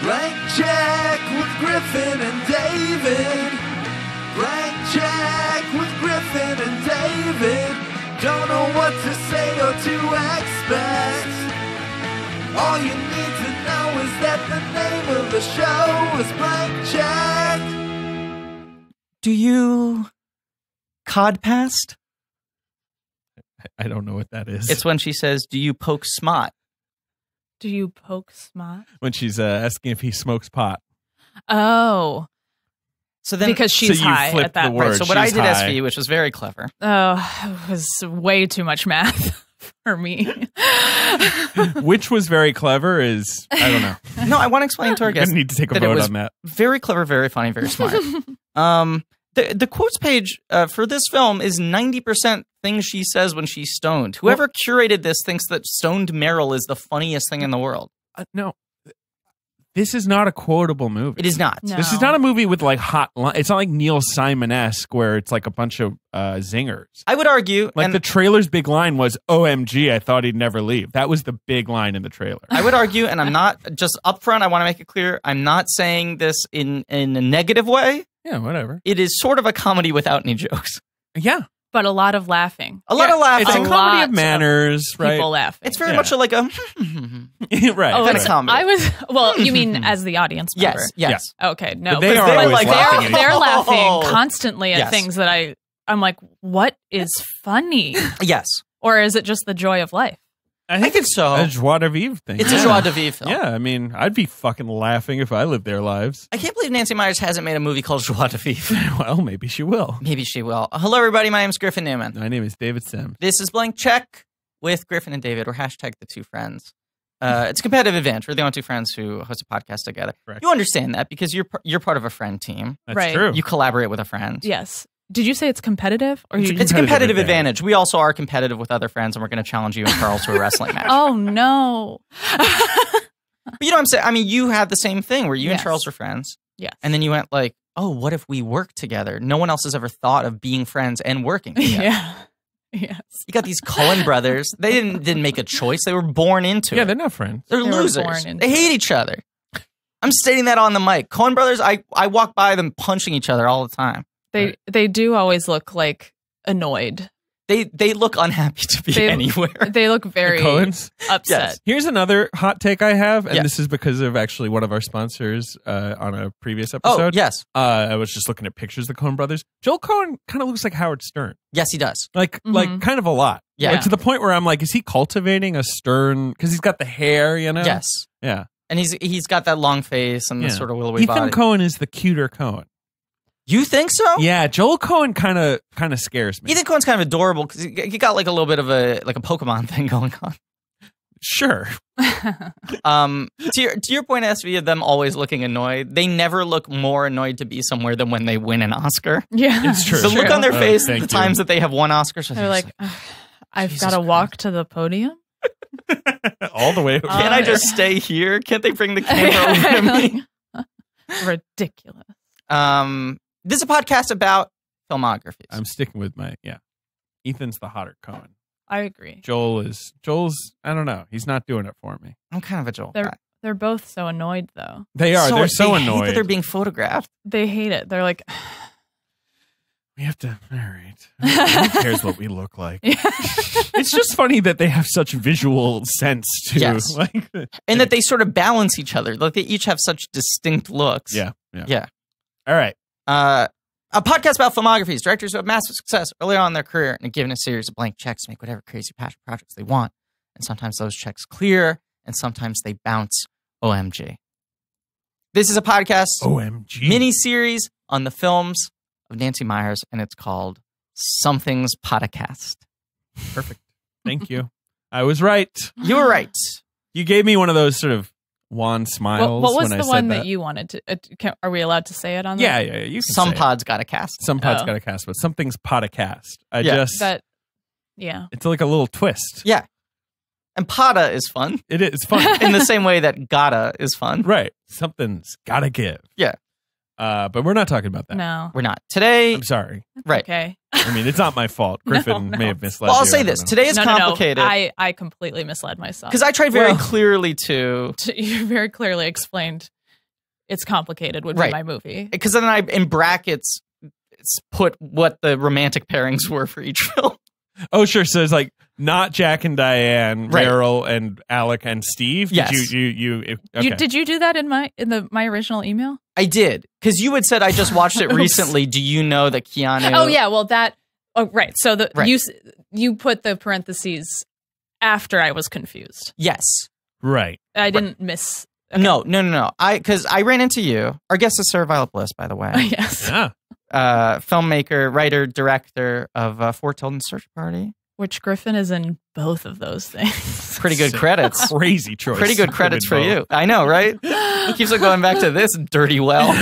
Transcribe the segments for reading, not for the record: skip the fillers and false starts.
Blank check with Griffin and David. Blank check with Griffin and David. Don't know what to say or to expect. All you need to know is that the name of the show is Blank Check. Do you cod past? I don't know what that is. It's when she says, do you poke smot? Do you poke smot? When she's asking if he smokes pot. Oh. So then, because she's so you high flip at that the word. point. So what I She's did high. SV, which was very clever. Oh, it was way too much math for me. Which was very clever is, I don't know. No, I want to explain to our You guests need to take a that it vote was on that. very clever, very funny, very smart. The quotes page for this film is 90% things she says when she's stoned. Whoever curated this thinks that stoned Meryl is the funniest thing in the world. No. This is not a quotable movie. It is not. No. This is not a movie with like hot lines. It's not like Neil Simon-esque where it's like a bunch of zingers. I would argue, Like and the trailer's big line was, OMG, I thought he'd never leave. That was the big line in the trailer. I would argue, and I'm not, just up front, I want to make it clear, I'm not saying this in a negative way. Yeah, whatever. It is sort of a comedy without any jokes. Yeah. But a lot of laughing. A lot of laughing. It's a A comedy lot of manners, right? People laughing. It's very Yeah. much like a right. Oh, kind it's, of comedy. I was, well, you mean as the audience member? Yes. Okay, no. But they 'cause are always like, laughing. at They're Oh. laughing constantly at Yes. things that I'm like, what is funny? Yes. Or is it just the joy of life? I think it's so. a joie de vivre thing. It's a joie de vivre film. Yeah, I mean, I'd be fucking laughing if I lived their lives. I can't believe Nancy Meyers hasn't made a movie called Joie de Vivre. Well, maybe she will. Maybe she will. Hello, everybody. My name is Griffin Newman. My name is David Sims. This is Blank Check with Griffin and David. We're hashtag the two friends. It's a competitive advantage. We're the only two friends who host a podcast together. Correct. You understand that because you're part of a friend team. That's Right. true. You collaborate with a friend. Yes. Did you say it's competitive? Or It's you a It's a Competitive competitive advantage. We also are competitive with other friends, and we're going to challenge you and Charles to a wrestling match. Oh, no. But you know what I'm saying? I mean, you had the same thing where you and Yes. Charles were friends, Yes. and then you went like, oh, what if we work together? No one else has ever thought of being friends and working together. Yeah. Yes. You got these Coen brothers. They didn't make a choice. They were born into Yeah, it. they're not friends. They're They were losers. born into They hate each other. I'm stating that on the mic. Coen brothers, I walk by them punching each other all the time. They do always look like annoyed. They look unhappy to be anywhere. They look very The Coens? upset. Yes. Here's another hot take I have, and Yes. this is because of actually one of our sponsors on a previous Oh, episode. yes. I was just looking at pictures of the Coen brothers. Joel Coen kind of looks like Howard Stern. Yes, he does. Like kind of a lot. Yeah. Like to the point where I'm like, is he cultivating a Stern? Because he's got the hair, you know? Yes. Yeah. And he's got that long face and the Yeah. sort of willowy Ethan body. Coen is the cuter Coen. You think so? Yeah, Joel Coen kind of scares me. Ethan Coen's kind of adorable because he got like a little bit of a Pokemon thing going on. Sure. To your point, SV, of them always looking annoyed, they never look more annoyed to be somewhere than when they win an Oscar. Yeah. It's true. The look on their face thank the you. times that they have won Oscars. They're like, I've Jesus got to walk to the podium. All the way over. can't I just stay here? Can't they bring the camera over to me? Ridiculous. This is a podcast about filmographies. I'm sticking with Ethan's the hotter Coen. I agree. Joel's, I don't know. He's not doing it for me. I'm kind of a Joel guy. They're both so annoyed, though. They are. They're so they hate annoyed. that they're being photographed. They hate it. They're like, We have to. All right. Who cares what we look like? It's just funny that they have such visual sense too. Yes. Like, And that they sort of balance each other. Like they each have such distinct looks. yeah. Yeah. All right. A podcast about filmographies, directors who have massive success early on in their career and are given a series of blank checks to make whatever crazy passion projects they want. And sometimes those checks clear, and sometimes they bounce. OMG. This is a podcast OMG. mini-series on the films of Nancy Meyers, and it's called Something's Podcast. Perfect. Thank you. I was right. You were right. You gave me one of those sort of wan smiles. what was when the I one said that you wanted to? Are we allowed to say it on? Yeah, there? yeah. You can Some say it. pods got a cast. Some pod's Oh. got a cast, but something's podcast. Yeah. Yeah. It's like a little twist. Yeah. And Pada is fun It is. It's fun. in the same way that Gotta is fun. Right. Something's gotta give. Yeah. But we're not talking about that. No. We're not. Today, I'm sorry. right. Okay. I mean, it's not my fault. Griffin No. may have misled Well, I'll you. say I this. don't know. Today is No. complicated. I completely misled myself. Because I tried very Well- clearly to... You very clearly explained It's Complicated would be my movie. Because then I, in brackets, put what the romantic pairings were for each film. Oh, sure. So it's like not Jack and Diane, Right. Meryl and Alec and Steve. Yes. Did you do that in my original email? I did. Because you had said, I just watched it recently. Do you know that Keanu... Oh, yeah. Well, that... Oh, right. So Right. you put the parentheses after I was confused. Yes. Right. I didn't miss... Okay. No. Because I ran into you. Our guest is Sarah Violet Bliss, by the way. Yes. Yeah. Filmmaker, writer, director of Fort Tilden Search Party. Which Griffin is in both of those things. Pretty good credits. Crazy choice. Pretty good credits for you. I know, right? He keeps on going back to this dirty well.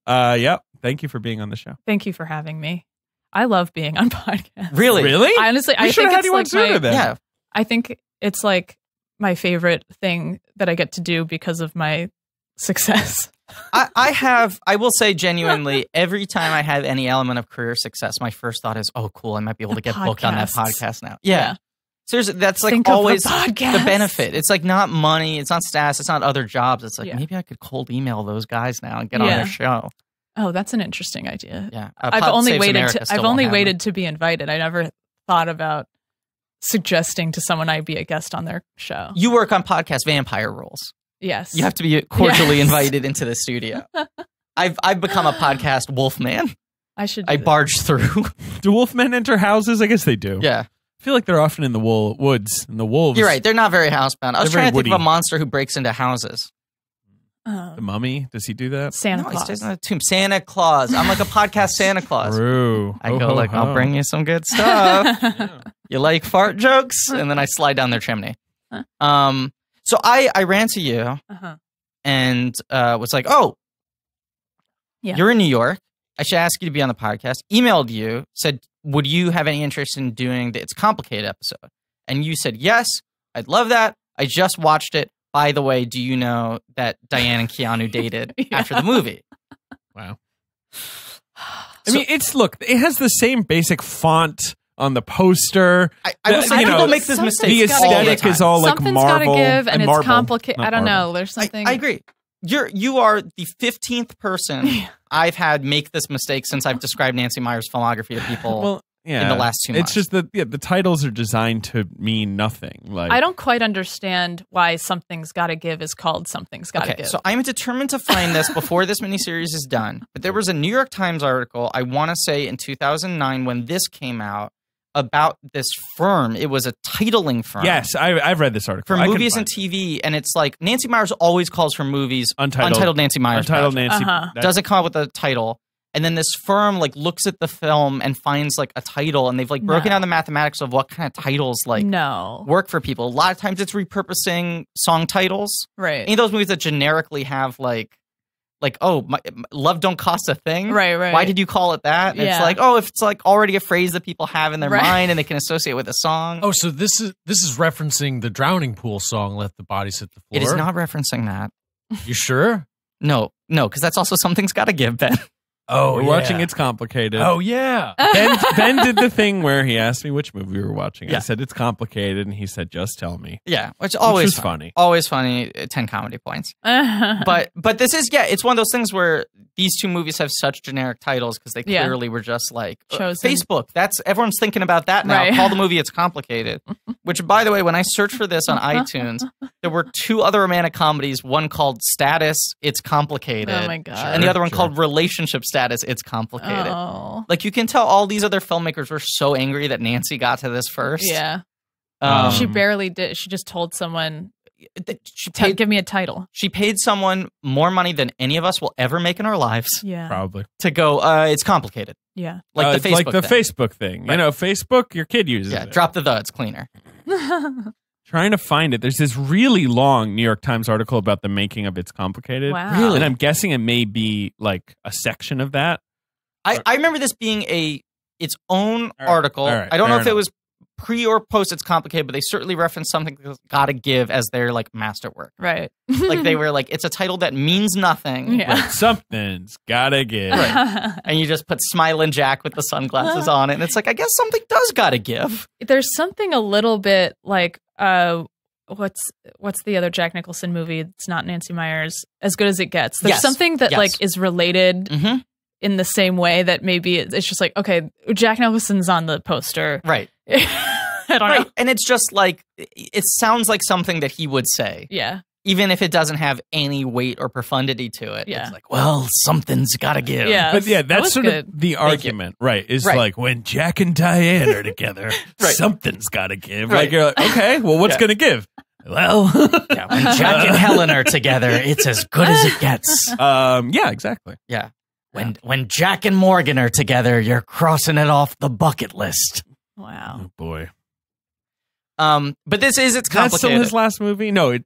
Yep. Thank you for being on the show. Thank you for having me. I love being on podcasts. Really? Honestly, I think it's like Yeah. I think it's like my favorite thing that I get to do because of my success. I will say genuinely, every time I have any element of career success, my first thought is, oh, cool, I might be able to get booked on that podcast now. Yeah. Seriously, that's like Think of always the the podcast. benefit. It's like not money, it's not status, it's not other jobs. It's like maybe I could cold email those guys now and get on their show. Oh, that's an interesting idea. Yeah. I've only waited to be invited. I never thought about suggesting to someone I'd be a guest on their show. You work on podcast vampire rules. Yes. You have to be cordially invited into the studio. I've become a podcast wolfman. I barge through. Do wolfmen enter houses? I guess they do. Yeah. I feel like they're often in the woods, and the wolves. You're right. They're not very housebound. I was They're trying to very think of a monster who breaks into houses. The Mummy? Does he do that? Santa No, he Claus. stays in the tomb. Santa Claus. I'm like a podcast Santa Claus. True. I go like, I'll bring you some good stuff. You like fart jokes? And then I slide down their chimney. So I ran to you and was like, oh, you're in New York. I should ask you to be on the podcast. Emailed you, said, would you have any interest in doing the It's Complicated episode? And you said, yes, I'd love that. I just watched it. By the way, do you know that Diane and Keanu dated after the movie? Wow. I mean, it has the same basic font on the poster. I will say people make this mistake. The aesthetic is all like Something's marble. gotta give, and it's marble. complicated. Not I don't marble. know. There's something. I agree. You are the 15th person I've had make this mistake since I've described Nancy Meyer's filmography to people in the last 2 months. It's just that the titles are designed to mean nothing. Like I don't quite understand why Something's Gotta Give is called Something's Gotta Give. So I'm determined to find this before this miniseries is done. But there was a New York Times article, I want to say in 2009 when this came out, about this firm. It was a titling firm. Yes, I've read this article. For movies and TV, and it's like Nancy Meyers always calls her movies Untitled Nancy Meyers. Untitled Nancy. Doesn't come up with a title. And then this firm like looks at the film and finds like a title, and they've like broken down the mathematics of what kind of titles like work for people. A lot of times it's repurposing song titles. Right. Any of those movies that generically have like love don't cost a thing. Right. Why did you call it that? And it's like, if it's like already a phrase that people have in their mind and they can associate with a song. Oh, so this is referencing the Drowning Pool song, Let the Bodies Hit the Floor. It is not referencing that. You sure? No, because that's also Something's Gotta Give, Ben. Oh, we're watching It's Complicated. Oh, yeah. Ben did the thing where he asked me which movie we were watching. Yeah. I said, It's Complicated, and he said, just tell me. Yeah, which always funny. Always funny, 10 comedy points. But this is, it's one of those things where these two movies have such generic titles because they clearly were just like, Facebook, everyone's thinking about that now. Right. Call the movie It's Complicated. Which, by the way, when I searched for this on iTunes, there were 2 other romantic comedies, one called Status, It's Complicated. Oh my God. And the other one called Relationship Status, It's Complicated. Oh. Like, you can tell all these other filmmakers were so angry that Nancy got to this first. Yeah. She barely did. She just told someone, give me a title. She paid someone more money than any of us will ever make in our lives. Yeah. Probably. To go, it's complicated. Yeah. Like the Facebook thing. Facebook thing. Right. You know, Facebook, your kid uses it. Drop the it's cleaner. Trying to find it. There's this really long New York Times article about the making of It's Complicated. Wow. Really? And I'm guessing it may be like a section of that. I remember this being its own article. All right, I don't know if enough. it was pre or post It's Complicated, but they certainly referenced Something That's Gotta Give as their like masterwork. Right. Like they were like, it's a title that means nothing. Yeah. But something's gotta give. Right. And you just put Smilin' Jack with the sunglasses on it. And it's like, I guess something does gotta give. There's something a little bit like what's the other Jack Nicholson movie? It's not Nancy Meyers. As Good as It Gets. There's Yes. something that Yes. like is related in the same way that maybe it's just like, okay, Jack Nicholson's on the poster. Right. I don't know. And it's just like, it sounds like something that he would say. Yeah. Even if it doesn't have any weight or profundity to it. Yeah. It's like, well, something's got to give. Yeah. But yeah, That that's was sort good. of the argument, right? Is Right. like when Jack and Diane are together, Right. something's got to give. Right. Like you're like, okay, well, what's Yeah. going to give? Well, Yeah, when Jack and Helen are together, it's as good as it gets. yeah, exactly. Yeah. When Jack and Morgan are together, you're crossing it off the bucket list. Wow. Oh boy, But it's that's complicated. still his last movie. No,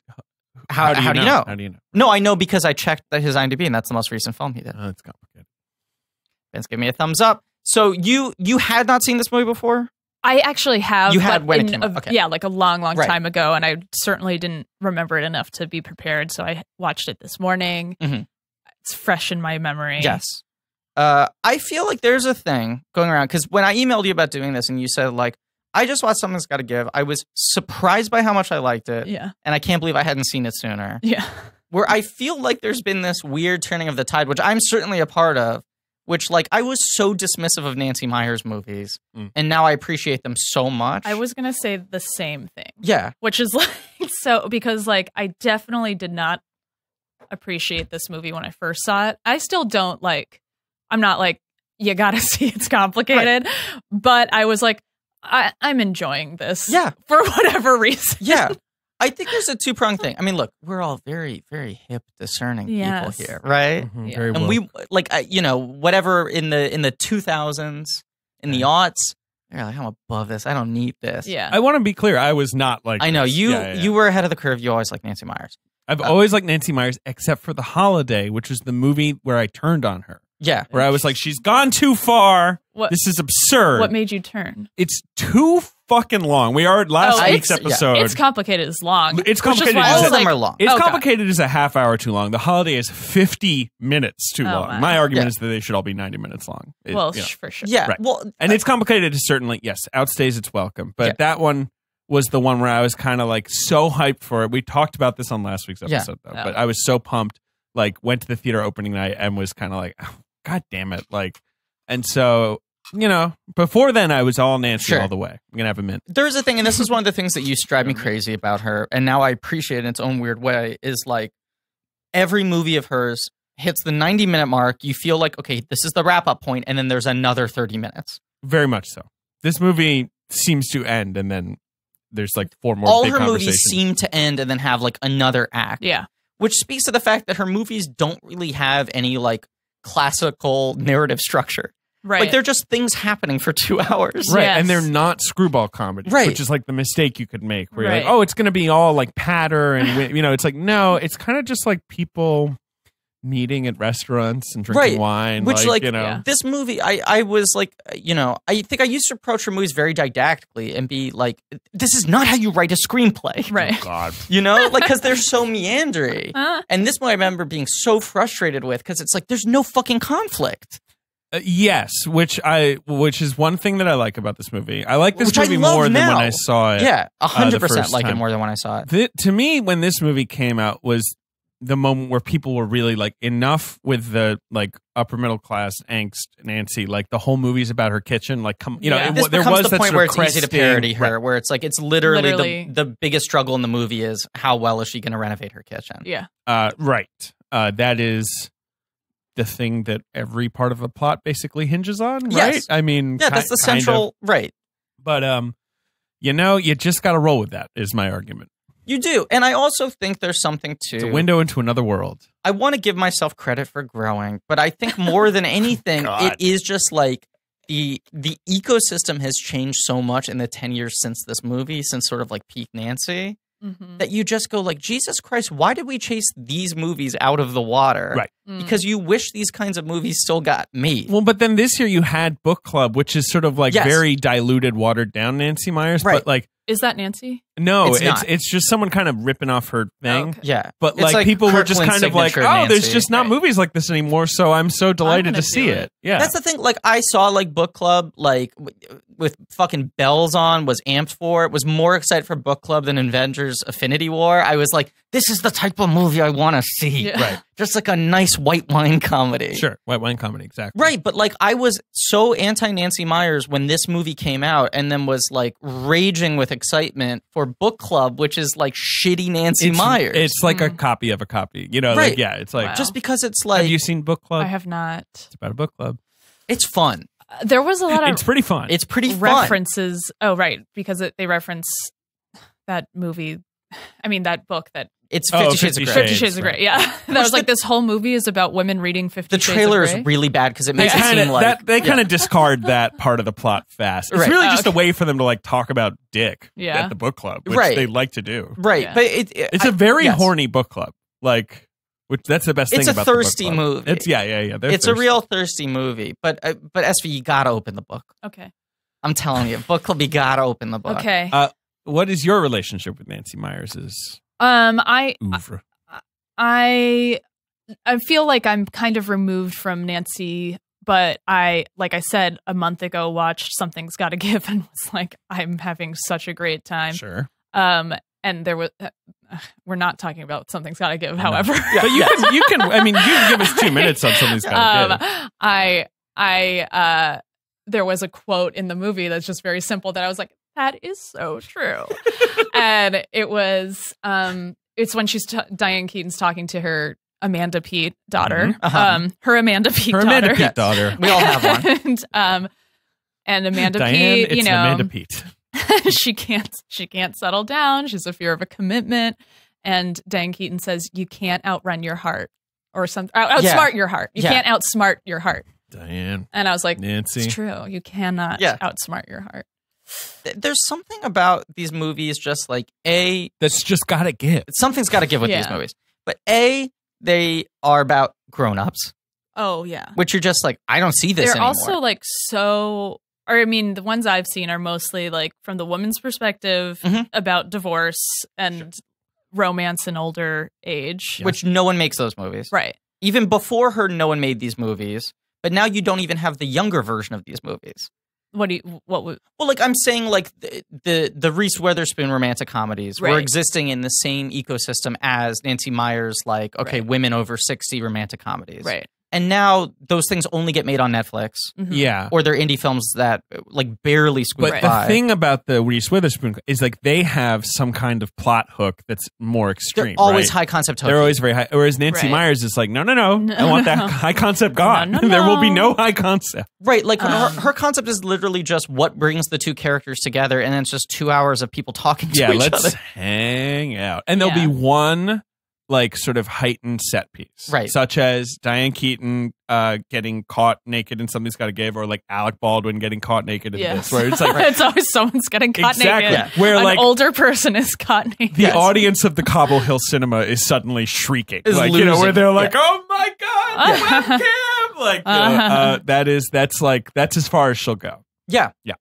How do you know? How do you know? No, I know because I checked his IMDb, and that's the most recent film he did. Oh, it's complicated. Vince, give me a thumbs up. So you had not seen this movie before? I actually have. You had but when it in came out. Okay. Yeah, like a long Right. time ago, and I certainly didn't remember it enough to be prepared. So I watched it this morning. Mhm. It's fresh in my memory. Yes. I feel like there's a thing going around because when I emailed you about doing this and you said, like, I just watched Something That's Gotta Give, I was surprised by how much I liked it. Yeah. And I can't believe I hadn't seen it sooner. Yeah. Where I feel like there's been this weird turning of the tide, which I'm certainly a part of, which, like, I was so dismissive of Nancy Meyers movies, and now I appreciate them so much. I was gonna say the same thing. Yeah. Which is like so because like I definitely did not appreciate this movie when I first saw it. I still don't like. I'm not like you gotta see it's complicated, but I was like I'm enjoying this. Yeah. For whatever reason. Yeah. I think there's a two-pronged thing. I mean, look, we're all very, very hip, discerning Yes. people here, right? Mhm, Yeah. very And well. we like, whatever in the 2000s, in the aughts, you're like, I'm above this. I don't need this. Yeah. I want to be clear. I was not like. I know this. you. Yeah, yeah. You were ahead of the curve. You always like Nancy Meyers. I've always liked Nancy Meyers, except for The Holiday, which was the movie where I turned on her. Yeah. Where I was like, she's gone too far. What- This is absurd. What made you turn? It's too fucking long. We are last Oh, week's it's- yeah. episode. It's complicated as long. It's which is complicated why as I All was of them like, are long. It's Okay. complicated as a half hour too long. The Holiday is 50 minutes too Oh, long. wow. My argument Yeah. is that they should all be 90 minutes long. Well, you know. for sure. Yeah. Right. Well, And it's complicated to certainly, yes, outstays its welcome. But Yeah. that one was the one where I was kind of like so hyped for it. We talked about this on last week's Yeah. episode, though. Oh. But I was so pumped, like, went to the theater opening night and was kind of like, oh, God damn it. Like, and so, before then I was all Nancy Sure. all the way. I'm going to have a mint. there's a thing, and this is one of the things that used to drive me crazy about her, and now I appreciate it in its own weird way, is like every movie of hers hits the 90-minute mark. You feel like, okay, this is the wrap-up point, and then there's another 30 minutes. Very much so. This movie seems to end, and then there's like four more All big her movies conversations. seem to end and then have like another act. Yeah. Which speaks to the fact that her movies don't really have any like classical narrative structure. Right. Like they're just things happening for 2 hours. Right, Yes. and they're not screwball comedies, Right. which is like the mistake you could make, where you're like, Right. oh, it's going to be all like patter, and it's like, no, it's kind of just like people meeting at restaurants and drinking Right. wine, Which, like, Yeah. This movie, I was like, I think I used to approach her movies very didactically and be like, this is not how you write a screenplay. Right. Oh, God. Like, because they're so meandering. And this one I remember being so frustrated with because it's like, there's no fucking conflict. Yes, which is one thing that I like about this movie. I like this Which I movie love more than now. when I saw it. Yeah, 100% first like it time. more than when I saw it. To me, when this movie came out, was the moment where people were really like, enough with the like upper middle class angst, Nancy. Like the whole movie's about her kitchen. Like, come, Yeah. This there becomes was the that point sort where of it's easy to cresting- parody her, Right. where it's like it's literally Literally. the biggest struggle in the movie is how well is she going to renovate her kitchen? Yeah. Right. That is the thing that every part of the plot basically hinges on, right? Yes. I mean, Yeah, that's the kind of. central right. But you just got to roll with that. Is my argument. You do, and I also think there's something It's a to. window into another world. I want to give myself credit for growing, but I think more than anything, God. it is just like the ecosystem has changed so much in the 10 years since this movie, since sort of like peak Nancy, Mm-hmm. that you just go like, Jesus Christ, why did we chase these movies out of the water? Right. Because you wish these kinds of movies still got made. Well, but then this year you had Book Club, which is sort of like Yes. very diluted, watered down Nancy Myers. Right. But like, Is that Nancy? No, It's not. it's just someone kind of ripping off her thing. Okay. Yeah. But It's like people were just Kirkland's kind of like, signature oh, there's Nancy. just not Right. movies like this anymore. So I'm so delighted gonna to see do it. it. Yeah. That's the thing. Like, I saw like book club, like with fucking bells on, was amped for it, was more excited for book club than Avengers Affinity War. I was like, this is the type of movie I want to see. Yeah. Right. Just like a nice white wine comedy. Sure. White wine comedy. Exactly. Right. But like, I was so anti Nancy Myers when this movie came out, and then was like raging with excitement for book club, which is like shitty Nancy Myers. It's like a copy of a copy. You know, Right. like, yeah, it's like, Wow. just because it's like, have you seen Book Club? I have not. It's about a book club. it's fun. There was a lot of It's pretty fun. It's pretty fun. references. Oh, right, because they reference that movie. I mean, that book that It's Oh, 50 Shades of 50 Grey. 50 Shades of Grey. Yeah, that was like this whole movie is about women reading 50 The Shades trailer of is Grey. really bad because it they makes it kind seem of like they kind of discard that part of the plot fast. It's Right. really Oh, just a way for them to like talk about dick Yeah. at the book club, which Right. they like to do. right, Yeah. but It's a very yes. horny book club, like, which that's the best It's thing a about the book thirsty club. movie. It's yeah. They're It's a thirsty. real thirsty movie. But SV, you gotta open the book. Okay. I'm telling you, book club, you gotta open the book. Okay. What is your relationship with Nancy Myers' I oeuvre? I feel like I'm kind of removed from Nancy, but like I said a month ago, watched Something's Gotta Give and was like, I'm having such a great time. Sure, And there was, we're not talking about Something's Gotta Give, however. but you can. I mean, you can give us 2 minutes on Something's Gotta Give. There was a quote in the movie that's just very simple that I was like, that is so true. And it was, it's when Diane Keaton's talking to her Amanda Peet daughter, her Amanda Peet Her daughter. Amanda Peet daughter. We all have one. And Amanda Diane, Peet, it's you know, Amanda Peet. she can't settle down. She's a fear of a commitment. And Diane Keaton says, you can't outrun your heart or something. Outsmart your heart. You can't outsmart your heart. Diane. And I was like, Nancy. it's true. You cannot outsmart your heart. There's something about these movies, just like That's just gotta give. something's got to give with these movies. But they are about grown-ups, Oh, yeah. which you're just like, I don't see this They're anymore. also like so, or I mean, the ones I've seen are mostly like from the woman's perspective about divorce and romance in older age. which no one makes those movies. Right. Even before her, no one made these movies. But now you don't even have the younger version of these movies. What would, Well, like I'm saying, like the Reese Witherspoon romantic comedies were Right. existing in the same ecosystem as Nancy Meyers, like, okay, Right. women over 60 romantic comedies. right. And now those things only get made on Netflix, Yeah. or they're indie films that like barely squeak But by. the thing about the Reese Witherspoon is like they have some kind of plot hook that's more they're extreme. always right? high concept. They're always very high. Whereas Nancy Right. Myers is like, no. I want that high concept gone. No. There will be no high concept. right. Like her concept is literally just what brings the two characters together, and then it's just 2 hours of people talking to Yeah, each let's other. hang out. And there'll be Yeah. one like sort of heightened set piece. Right. Such as Diane Keaton getting caught naked in Something's Gotta Give, or like Alec Baldwin getting caught naked in this, where it's like it's always someone's getting caught Exactly. naked. Yeah. Where, an like, older person is caught naked. the audience of the Cobble Hill Cinema is suddenly shrieking. Is Like, you know, where losing. they're like, oh my God, webcam! Like, that's as far as she'll go. Yeah. Yeah.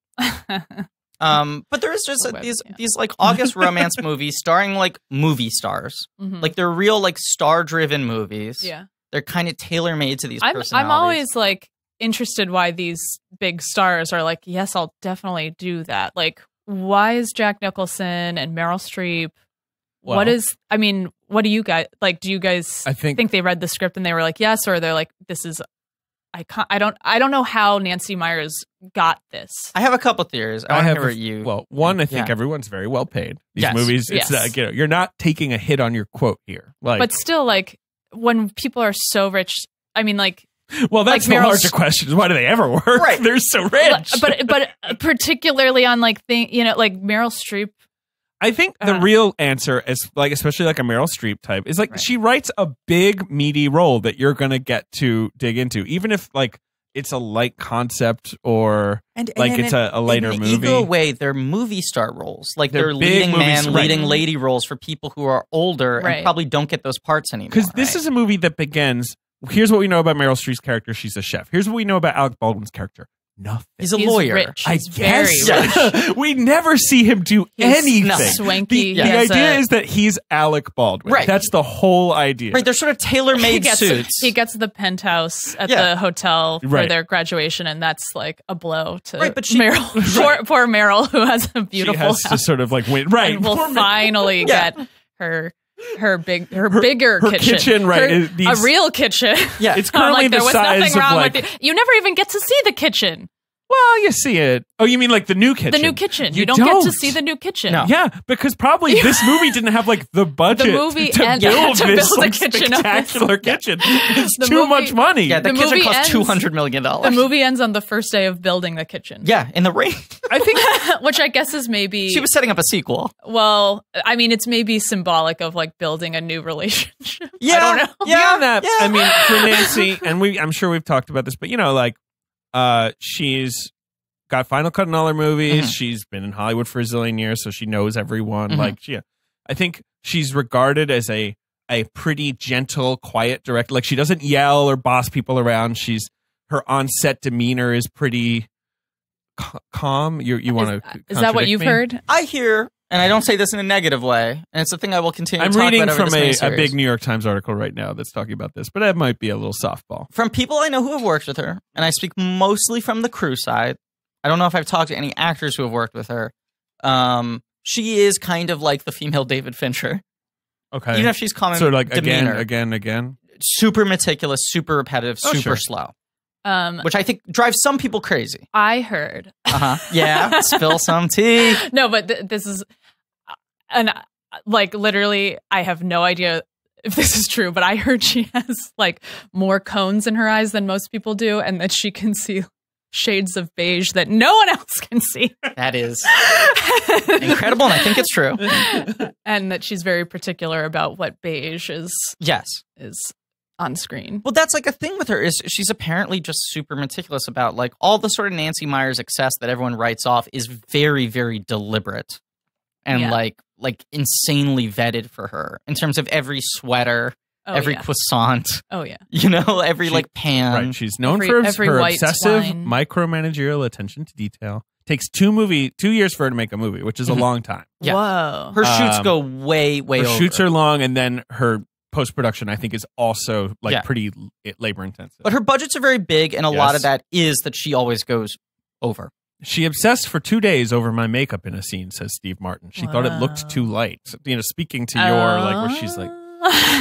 But there is just Web, these like August romance movies starring like movie stars. Like they're real like star-driven movies. Yeah. They're kind of tailor-made to these I'm personalities. always like interested why these big stars are like, yes, I'll definitely do that. Like, why is Jack Nicholson and Meryl Streep? Well, what do you guys like? Do you guys I think they read the script and they were like, yes, or they're like, this is I don't know how Nancy Myers got this. I have a couple theories. I want to hear what you. Well, one, I think Yeah. everyone's very well paid. These Yes. movies, it's Yes. you're not taking a hit on your quote here. Like, But still, like, when people are so rich, I mean, like, well, that's like the Meryl larger question: is why do they ever work? Right. They're so rich. but particularly on like like Meryl Streep. I think the real answer is like, especially like a Meryl Streep type, is like she writes a big meaty role that you're going to get to dig into, even if like it's a light concept or like it's a lighter in movie. Either way, they're movie star roles. Like They're they're big leading movies, man, right. leading lady roles for people who are older Right. and probably don't get those parts anymore. Because this is a movie that begins. Here's what we know about Meryl Streep's character. She's a chef. Here's what we know about Alec Baldwin's character. nothing. He's a He's lawyer. rich. I He's guess very rich. we never see him do He's anything. swanky. The He has idea a- is that he's Alec Baldwin. Right. That's the whole idea. Right, they're sort of tailor-made suits. He gets the penthouse at Yeah. the hotel for Right. their graduation, and that's like a blow to Right, but she- Meryl. Poor Meryl, who has a She beautiful has house to sort of like win. Right. and will Poor finally Yeah. get her bigger her kitchen. kitchen, right, Her- it needs- a real kitchen. Yeah. It's I'm currently like, the there was size nothing of wrong like. with it. You never even get to see the kitchen. Well, you see it. Oh, you mean like the new kitchen? The new kitchen. You don't get to see the new kitchen. No. Yeah, because probably this movie didn't have like the budget movie to and- build to this build a like, kitchen of this. spectacular kitchen. It's The too movie- much money. Yeah, the The kitchen movie cost ends- $200 million. The movie ends on the first day of building the kitchen. Yeah, in the rain. I think Which I guess is maybe She was setting up a sequel. well, I mean, it's maybe symbolic of like building a new relationship. Yeah, I don't know. Yeah, beyond that, yeah. I mean, for Nancy, and I'm sure we've talked about this, but you know, like, she's got Final Cut in all her movies. Mhm. She's been in Hollywood for a zillion years, so she knows everyone. Mhm. Like, I think she's regarded as a pretty gentle, quiet director. Like, she doesn't yell or boss people around. Her on-set demeanor is pretty calm. You want to? Is that what you've heard? I hear, and I don't say this in a negative way, and it's a thing I will continue I'm to talk reading about over from this a miniseries. big New York Times article right now that's talking about this, but it might be a little softball. From people I know who have worked with her, and I speak mostly from the crew side. I don't know if I've talked to any actors who have worked with her. She is kind of like the female David Fincher. Okay. Even if she's common So like demeanor. again. Super meticulous, super repetitive, Oh, super sure. slow. Which I think drives some people crazy. I heard. Yeah, spill some tea. No, but this is, and like literally, I have no idea if this is true, but I heard she has like more cones in her eyes than most people do, and that she can see shades of beige that no one else can see. That is incredible, and I think it's true. And that she's very particular about what beige is Yes. on screen. Well, that's like a thing with her is she's apparently just super meticulous about like all the sort of Nancy Meyers excess that everyone writes off is very, very deliberate and Yeah. like insanely vetted for her in terms of every sweater, every croissant, you know, every like pan. Right. She's known Every for her white obsessive wine. micromanagerial attention to detail. Takes 2 years for her to make a movie, which is a long time. Yeah. Whoa. Her shoots go way, way Her over. shoots are long, and then her post-production, I think, is also like Yeah. pretty labor-intensive. But her budgets are very big, and a lot Yes. of that is that she always goes over. She obsessed for 2 days over my makeup in a scene, says Steve Martin. She thought it looked too light. You know, speaking to your, like, where she's like,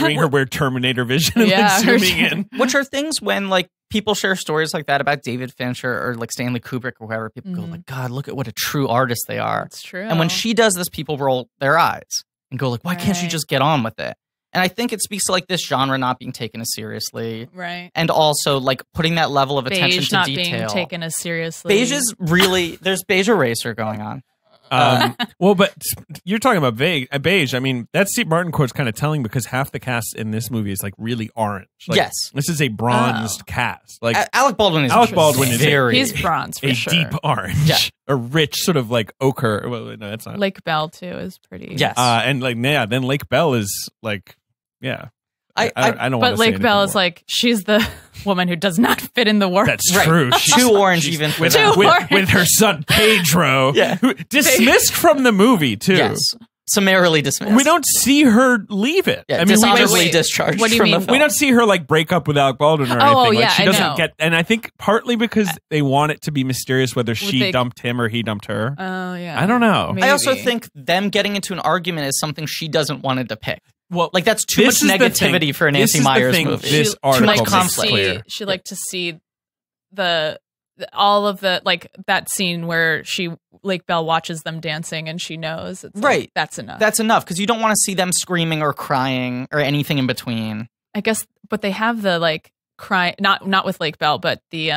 doing her weird Terminator vision and Yeah, like her- zooming in. Which are things when like people share stories like that about David Fincher or like Stanley Kubrick or whoever, people go like, God, look at what a true artist they are. That's true. And when she does this, people roll their eyes and go like, why can't she Right. just get on with it? And I think it speaks to like this genre not being taken as seriously. right. And also like putting that level of attention Beige to not detail. being taken as seriously. Beige is really, there's beige eraser going on. Well, but you're talking about beige. I mean, that Steve Martin quote's kind of telling because half the cast in this movie is like really orange. Like, Yes. This is a bronzed cast. Like Alec Baldwin is very He's bronze for a sure. deep orange. Yeah. A rich sort of like ochre. Well, no, that's not. Lake Bell too is pretty. Yes. And like, yeah, then Lake Bell is like, yeah. I don't want But to say Lake anything Bell more. is like she's the woman who does not fit in the work. That's Right. true. Too orange even for with, them. with her son Pedro, Yeah. who dismissed from the movie too. Yes. Summarily dismissed. We don't see her leave it. Yeah, I mean, we dishonorably wait. discharged What do you from the mean? film. we don't see her like break up with Alec Baldwin or Oh, anything. yeah, Like she I doesn't know. get, and I think partly because they want it to be mysterious whether she they- dumped him or he dumped her. Oh yeah. I don't know. Maybe. I also think them getting into an argument is something she doesn't want to depict. Well, Like that's too much this is the negativity thing. for a This Nancy is the Meyers thing movie. this She article liked makes conflict. clear. She liked to see the all of the like that scene where Lake Bell watches them dancing and she knows it's like, Right. that's enough. That's enough because you don't want to see them screaming or crying or anything in between. I guess, but they have the like cry not with Lake Bell, but the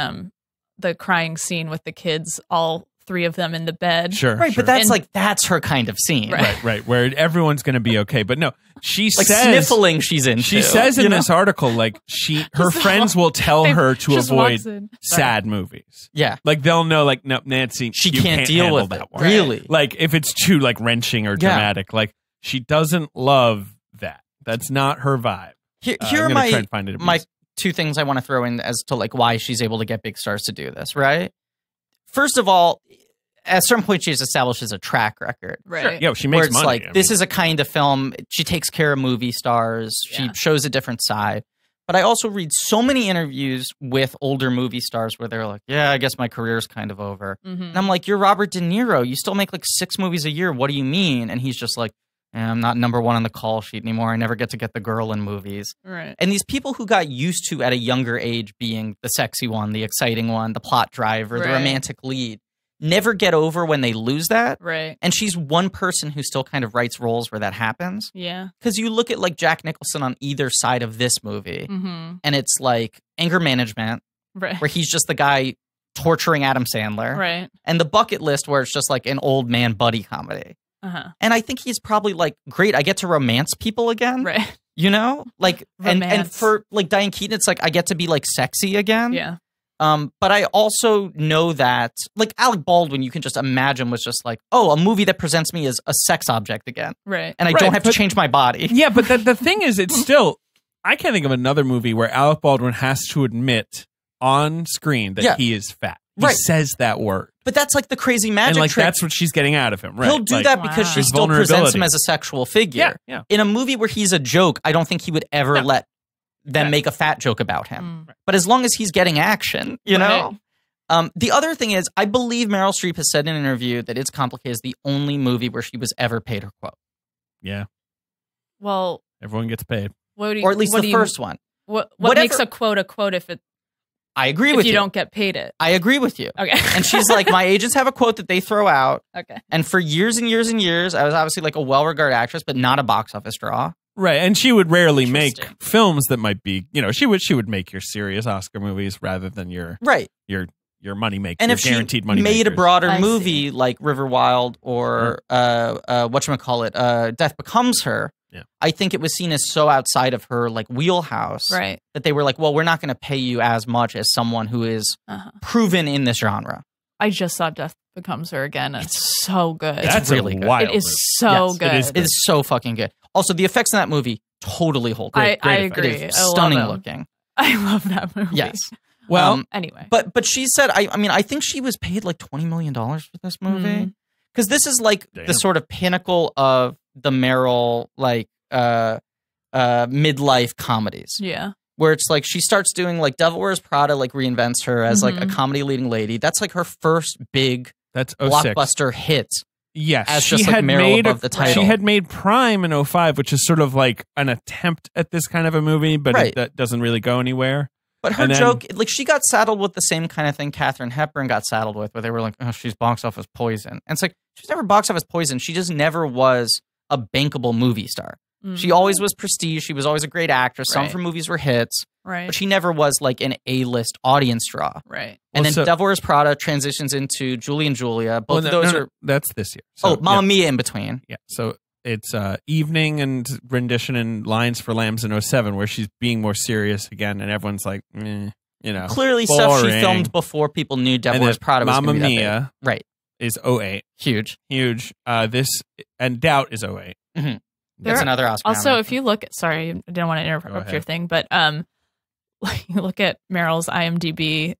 crying scene with the kids, all 3 of them in the bed. Sure, Right, sure. but that's And- like that's her kind of scene. Right. right, where everyone's going to be okay. But no, she Like says sniffling she's into. She says you in know? this article, like her Just friends will tell They her to just avoid walks in. sad movies. Yeah. Like they'll know, like no, Nancy, She you can't deal handle with that it. one. Really. Like if it's too like wrenching or Yeah. dramatic, like she doesn't love that. That's not her vibe. Here I'm are gonna my try and find it a my piece. 2 things I want to throw in as to like why she's able to get big stars to do this, right? first of all, at a certain point, she's established as a track record. Right. Sure. Yeah, she Where makes it's money. like, this is a kind of film. She takes care of movie stars. She Yeah. shows a different side. But I also read so many interviews with older movie stars where they're like, yeah, I guess my career's kind of over. Mm-hmm. And I'm like, you're Robert De Niro. You still make like 6 movies a year. What do you mean? And he's just like, I'm not number 1 on the call sheet anymore. I never get to get the girl in movies. Right. And these people who got used to at a younger age being the sexy one, the exciting one, the plot driver, the Right. romantic lead, never get over when they lose that. Right. And she's one person who still kind of writes roles where that happens. Yeah. Because you look at like Jack Nicholson on either side of this movie, Mm-hmm. and it's like Anger Management, Right. where he's just the guy torturing Adam Sandler, Right. and The Bucket List, where it's just like an old man buddy comedy. Uh-huh. And I think he's probably like, great, I get to romance people again. Right. You know? Like, and Romance. for like Diane Keaton, it's like, I get to be like sexy again. Yeah. But I also know that, like, Alec Baldwin, you can just imagine was just like, oh, a movie that presents me as a sex object again. Right. And I Right, don't have to but- change my body. Yeah, but the thing is, it's still. I can't think of another movie where Alec Baldwin has to admit on screen that Yeah. he is fat. He Right. says that word, But that's like the crazy magic and like trick. that's what she's getting out of him. Right? He'll do Like, that because Wow. she His still presents vulnerability. him as a sexual figure. Yeah, yeah. In a movie where he's a joke, I don't think he would ever No. let them Yeah. make a fat joke about him. Mm. But as long as he's getting action, you know? Right. The other thing is, I believe Meryl Streep has said in an interview that It's Complicated is the only movie where she was ever paid her quote. Yeah, Well, everyone gets paid. what do you, Or at least what the do you- first one. What whatever- makes a quote if I agree with you you. don't get paid it? I agree with you. Okay. And she's like, my agents have a quote that they throw out. Okay. And for years and years and years, I was obviously like a well-regarded actress, but not a box office draw. Right, and she would rarely make Interesting. films that might be, she would make your serious Oscar movies rather than your Right. money maker, And your if she guaranteed money made a makers. broader I movie like River Wild or Death Becomes Her, Yeah. I think it was seen as so outside of her like wheelhouse Right. that they were like, well, we're not going to pay you as much as someone who is Uh-huh. proven in this genre. I just saw Death Becomes Her again. It's so good. It's That's really a good. wild It is movie. so Yes, good. it is It is so fucking good. Also, the effects in that movie totally hold. I Great agree. It is I love stunning them. looking. I love that movie. Yes. Well, Anyway. But she said, I mean, I think she was paid like $20 million for this movie. Mhm. Because this is like Damn. the sort of pinnacle of the Meryl, like, midlife comedies. Yeah. Where it's like she starts doing like Devil Wears Prada, like reinvents her as like a Mhm. comedy leading lady. That's like her first big that's 06. blockbuster hit. Yes, as she just, like, had Meryl made above the title. She had made Prime in 05, which is sort of like an attempt at this kind of a movie, but Right. that doesn't really go anywhere. But her And then- joke, like she got saddled with the same kind of thing Katharine Hepburn got saddled with, where they were like, oh, she's box office poison. And it's like, she's never box office poison. She just never was a bankable movie star. She always was prestige. She was always a great actress. Some of Right. her movies were hits, Right. but she never was like an A-list audience draw. Right. And Well, then so- Devil Wears Prada transitions into Julie and Julia. Both of those are that's this year. oh, So, Mamma Mia in between. yeah. So it's Evening and rendition and Lines for Lambs in 07, where she's being more serious again, and everyone's like, Clearly stuff she boring. filmed before people knew Devil And Wears then Prada was Mamma going to be that Mia big. Right. is 08, Huge. huge. This and Doubt is 08. That's There- another Oscar. Also, nominee. if you look at, sorry, I didn't want to interrupt ahead. your thing, but like you look at Meryl's IMDb,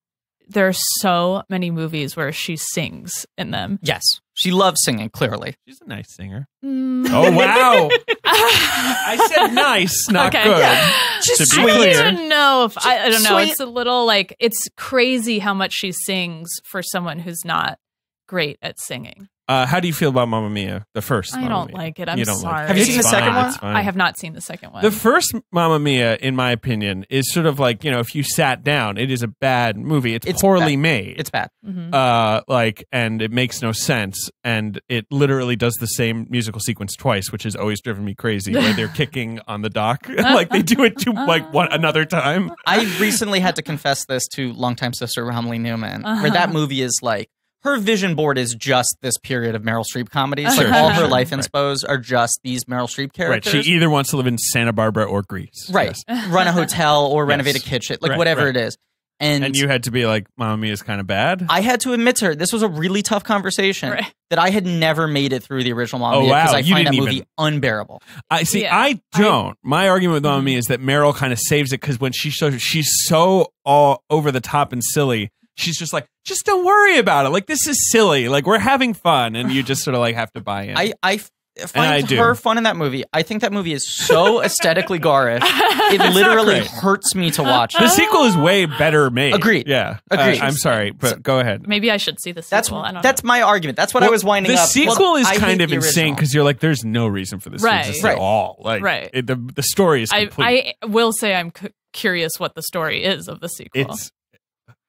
there are so many movies where she sings in them. Yes. She loves singing, clearly. She's a nice singer. Mm. Oh wow! I said nice, not Okay. good. She's To be I sweet. clear. don't know if I don't know. Sweet. It's a little like it's crazy how much she sings for someone who's not great at singing. How do you feel about Mamma Mia, the first? I Mamma don't Mia? like it. I'm You don't sorry. Like it. Have you It's seen the fine, second one? it's fine. I have not seen the second one. The first Mamma Mia, in my opinion, is sort of like, if you sat down, it is a bad movie. It's poorly bad. made. It's bad. Mhm. And it makes no sense. And it literally does the same musical sequence twice, which has always driven me crazy, where they're kicking on the dock. Like they do it another time. I recently had to confess this to longtime sister Romley Newman, where that movie is like, her vision board is just this period of Meryl Streep comedies. Sure, like all sure, her life right. inspos are just these Meryl Streep Right. characters. She either wants to live in Santa Barbara or Greece. Right. Yes. Run a hotel or renovate a Yes. kitchen, like Right, whatever right. it is. And you had to be like, Mamma Mia is kind of bad. I had to admit to her, this was a really tough conversation, Right. that I had never made it through the original Mamma Oh, Mia because wow. I You find that didn't movie even- unbearable. I see. Yeah. I don't. My argument with Mamma Mia is that Meryl kind of saves it because when she's so all over the top and silly, she's just like, just don't worry about it. Like, this is silly. Like, we're having fun. And you just sort of like have to buy in. I find her fun in that movie. I think that movie is so aesthetically garish. It literally hurts me to watch it. The sequel is way better made. Agreed. Yeah. Agreed. I'm sorry, but go ahead. Maybe I should see the sequel. That's my argument. That's what I was winding the up. The sequel is I kind hate of the insane original. because you're like, there's no reason for this to exist at all. Like, the story is complete. I will say I'm curious what the story is of the sequel.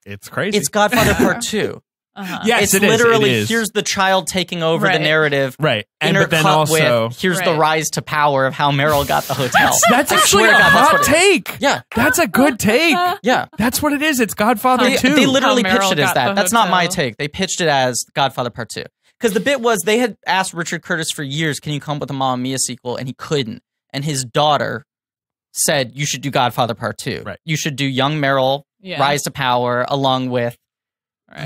It's crazy. It's Godfather Part 2. Yes, it's literally here's the child taking over the narrative, right? And but then also with, here's the rise to power of how Meryl got the hotel. That's actually a hot take. Yeah, that's a good take. Yeah, that's what it is. It's Godfather 2. They literally pitched it as that. That's not my take. They pitched it as Godfather Part 2 because the bit was they had asked Richard Curtis for years, "Can you come up with a Mamma Mia sequel?" and he couldn't. And his daughter said, "You should do Godfather Part 2. Right. You should do young Meryl rise to power along with."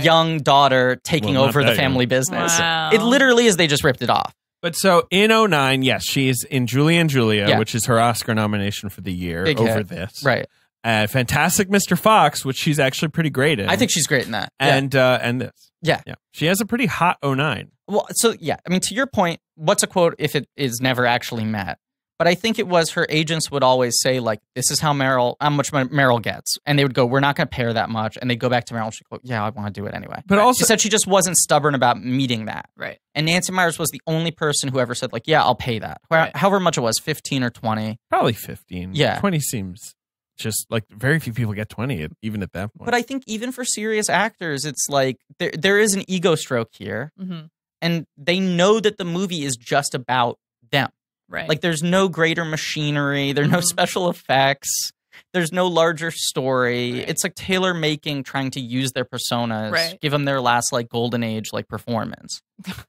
Young daughter taking over the family business. Wow. It literally is. They just ripped it off. But so in 2009, yes, she's in Julie and Julia, which is her Oscar nomination for the year over this. Right. Fantastic Mr. Fox, which she's actually pretty great in. I think she's great in that. And this. Yeah. She has a pretty hot 2009. Well, so yeah, I mean, to your point, what's a quote if it is never actually met? But I think it was her agents would always say, like, this is how much Meryl gets. And they would go, we're not going to pay her that much. And they'd go back to Meryl and she'd go, yeah, I want to do it anyway. But also, she said she just wasn't stubborn about meeting that. Right. And Nancy Meyers was the only person who ever said, like, yeah, I'll pay that. However much it was, 15 or 20. Probably 15. Yeah. 20 seems just like very few people get 20, even at that point. But I think even for serious actors, it's like there is an ego stroke here. Mm-hmm. And they know that the movie is just about them. Right. Like there's no greater machinery, there's no special effects, there's no larger story. Right. It's like tailor making, trying to use their personas, give them their last like golden age like performance.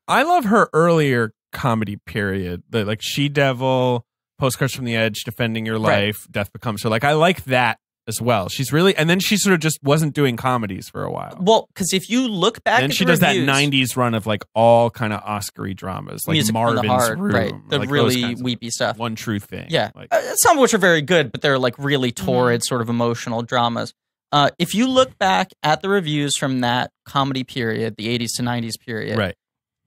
I love her earlier comedy period, the like She Devil, Postcards from the Edge, Defending Your Life, Death Becomes Her. Like I like that as well. She's really, and then she sort of just wasn't doing comedies for a while. Well, because if you look back, and then she does that '90s run of like all kind of Oscar-y dramas, like Music Marvin's from the Heart, Room, right? The like really weepy stuff. One True Thing, yeah. Like, some of which are very good, but they're like really torrid, sort of emotional dramas. If you look back at the reviews from that comedy period, the '80s to '90s period, right?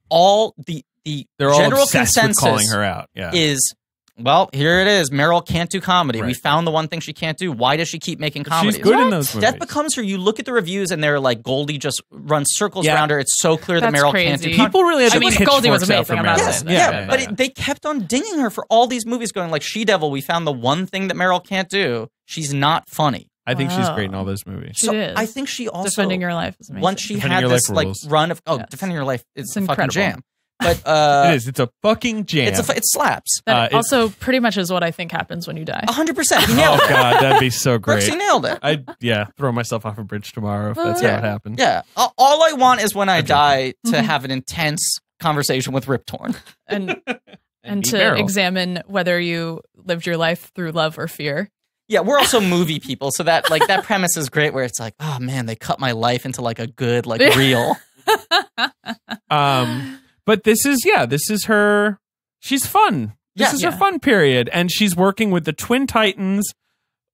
All the they're general all obsessed consensus with calling her out. Yeah. Is. Well, here it is. Meryl can't do comedy. Right. We found the one thing she can't do. Why does she keep making comedies? She's good in those movies. Death Becomes Her, you look at the reviews and they're like, Goldie just runs circles around her. It's so clear that Meryl can't do comedy. People really had to Goldie was amazing. for I'm not Meryl. saying that. But they kept on dinging her for all these movies going like, She Devil, we found the one thing that Meryl can't do. She's not funny. I think she's great in all those movies. So I think she also... Defending Your Life is amazing. Once she had this like run of... Oh, Defending Your Life is a fucking jam. But it is. It's a fucking jam. It slaps. That also pretty much is what I think happens when you die. 100%. He nailed it. Oh God, that'd be so great. Brooks, he nailed it. I'd throw myself off a bridge tomorrow if that's how it happens. Yeah. All I want is when I die to have an intense conversation with Rip Torn. And to examine whether you lived your life through love or fear. Yeah, we're also movie people, so that like that premise is great. Where it's like, oh man, they cut my life into like a good like reel. But this is her. She's fun. This is her fun period, and she's working with the twin titans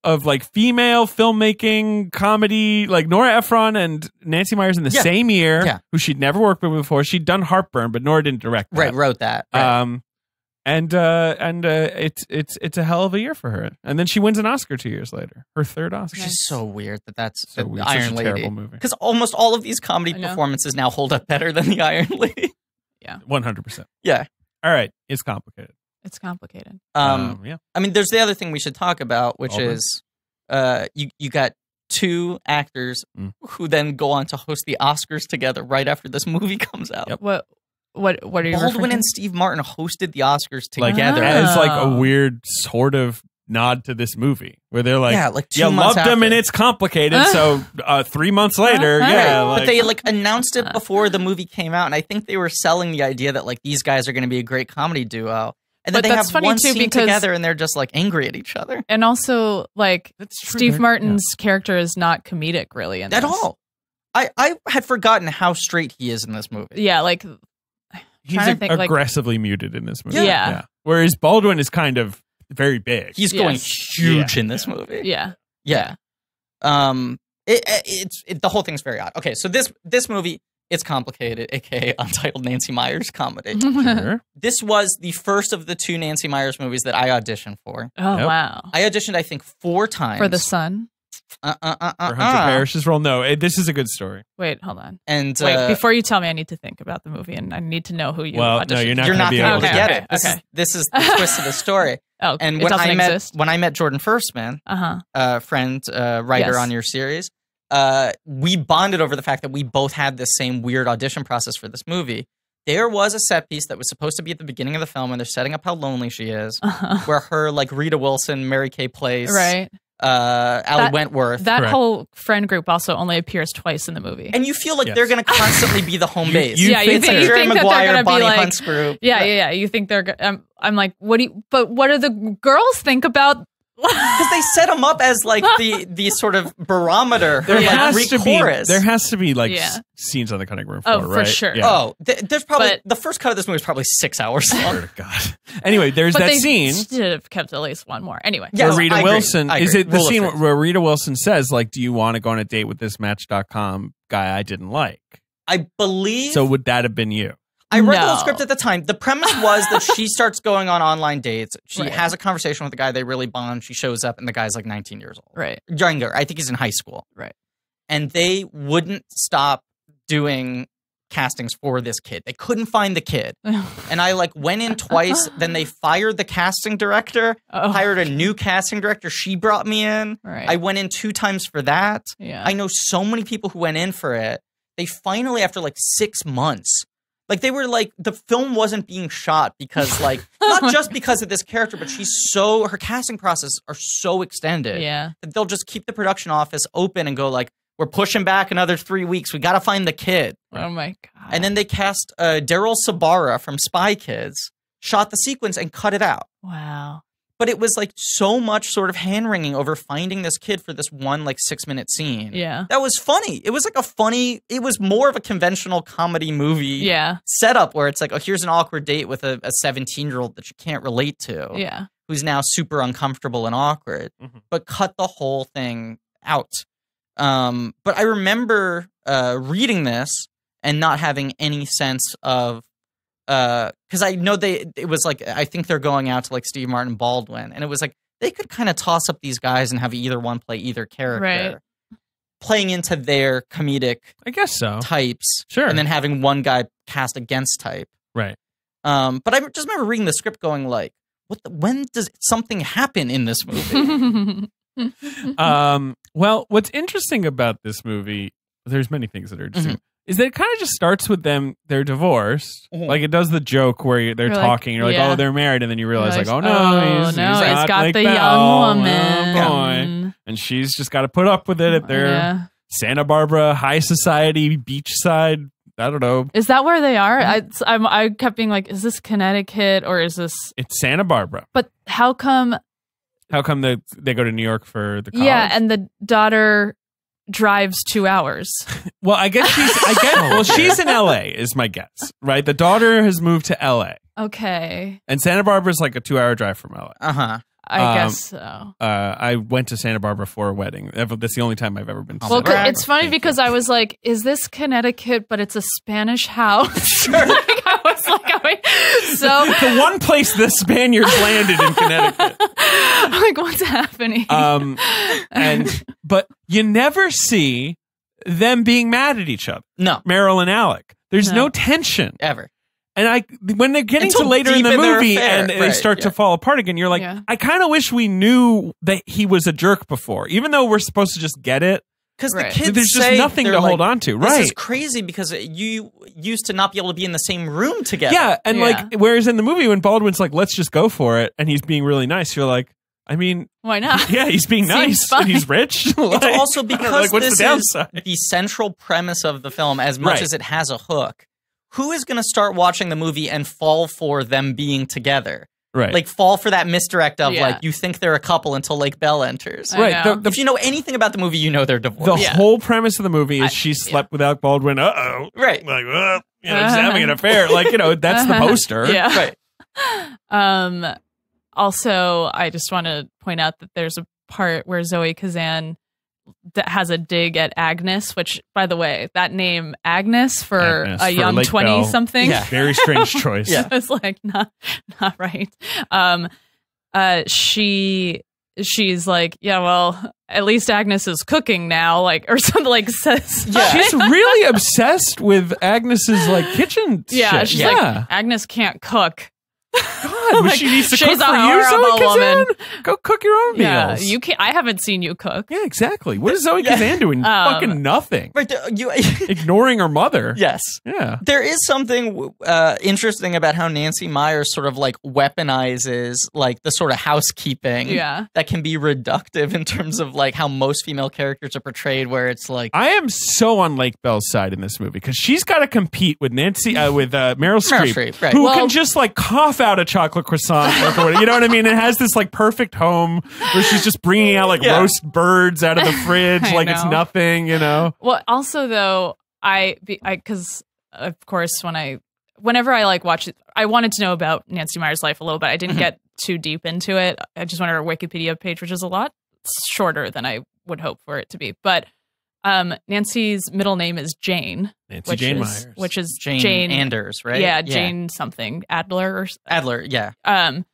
of like female filmmaking comedy, like Nora Ephron and Nancy Meyers in the same year, who she'd never worked with before. She'd done Heartburn, but Nora didn't direct that. Right, wrote that. Right. It's a hell of a year for her. And then she wins an Oscar 2 years later, her third Oscar. Which is so weird that's so weird. Iron Such a Lady. terrible movie. Because almost all of these comedy performances now hold up better than the Iron Lady. Yeah, 100%. Yeah. All right, it's complicated. It's complicated. I mean, there's the other thing we should talk about, which is you got two actors who then go on to host the Oscars together right after this movie comes out. Yep. What are you? Baldwin and Steve Martin hosted the Oscars together as like a weird sort of nod to this movie where they're like, you loved them and it's complicated. So 3 months later, but they like announced it before the movie came out, and I think they were selling the idea that like these guys are going to be a great comedy duo. And then they have one scene together, and they're just like angry at each other. And also, like Steve Martin's character is not comedic really in at this. all. I had forgotten how straight he is in this movie. Yeah, like he's aggressively muted in this movie. Yeah. Whereas Baldwin is kind of very big. He's going huge in this movie. Yeah. Yeah. The whole thing's very odd. Okay, so this movie, it's complicated, aka Untitled Nancy Meyers comedy. Sure. This was the first of the 2 Nancy Meyers movies that I auditioned for. Oh, Yep. wow. I auditioned, I think, 4 times. For The Sun? For Hunter Parrish's role. No, this is a good story. Wait, hold on. And Wait, before you tell me, I need to think about the movie, and I need to know who you Well, auditioned. no, you're not You're gonna not be going to able be able to to get get it. This is the twist of the story. Oh, And it doesn't exist? when I met Jordan Firstman, friend, writer Yes. on your series, we bonded over the fact that we both had this same weird audition process for this movie. There was a set piece that was supposed to be at the beginning of the film, and they're setting up how lonely she is, where her, like, Rita Wilson, Mary Kay Place, Right. Allie Wentworth. That Correct. whole friend group also only appears twice in the movie. And you feel like Yes. they're going to constantly be the home base. you Yeah, you It's think- like you Jerry think that they're Maguire, gonna be Bonnie like- Hunt's group. yeah. You think they're... I'm like, what are the girls think about... Because they set them up as like the sort of barometer. There like has to be. chorus. There has to be like Yeah. scenes on the cutting room floor, Oh, for right? sure. Yeah. Oh, there's probably But- the first cut of this movie is probably 6 hours long. Swear to God. Anyway, there's But that they scene should have kept at least one more. Anyway. Yes, where Rita I agree. Wilson I is agree. it the Rule of scene thirds. where Rita Wilson says like, "Do you want to go on a date with this Match.com guy I didn't like?" I believe. So would that have been you? I read the No. whole script at the time. The premise was that she starts going on online dates. She Right. has a conversation with the guy. They really bond. She shows up, and the guy's like 19 years old. Right. Younger. I think he's in high school. Right. And they wouldn't stop doing castings for this kid. They couldn't find the kid. And I like went in twice. Then they fired the casting director, Oh. hired a new casting director. She brought me in. Right. I went in 2 times for that. Yeah. I know so many people who went in for it. They finally, after like 6 months, like they were like, the film wasn't being shot because like, not just because of this character, but her casting process are so extended Yeah. that they'll just keep the production office open and go like, we're pushing back another 3 weeks. We got to find the kid. Oh my God. And then they cast Daryl Sabara from Spy Kids, shot the sequence and cut it out. Wow. But it was like so much sort of hand wringing over finding this kid for this one like 6-minute scene. Yeah. That was funny. It was like it was more of a conventional comedy movie Yeah. setup where it's like, oh, here's an awkward date with a 17-year-old that you can't relate to, Yeah. who's now super uncomfortable and awkward, but cut the whole thing out. But I remember reading this and not having any sense of, because I know it was like, I think they're going out to like Steve Martin Baldwin, and it was like, they could kind of toss up these guys and have either one play either character. Right. Playing into their comedic I guess so. types, Sure. and then having one guy cast against type. Right. But I just remember reading the script, going like, when does something happen in this movie? Well, what's interesting about this movie, there's many things that are interesting, is that it kind of just starts with them, they're divorced. Like it does the joke where they're You're like, talking, you're like, yeah. oh, they're married, and then you realize like, oh no, oh, he's no, not he's got like the Belle. young woman. Oh, boy. And she's just got to put up with it at their Yeah. Santa Barbara high society beachside. I don't know. Is that where they are? I kept being like, is this Connecticut or is this? It's Santa Barbara. But how come? How come they go to New York for the college? Yeah, and the daughter drives 2 hours. Well, I guess she's in LA is my guess, right? The daughter has moved to LA, Okay, and Santa Barbara's like a 2-hour drive from LA. Uh-huh. I guess so. I went to Santa Barbara for a wedding. That's the only time I've ever been to Well, Santa Barbara. it's funny because I was like, is this Connecticut, but it's a Spanish house? Like, I was like, wait, so the one place the Spaniards landed in Connecticut. I'm like, what's happening? But you never see them being mad at each other. No, Meryl and Alec. There's No. no tension. ever. And when they're getting Until to later in deep the in their movie affair. and they Right, start to yeah. fall apart again, you're like, Yeah. I kind of wish we knew that he was a jerk before, even though we're supposed to just get it. Because Right. the kids There's just say nothing they're to like, hold on to, This right? is crazy because you used to not be able to be in the same room together. Yeah, and Yeah. like, whereas in the movie when Baldwin's like, let's just go for it, and he's being really nice, you're like, I mean, Why not? yeah, he's being Seems nice, fine. and he's rich. It's Like, also I don't know, because like, what's this the is downside? the central premise of the film, as much Right. as it has a hook. Who is going to start watching the movie and fall for them being together? Right. Like, fall for that misdirect of, Yeah. like, you think they're a couple until Lake Bell enters. I Right. know. If you know anything about the movie, you know they're The divorced. whole premise of the movie is she slept without Baldwin. Uh-oh. Right. Like, he's having an affair. Like, that's the poster. Yeah. Right. Also, I just want to point out that there's a part where Zoe Kazan that has a dig at Agnes, which, by the way, that name Agnes for Agnes, a for young Lake 20-something. Yeah. Very strange choice. Yeah. It's like not right. She's like, yeah, well, at least Agnes is cooking now, like, or something, like, says. Yeah. She's really obsessed with Agnes's like kitchen Yeah, shit. she's like, Agnes can't cook. God, Like, she needs to she's cook a for you, Zoe horrible woman. Kazan. Go cook your own Yeah, meals. you can't. I haven't seen you cook. Yeah, exactly. What is Zoe Kazan doing? Fucking nothing. Right. Ignoring her mother. Yes. Yeah. There is something interesting about how Nancy Meyers sort of like weaponizes like the sort of housekeeping that can be reductive in terms of like how most female characters are portrayed, where it's like I am so on Lake Bell's side in this movie because she's got to compete with Meryl Streep, right. who can just like cough out a chocolate croissant. You know what I mean? It has this like perfect home where she's just bringing out like roast birds out of the fridge like it's nothing, you know? Well, also though, because of course whenever I like watch it, I wanted to know about Nancy Meyers' life a little bit. I didn't get too deep into it. I just went to her Wikipedia page, which is a lot shorter than I would hope for it to be. But Nancy's middle name is Jane. Nancy Jane Meyers. Which is Jane Anders, right? Yeah, Jane something. Adler. Yeah. And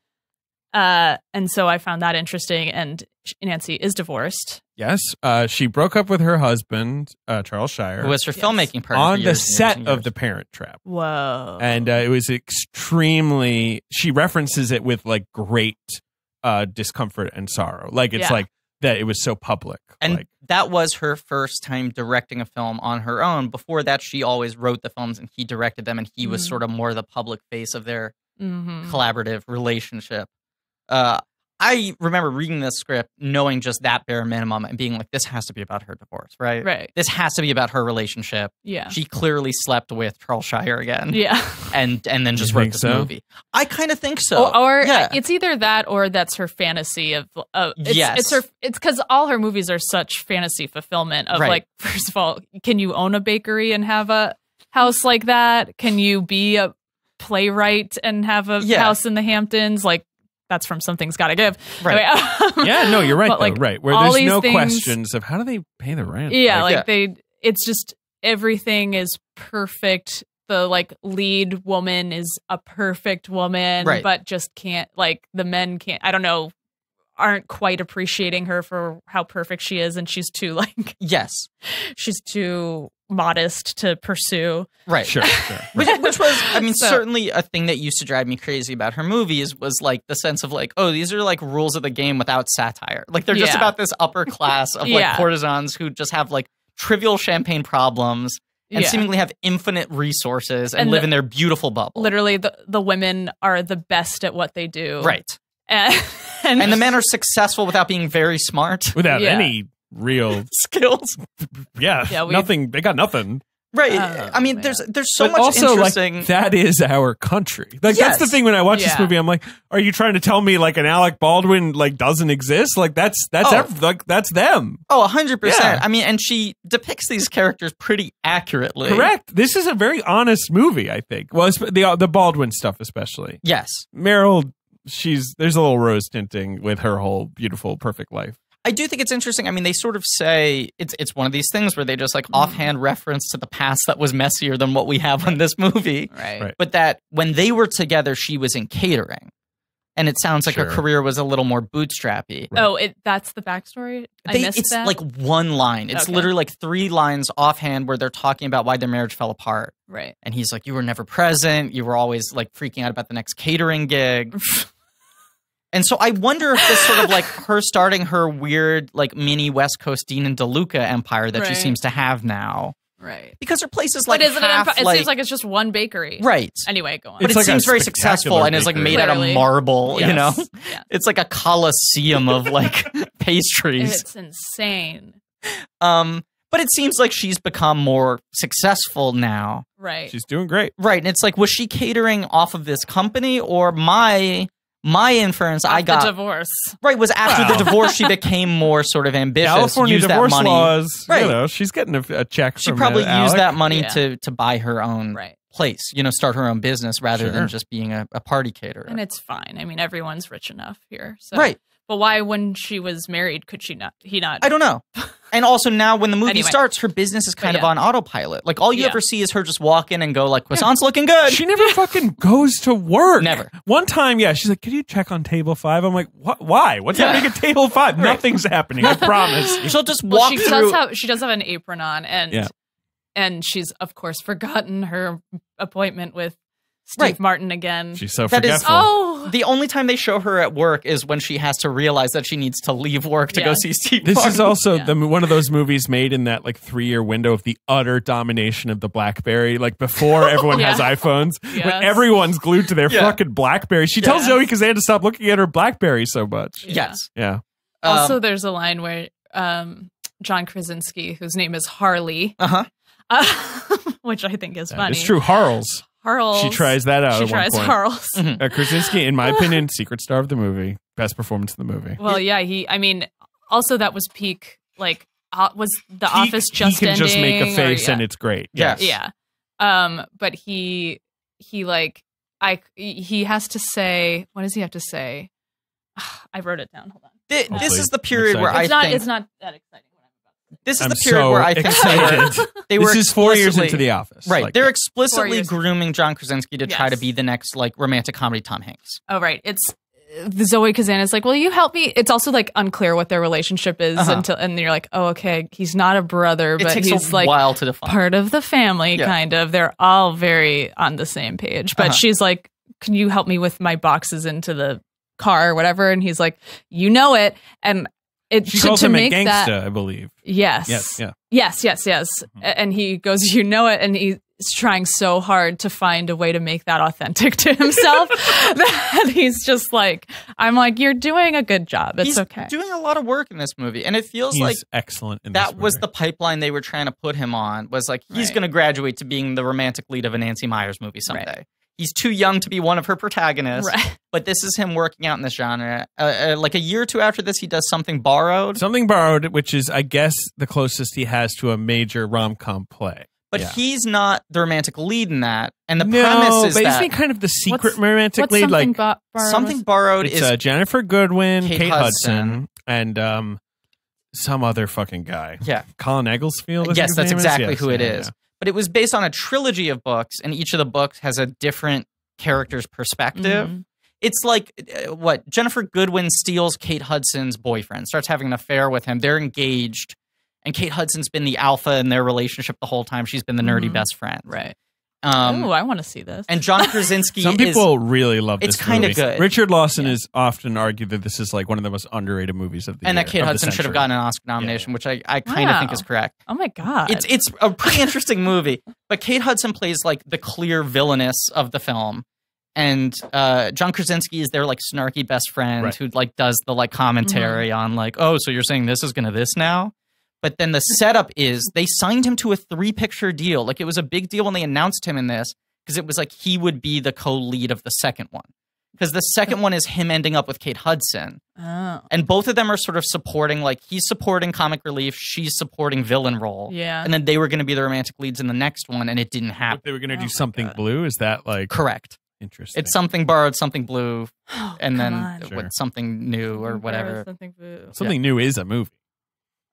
so I found that interesting. And Nancy is divorced. Yes. She broke up with her husband, Charles Shire. Who was her filmmaking partner. On the set of The Parent Trap. Whoa. And it was extremely, she references it with like great discomfort and sorrow. Like it's like that it was so public. And like, that was her first time directing a film on her own. Before that, she always wrote the films and he directed them, and he was sort of more the public face of their collaborative relationship. I remember reading this script, knowing just that bare minimum and being like, this has to be about her divorce, right? Right. This has to be about her relationship. Yeah. She clearly slept with Charles Shire again. Yeah. And then just wrote this movie. I kind of think so. Or it's either that or that's her fantasy of it's because all her movies are such fantasy fulfillment of like, first of all, can you own a bakery and have a house like that? Can you be a playwright and have a house in the Hamptons? Like, that's from Something's Gotta Give. Right. Yeah, no, you're right, though. Like, right. Where there's no questions of how do they pay the rent? Yeah, it's just everything is perfect. The like lead woman is a perfect woman, but just can't, like, the men can't, I don't know, aren't quite appreciating her for how perfect she is, and she's too like she's too modest to pursue. Right. Sure. Which was, I mean, certainly a thing that used to drive me crazy about her movies was like the sense of like, oh, these are like rules of the game without satire. Like they're just about this upper class of like courtesans who just have like trivial champagne problems and seemingly have infinite resources and live in their beautiful bubble. Literally, the women are the best at what they do. Right. And the men are successful without being very smart. Without any real skills. Nothing. They got nothing. Right. I mean, there's so much also, interesting. Like, that is our country. Like that's the thing when I watch this movie, I'm like, are you trying to tell me like an Alec Baldwin like doesn't exist? Like that's that's them. Oh, 100%. I mean, and she depicts these characters pretty accurately. Correct. This is a very honest movie, I think. Well, the Baldwin stuff especially. Yes. Meryl, there's a little rose tinting with her whole beautiful, perfect life. I do think it's interesting. I mean, they sort of say it's one of these things where they just like offhand reference to the past that was messier than what we have in this movie. Right. But that when they were together, she was in catering. And it sounds like her career was a little more bootstrappy. Right. Oh, that's the backstory? It's that? like one line. It's literally like 3 lines offhand where they're talking about why their marriage fell apart. Right. And he's like, you were never present. You were always like freaking out about the next catering gig. And so I wonder if this sort of like her starting her weird like mini West Coast Dean and DeLuca empire that she seems to have now. Right. Because her place is like isn't half, it seems like it's just one bakery. Right. Anyway, go on. But it seems very successful and is like made out of marble, you know? Yeah. It's like a coliseum of like pastries. It's insane. But it seems like she's become more successful now. Right. She's doing great. Right. And it's like, was she catering off of this company or my inference I got the divorce was after the divorce she became more sort of ambitious. California used divorce that money, laws, you know, she's getting a check. She from probably used Alec. that money to buy her own place, you know, start her own business rather than just being a party caterer. And it's fine. I mean, everyone's rich enough here, so. Right. But why, when she was married, could she not? He not? I don't know. And also now when the movie Anyway. starts, her business is kind of yeah. on autopilot. Like all you Yeah. ever see is her just walk in and go like, croissant's looking good. She never fucking goes to work. Never. One time, yeah, she's like, "Can you check on table 5?" I'm like, "What? Why? What's happening at table 5? Nothing's happening. I promise." She'll just Well, walk through. she does have an apron on, and Yeah. and she's of course forgotten her appointment with Steve Martin again. She's so That is- forgetful. The only time they show her at work is when she has to realize that she needs to leave work to go Yeah. see Steve This Martin. is also Yeah. one of those movies made in that like 3-year window of the utter domination of the BlackBerry. Like before everyone has Yeah. iPhones, Yes. when everyone's glued to their Yeah. fucking BlackBerry. She tells Yes. Zoe because they had to stop looking at her BlackBerry so much. Yes. Yeah. Also, there's a line where John Krasinski, whose name is Harley, Uh-huh. which I think is funny. It's true. Harles. Harles. She tries that out She at one tries point. Harles. Krasinski, in my opinion, secret star of the movie. Best performance in the movie. Well, yeah, I mean, also that was peak. Like, was The He- Office just he can ending? just make a or- face yeah. and it's great. Yes. Yeah. But he like he has to say, what does he have to say? I wrote it down. Hold on. This is the period I'm where I excited. think It's not that exciting. this is I'm the period so where I think excited. they were This is 4 years explicitly- into The Office. Right. Like, They're 4 explicitly years. grooming John Krasinski to try to Yes. be the next like romantic comedy Tom Hanks. Oh, right. It's Zoe Kazan is like, will you help me? It's also like unclear what their relationship is until, and you're like, oh, okay, he's not a brother, It but takes he's a like while to define. part of the family, Yeah. kind of. They're all very on the same page. But she's like, can you help me with my boxes into the car or whatever? And he's like, you know it. And it She to, calls to him a make gangsta, that, I believe. yes, Yes, yeah. yes. And he goes, you know it, and he's trying so hard to find a way to make that authentic to himself that he's just like, I'm like, you're doing a good job. It's He's okay. doing a lot of work in this movie, and it feels He's like excellent in that this was movie. the pipeline they were trying to put him on. Was like he's Right. going to graduate to being the romantic lead of a Nancy Meyers movie someday. Right. He's too young to be one of her protagonists, Right. but this is him working out in this genre. Like a year or two after this, he does Something Borrowed. Something Borrowed, which is, I guess, the closest he has to a major rom-com play. But Yeah. he's not the romantic lead in that. And the No, premise is but that isn't he kind of the secret What's- romantic What's lead? something Like borrowed? Something Borrowed it's is Jennifer Goodwin, Kate Kate Hudson. Hudson, and some other fucking guy. yeah. Colin Egglesfield. I think Yes, his that's name is? exactly Yes, who it yeah, is. yeah. But it was based on a trilogy of books, and each of the books has a different character's perspective. Mhm. It's like what Jennifer Goodwin steals Kate Hudson's boyfriend, starts having an affair with him. They're engaged, and Kate Hudson's been the alpha in their relationship the whole time. She's been the nerdy Mhm. best friend. Right. Um, I want to see this. and John Krasinski Some people really love this it's kinda movie. good. Richard Lawson has often argued that this is like one of the most underrated movies of the and year. that Kate of the Hudson should have century. gotten an Oscar nomination, which I kind of think Wow. is correct. Oh my god. It's a pretty interesting movie, but Kate Hudson plays like the clear villainess of the film, and John Krasinski is their like snarky best friend Right. who like does the like commentary on like, oh, so you're saying this is gonna this now? But then the setup is they signed him to a 3-picture deal. Like it was a big deal when they announced him in this because it was like he would be the co-lead of the second one. Because the second one is him ending up with Kate Hudson. Oh. And both of them are sort of supporting, like he's supporting comic relief, she's supporting villain role. Yeah. And then they were going to be the romantic leads in the next one, and it didn't If happen. they were going to Oh do my something God. blue, is that like Correct. interesting? It's Something Borrowed, Something Blue, Oh, and then come on. Sure. with Something New or whatever. Something boo. Something new is a movie.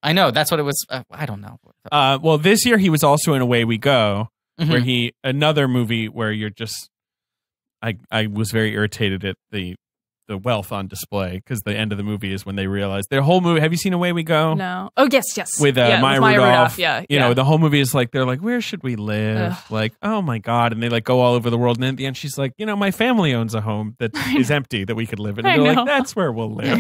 I know, that's what it was. I don't know. Well, this year he was also in Away We Go, Mhm. where another movie where you're just, I was very irritated at the wealth on display because the end of the movie is when they realize their whole movie. Have you seen Away We Go? No. Oh yes. With Yeah, Maya Maya Rudolph. Yeah. You know, the whole movie is like, they're like, where should we live? Ugh. Like, oh my God. And they like go all over the world. And then at the end, she's like, my family owns a home that is empty that we could live in. And I they're know. like, that's where we'll live.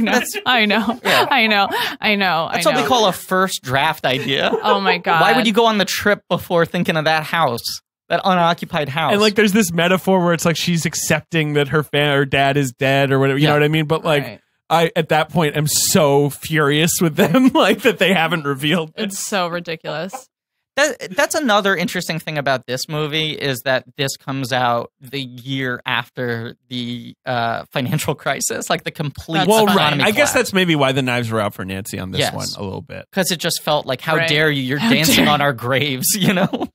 I know. Yeah. I know. That's what we call a first draft idea. Oh my god. Why would you go on the trip before thinking of that house? That unoccupied house. And like, there's this metaphor where it's like she's accepting that her dad is dead or whatever. You Yeah. know what I mean? But like, Right. I at that point am so furious with them, like that they haven't revealed it. It's so ridiculous. That's another interesting thing about this movie is that this comes out the year after the financial crisis, like the complete That's Well, right. economy I guess collapse. that's maybe why the knives were out for Nancy on this Yes. one a little bit. Because it just felt like, how Right. dare you? You're How dancing dare on our graves, you know?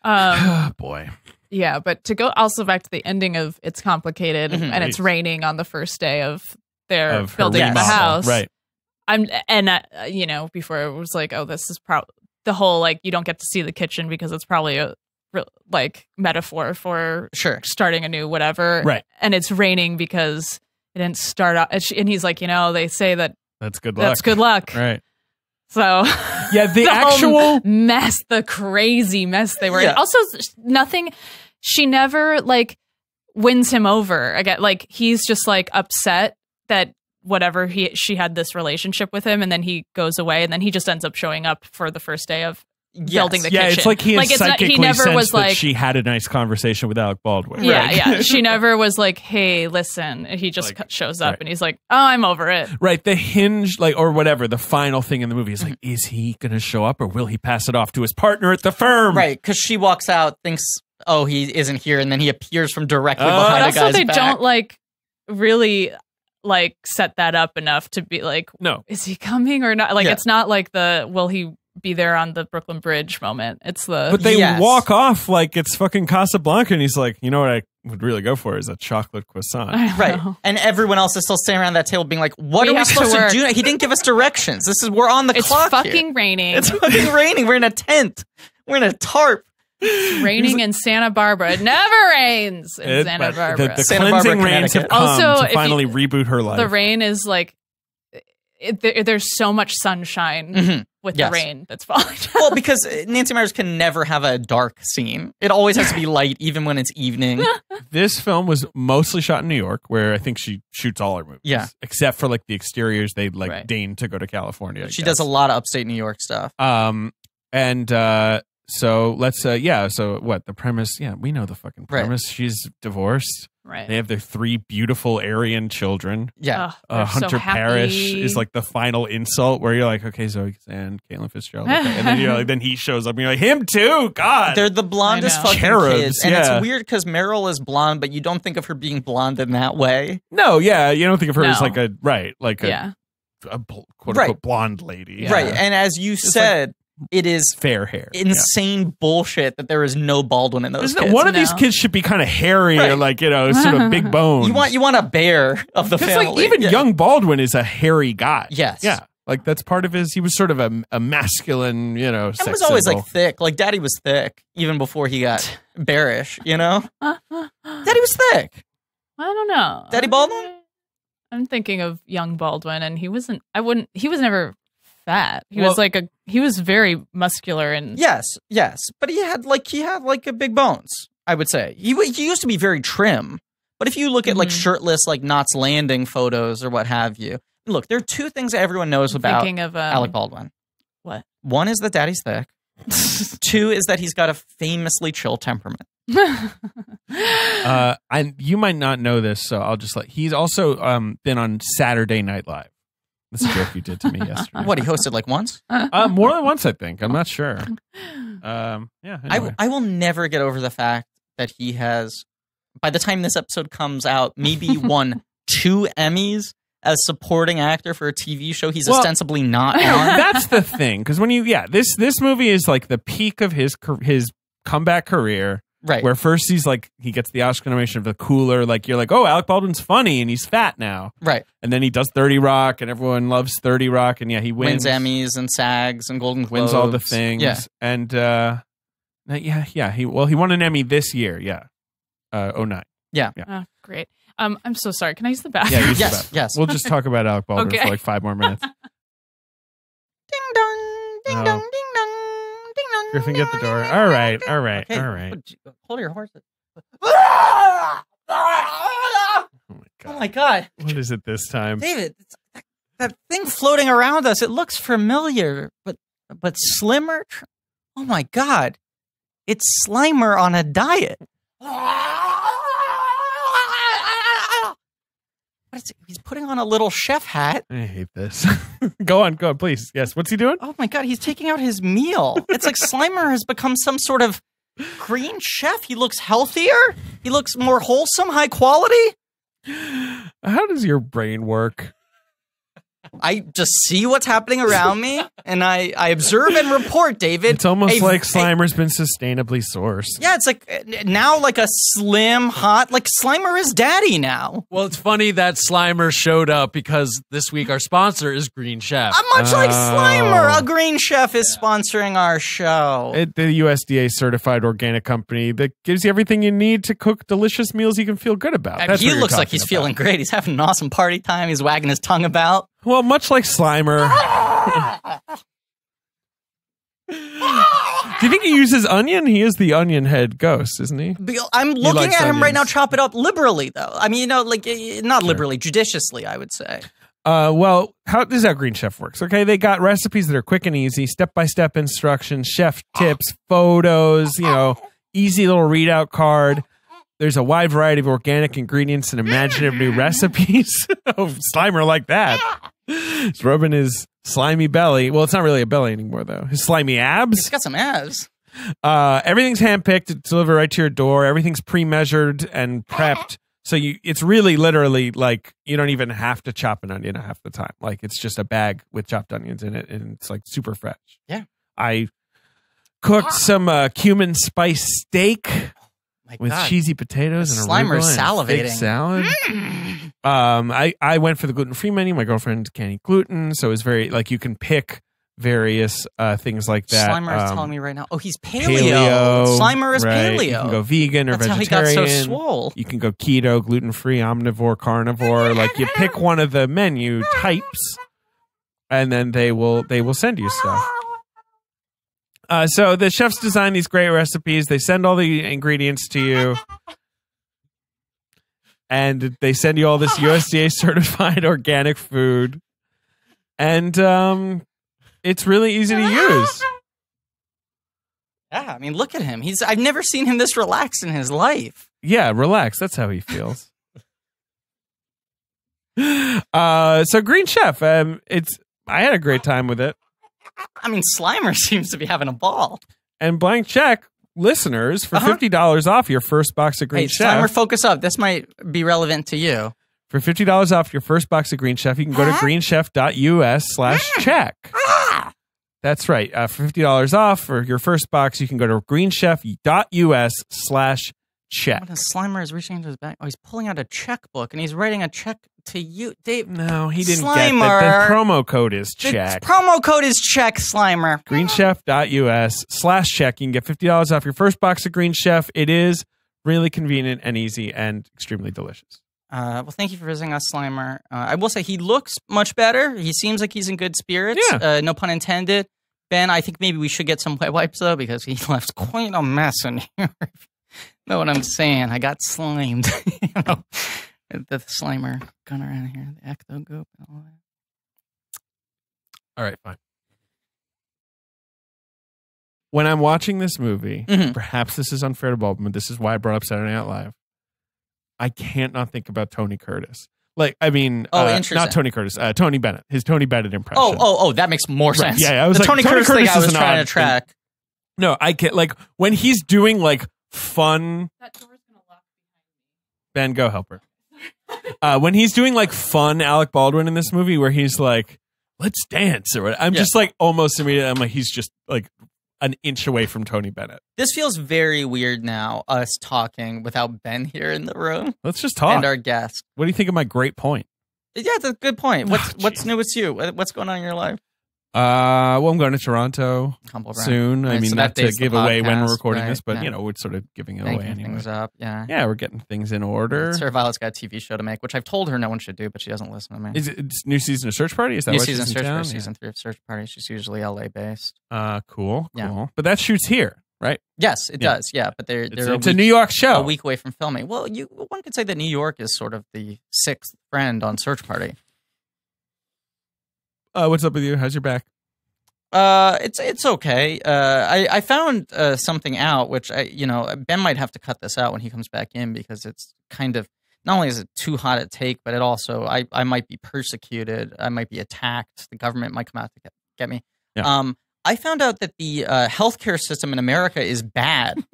Oh boy. Yeah, but to go also back to the ending of It's Complicated Mhm. and it's raining on the first day of their Of her building the remodel. house. Right. before it was like, oh, this is probably the whole like you don't get to see the kitchen because it's probably a like metaphor for starting a new whatever, right? And it's raining because it didn't start out. And he's like, they say that's good luck. That's good luck, right? So yeah, the actual mess, the crazy mess they were in. Also, nothing. She never like wins him over again. Like he's just like upset that whatever she had this relationship with him, and then he goes away, and then he just ends up showing up for the first day of building the kitchen. Yeah, it's like he psychically he never sensed was that like she had a nice conversation with Alec Baldwin. Yeah, yeah. She never was like, "Hey, listen." He just shows up and he's like, "Oh, I'm over it." Right. The hinge, like, or whatever. The final thing in the movie is like, is he going to show up or will he pass it off to his partner at the firm? Right. Because she walks out, thinks, "Oh, he isn't here," and then he appears from directly behind a guy's back. Also, they don't like really like set that up enough to be like, no, is he coming or not? Like, it's not like the will he be there on the Brooklyn Bridge moment. It's the but they walk off like it's fucking Casablanca, and he's like, you know what I would really go for is a chocolate croissant, right? And everyone else is still standing around that table being like, what are we supposed to do? He didn't give us directions. We're on the clock. It's fucking raining. It's fucking raining. We're in a tent. We're in a tarp. It's raining in Santa Barbara. It never rains in Santa Barbara. The cleansing rains have come also, to finally reboot her life. The rain is like, there's so much sunshine with the rain that's falling. Well, because Nancy Meyers can never have a dark scene. It always has to be light, even when it's evening. This film was mostly shot in New York, where I think she shoots all her movies. Yeah. Except for like the exteriors, they deign to go to California. She does a lot of upstate New York stuff. So let's, so what? The premise, we know the fucking premise. Right. She's divorced. Right. They have their 3 beautiful Aryan children. Yeah. Hunter so Parrish is like the final insult where you're like, okay, Zoe and Caitlin Fitzgerald. Okay. And then you're like, then he shows up and you're like, him too? God. They're the blondest fucking cherubs, kids. And it's weird because Meryl is blonde, but you don't think of her being blonde in that way. No, you don't think of her as like a, quote unquote blonde lady. Yeah. Right. And as you said, it is fair hair. Insane bullshit that there is no Baldwin in those kids. One of these kids should be kind of hairy or like, sort of big bones. You want a bear of the family. Like even young Baldwin is a hairy guy. Yes. Yeah. Like that's part of he was sort of a masculine, sex and was always symbol. like thick. Like Daddy was thick even before he got bearish, Daddy was thick. I don't know. Daddy Baldwin? I'm thinking of young Baldwin and he was never fat. He was very muscular and yes, but he had a big bones. I would say he used to be very trim. But if you look at like shirtless like Knots Landing photos or what have you, look, there are 2 things that everyone knows about Alec Baldwin. What? One is that Daddy's thick. 2 is that he's got a famously chill temperament. And you might not know this, so I'll just he's also been on Saturday Night Live. That's a joke you did to me yesterday. What, he hosted like once? More than once, I think. I'm not sure. Anyway. I will never get over the fact that he has, by the time this episode comes out, maybe won 2 Emmys as supporting actor for a TV show he's ostensibly not on. That's the thing, because when this movie is like the peak of his comeback career. Right. Where first he's like, he gets the Oscar nomination of the cooler, like you're like, oh, Alec Baldwin's funny and he's fat now. Right. And then he does 30 Rock and everyone loves 30 Rock and he wins Emmys and SAGs and Golden Globes. Wins all the things. Yeah. And he won an Emmy this year. Yeah. 09. Yeah. Oh, great. I'm so sorry. Can I use the bathroom? Yeah, use the bathroom. Yes. We'll just talk about Alec Baldwin for like 5 more minutes. Ding dong, ding dong, ding dong. Griffin, get the door. All right. Okay. Hold your horses. Oh my God. What is it this time? David, that thing floating around us, it looks familiar, but slimmer. Oh my God. It's Slimer on a diet. He's putting on a little chef hat. I hate this. Go on, please. Yes, what's he doing? Oh my God, he's taking out his meal. It's like Slimer has become some sort of green chef. He looks healthier. He looks more wholesome, high quality. How does your brain work? I just see what's happening around me, and I observe and report, David. It's almost like Slimer's been sustainably sourced. Yeah, it's like now like a slim, hot, like Slimer is daddy now. Well, it's funny that Slimer showed up because this week our sponsor is Green Chef. Much like Slimer, a Green Chef is sponsoring our show. The USDA certified organic company that gives you everything you need to cook delicious meals you can feel good about. He looks like he's feeling great. He's having an awesome party time. He's wagging his tongue about. Well, much like Slimer. Do you think he uses onion? He is the onion head ghost, isn't he? I'm looking at him right now. Chop it up liberally, though. I mean, like not liberally, judiciously, I would say. Well, this is how Green Chef works. Okay, they got recipes that are quick and easy, step-by-step instructions, chef tips, photos. Easy little readout card. There's a wide variety of organic ingredients and imaginative new recipes. Oh, Slimer like that. He's rubbing his slimy belly. Well, it's not really a belly anymore, though. His slimy abs. He's got some abs. Everything's handpicked. It's delivered right to your door. Everything's pre-measured and prepped. So it's really literally like you don't even have to chop an onion half the time. Like it's just a bag with chopped onions in it, and it's like super fresh. Yeah. I cooked some cumin spice steak. With cheesy potatoes and a Slimer's salivating. Fig salad. I went for the gluten-free menu. My girlfriend can't eat gluten, so it's very like you can pick various things like that. Slimer is telling me right now. Oh, he's paleo. Slimer is paleo. You can go vegan or vegetarian. That's how he got so swole. You can go keto, gluten-free, omnivore, carnivore. Like you pick one of the menu types, and then they will send you stuff. So the chefs design these great recipes. They send all the ingredients to you. And they send you all this USDA certified organic food. And it's really easy to use. Yeah, I mean, look at him. I've never seen him this relaxed in his life. Yeah, relax. That's how he feels. So Green Chef, I had a great time with it. I mean, Slimer seems to be having a ball. And Blank Check listeners, for $50 off your first box of Green Chef. Slimer, focus up. This might be relevant to you. For $50 off your first box of Green Chef, you can go to greenchef.us/check. That's right. For $50 off for your first box, you can go to greenchef.us/check. What is Slimer is reaching into his bag? Oh, he's pulling out a checkbook and he's writing a check to you, Dave. No, he didn't get that. The promo code is check. The promo code is check, Slimer. Greenchef.us/check. You can get $50 off your first box of Green Chef. It is really convenient and easy and extremely delicious. Well, thank you for visiting us, Slimer. I will say he looks much better. He seems like he's in good spirits. Yeah. No pun intended. Ben, I think maybe we should get some wet wipes, though, because he left quite a mess in here. Know what I'm saying? I got slimed. The Slimer gun around here, the ecto goop and all that. All right, fine. When I'm watching this movie, perhaps this is unfair to Baldwin, but this is why I brought up Saturday Night Live. I can't not think about Tony Curtis. Like, I mean, not Tony Curtis, Tony Bennett. His Tony Bennett impression. Oh, that makes more sense. Yeah, I was the like, Tony Curtis thing I was trying to track. Thing. No, I can't. Like, when he's doing, like, fun... That door's gonna lock behind me. Ben, go help her. When he's doing, like, fun Alec Baldwin in this movie where he's like, let's dance, or whatever, I'm just, like, almost immediately, I'm like, he's just, like... an inch away from Tony Bennett. This feels very weird now, us talking without Ben here in the room. Let's just talk. And our guest. What do you think of my great point? Yeah, it's a good point. What's new with you? What's going on in your life? Well, I'm going to Toronto soon. Right, I mean, so not to give away when we're recording right, this, but, yeah. you know, we're sort of giving it away anyway. Things up, yeah. Yeah, we're getting things in order. Sarah Violet's got a TV show to make, which I've told her no one should do, but she doesn't listen to me. Is it new season of Search Party? Is that new what season she's Search in Party? town? Season 3 of Search Party. She's usually LA-based. Cool. Yeah. But that shoots here, right? Yes, it does, yeah. But it's a New York show. A week away from filming. Well, one could say that New York is sort of the sixth friend on Search Party. What's up with you? How's your back? It's okay. I found something out, which Ben might have to cut this out when he comes back in because it's kind of not only is it too hot at take, but it also I might be persecuted. I might be attacked. The government might come out to get me. Yeah. I found out that the healthcare system in America is bad.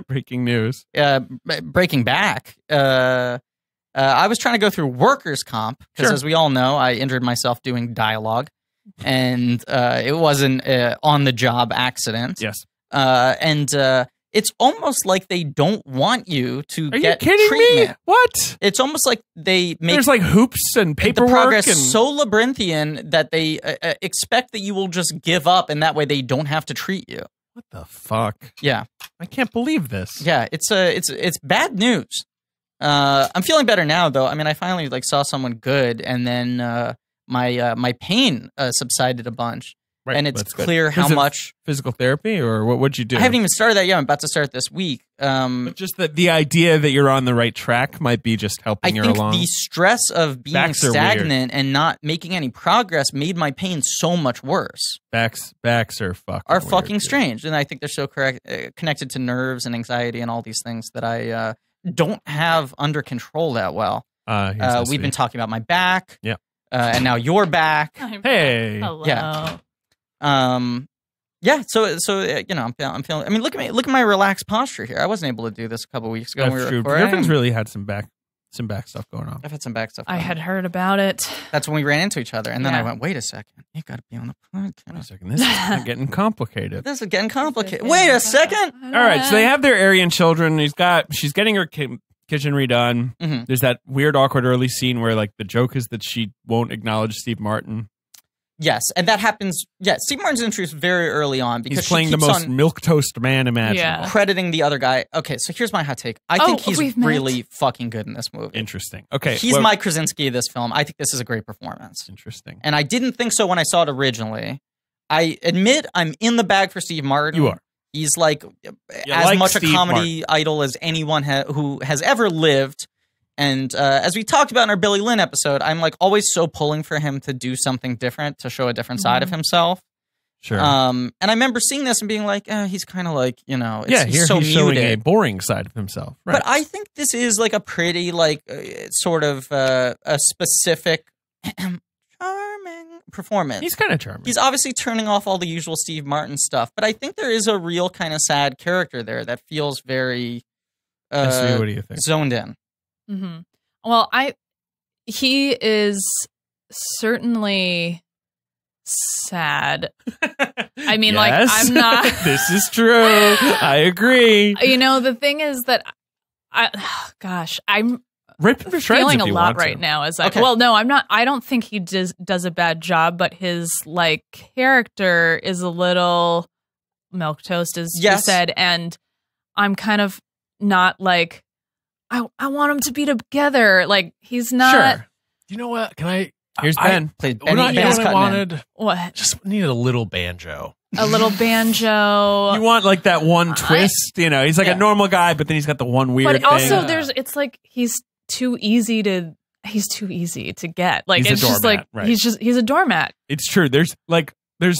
Breaking news. Breaking back. I was trying to go through workers' comp because, Sure. as we all know, I injured myself doing dialogue, and it was an on-the-job accident. Yes. It's almost like they don't want you to Are get you kidding treatment. me? What? It's almost like they make There's like hoops and the paperwork progress and so labyrinthian that they expect that you will just give up, and that way they don't have to treat you. what the fuck? Yeah, I can't believe this. yeah, it's bad news. I'm feeling better now, though. I mean, I finally saw someone good, and then my pain subsided a bunch, Right, and it's that's good. clear how Was it much. Physical therapy, or would you do? I haven't even started that yet. I'm about to start this week. But just the idea that you're on the right track might be just I helping you think along. the stress of being Backs are stagnant and not making any progress made my pain so much worse. Backs are fucking Are weird, fucking dude. strange, and I think they're so connected to nerves and anxiety and all these things that I don't have under control that well. We've been talking about my back, Yeah. and now your back. Hey. Hello. Yeah. Yeah, so I'm feeling. I mean, look at my relaxed posture here. I wasn't able to do this a couple weeks ago. That's when we were true. recording. Griffin's really had some back stuff going on. I've had some back stuff. I going had on. heard about it. That's when we ran into each other, and then I Yeah. went, "Wait a second, you got to be on the Wait a podcast. second, this is getting complicated. This is getting complicated. Wait a second." All right, so they have their Aryan children. She's getting her kitchen redone. Mhm. There's that weird, awkward early scene where the joke is that she won't acknowledge Steve Martin. Yes, and that happens. Yeah, Steve Martin's introduced very early on because He's playing she the keeps most on milquetoast man imaginable. Yeah. crediting the other guy. Okay, so here's my hot take. I think he's we've met. really fucking good in this movie. Interesting. Okay, He's well, Mike Krasinski of this film. I think this is a great performance. Interesting. And I didn't think so when I saw it originally. I admit I'm in the bag for Steve Martin. You are. He's as like much Steve a comedy idol as anyone who has ever lived. And as we talked about in our Billy Lynn episode, I'm always so pulling for him to do something different, to show a different side of himself. Sure. And I remember seeing this and being like, he's kind of here he's so he's showing a muted. boring side of himself. Right. But I think this is a pretty sort of a specific charming performance. he's kind of charming. He's obviously turning off all the usual Steve Martin stuff, but I think there is a real kind of sad character there that feels very SV, what do you think? zoned in. Mm-hmm. Well, he is certainly sad. I mean, Yes. I'm not. This is true. I agree. The thing is that I'm Rip him to shreds feeling if a you lot want to. right now. Okay. Well, no, I'm not. I don't think he does a bad job, but his character is a little milquetoast, as you Yes. said, and I'm kind of not I want them to be together. He's not. Sure. You know what? Can I? Here's Ben. Played You know what Ben's I cutting in. wanted? What? Just needed a little banjo. A little banjo. You want that one twist, He's Yeah. a normal guy, but then he's got the one weird But also, thing. it's he's too easy to get. He's a It's just doormat, right. he's a doormat. It's true. There's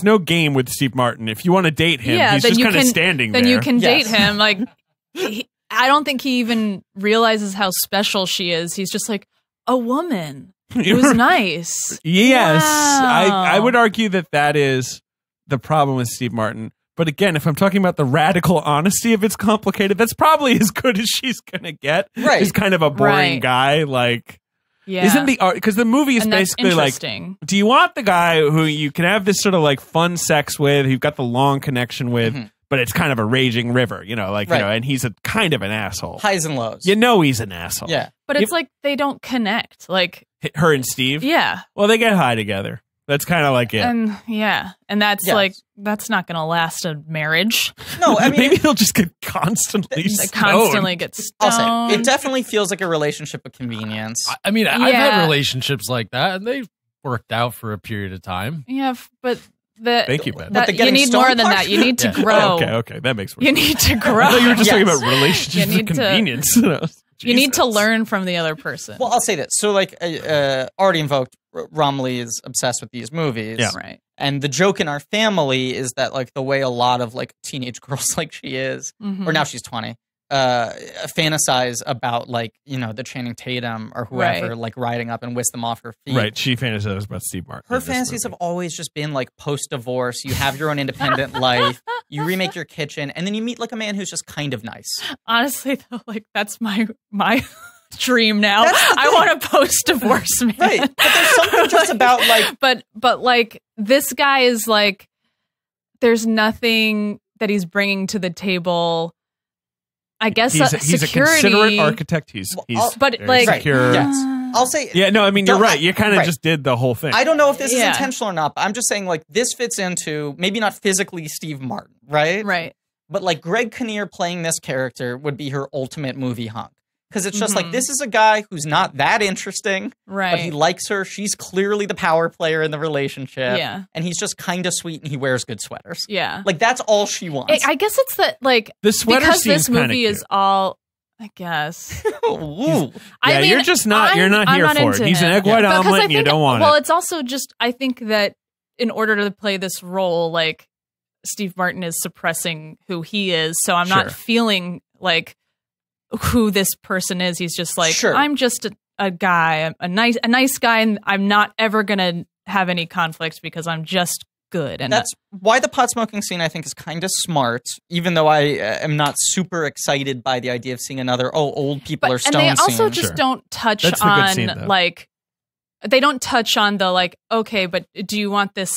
no game with Steve Martin. If you want to date him, Yeah, he's then just you kind of can- standing Then there. you can Yes. date him. I don't think he even realizes how special she is. He's just a woman who's nice. Yes, Wow. I would argue that is the problem with Steve Martin. But again, if I'm talking about the radical honesty of it's complicated, that's probably as good as she's gonna get. Right. He's kind of a boring Right. guy. Yeah. Isn't the art because the movie is and that's basically interesting. do you want the guy who you can have this sort of fun sex with, who you've got the long connection with, Mhm. but it's kind of a raging river, Right. and he's a kind of an asshole. Highs and lows. He's an asshole. Yeah. But it's they don't connect. Her and Steve. Yeah. Well, they get high together. That's kind of it. And that's Yes. that's not going to last a marriage. No, I mean, Maybe they'll just get constantly They stoned. constantly get I'll stoned. say it definitely feels like a relationship of convenience. I mean, I've Yeah. had relationships like that, and they've worked out for a period of time. Yeah, but Thank you, Ben. But that, the you getting need more stoned than part? that. You need to Yeah. grow. Okay, that makes more You sense. need to I grow. thought you were just talking Yes. about relationships You of need to- convenience. You need to Jesus. learn from the other person. Well, I'll say this. So, already invoked, Romley is obsessed with these movies. Yeah. Right. And the joke in our family is that, the way a lot of, teenage girls like she is, Mhm. or now she's 20, fantasize about, the Channing Tatum or whoever, riding up and whisk them off her feet. Right, she fantasizes about Steve Martin. Her in this fantasies have movie. always just been post-divorce. You have your own independent life. You remake your kitchen, and then you meet a man who's just kind of nice. Honestly, though, that's my dream now. I want a post-divorce man. Right. But there's something just about like but like this guy is like there's nothing that he's bringing to the table. I guess he's a security. considerate architect. He's but very like secure. Yes. I'll say Yeah, no, I mean you're right. You kind of right. just did the whole thing. I don't know if this is Yeah. intentional or not, but I'm just saying like this fits into maybe not physically Steve Martin, right? right. But like Greg Kinnear playing this character would be her ultimate movie hunk. Because it's just like, this is a guy who's not that interesting, Right. but he likes her. She's clearly the power player in the relationship. Yeah. And he's just kind of sweet and he wears good sweaters. Yeah. Like, that's all she wants. I guess it's that like The sweater because seems this movie kinda is cute. all I guess. Ooh. Yeah, you're just not. You're not I'm here not for it. into He's an him. egg white Because omelet, I and you think- don't want well, it. it's also just I think that in order to play this role, like Steve Martin is suppressing who he is, so I'm Sure. not feeling like who this person is. He's just like Sure. I'm just a guy, a nice guy, and I'm not ever gonna have any conflict because I'm just good. And That's why the pot smoking scene, I think, is kind of smart, even though I am not super excited by the idea of seeing another, old people are and they stone also scene. just Sure. don't touch That's the good on scene, though. like they don't touch on the like okay, but do you want this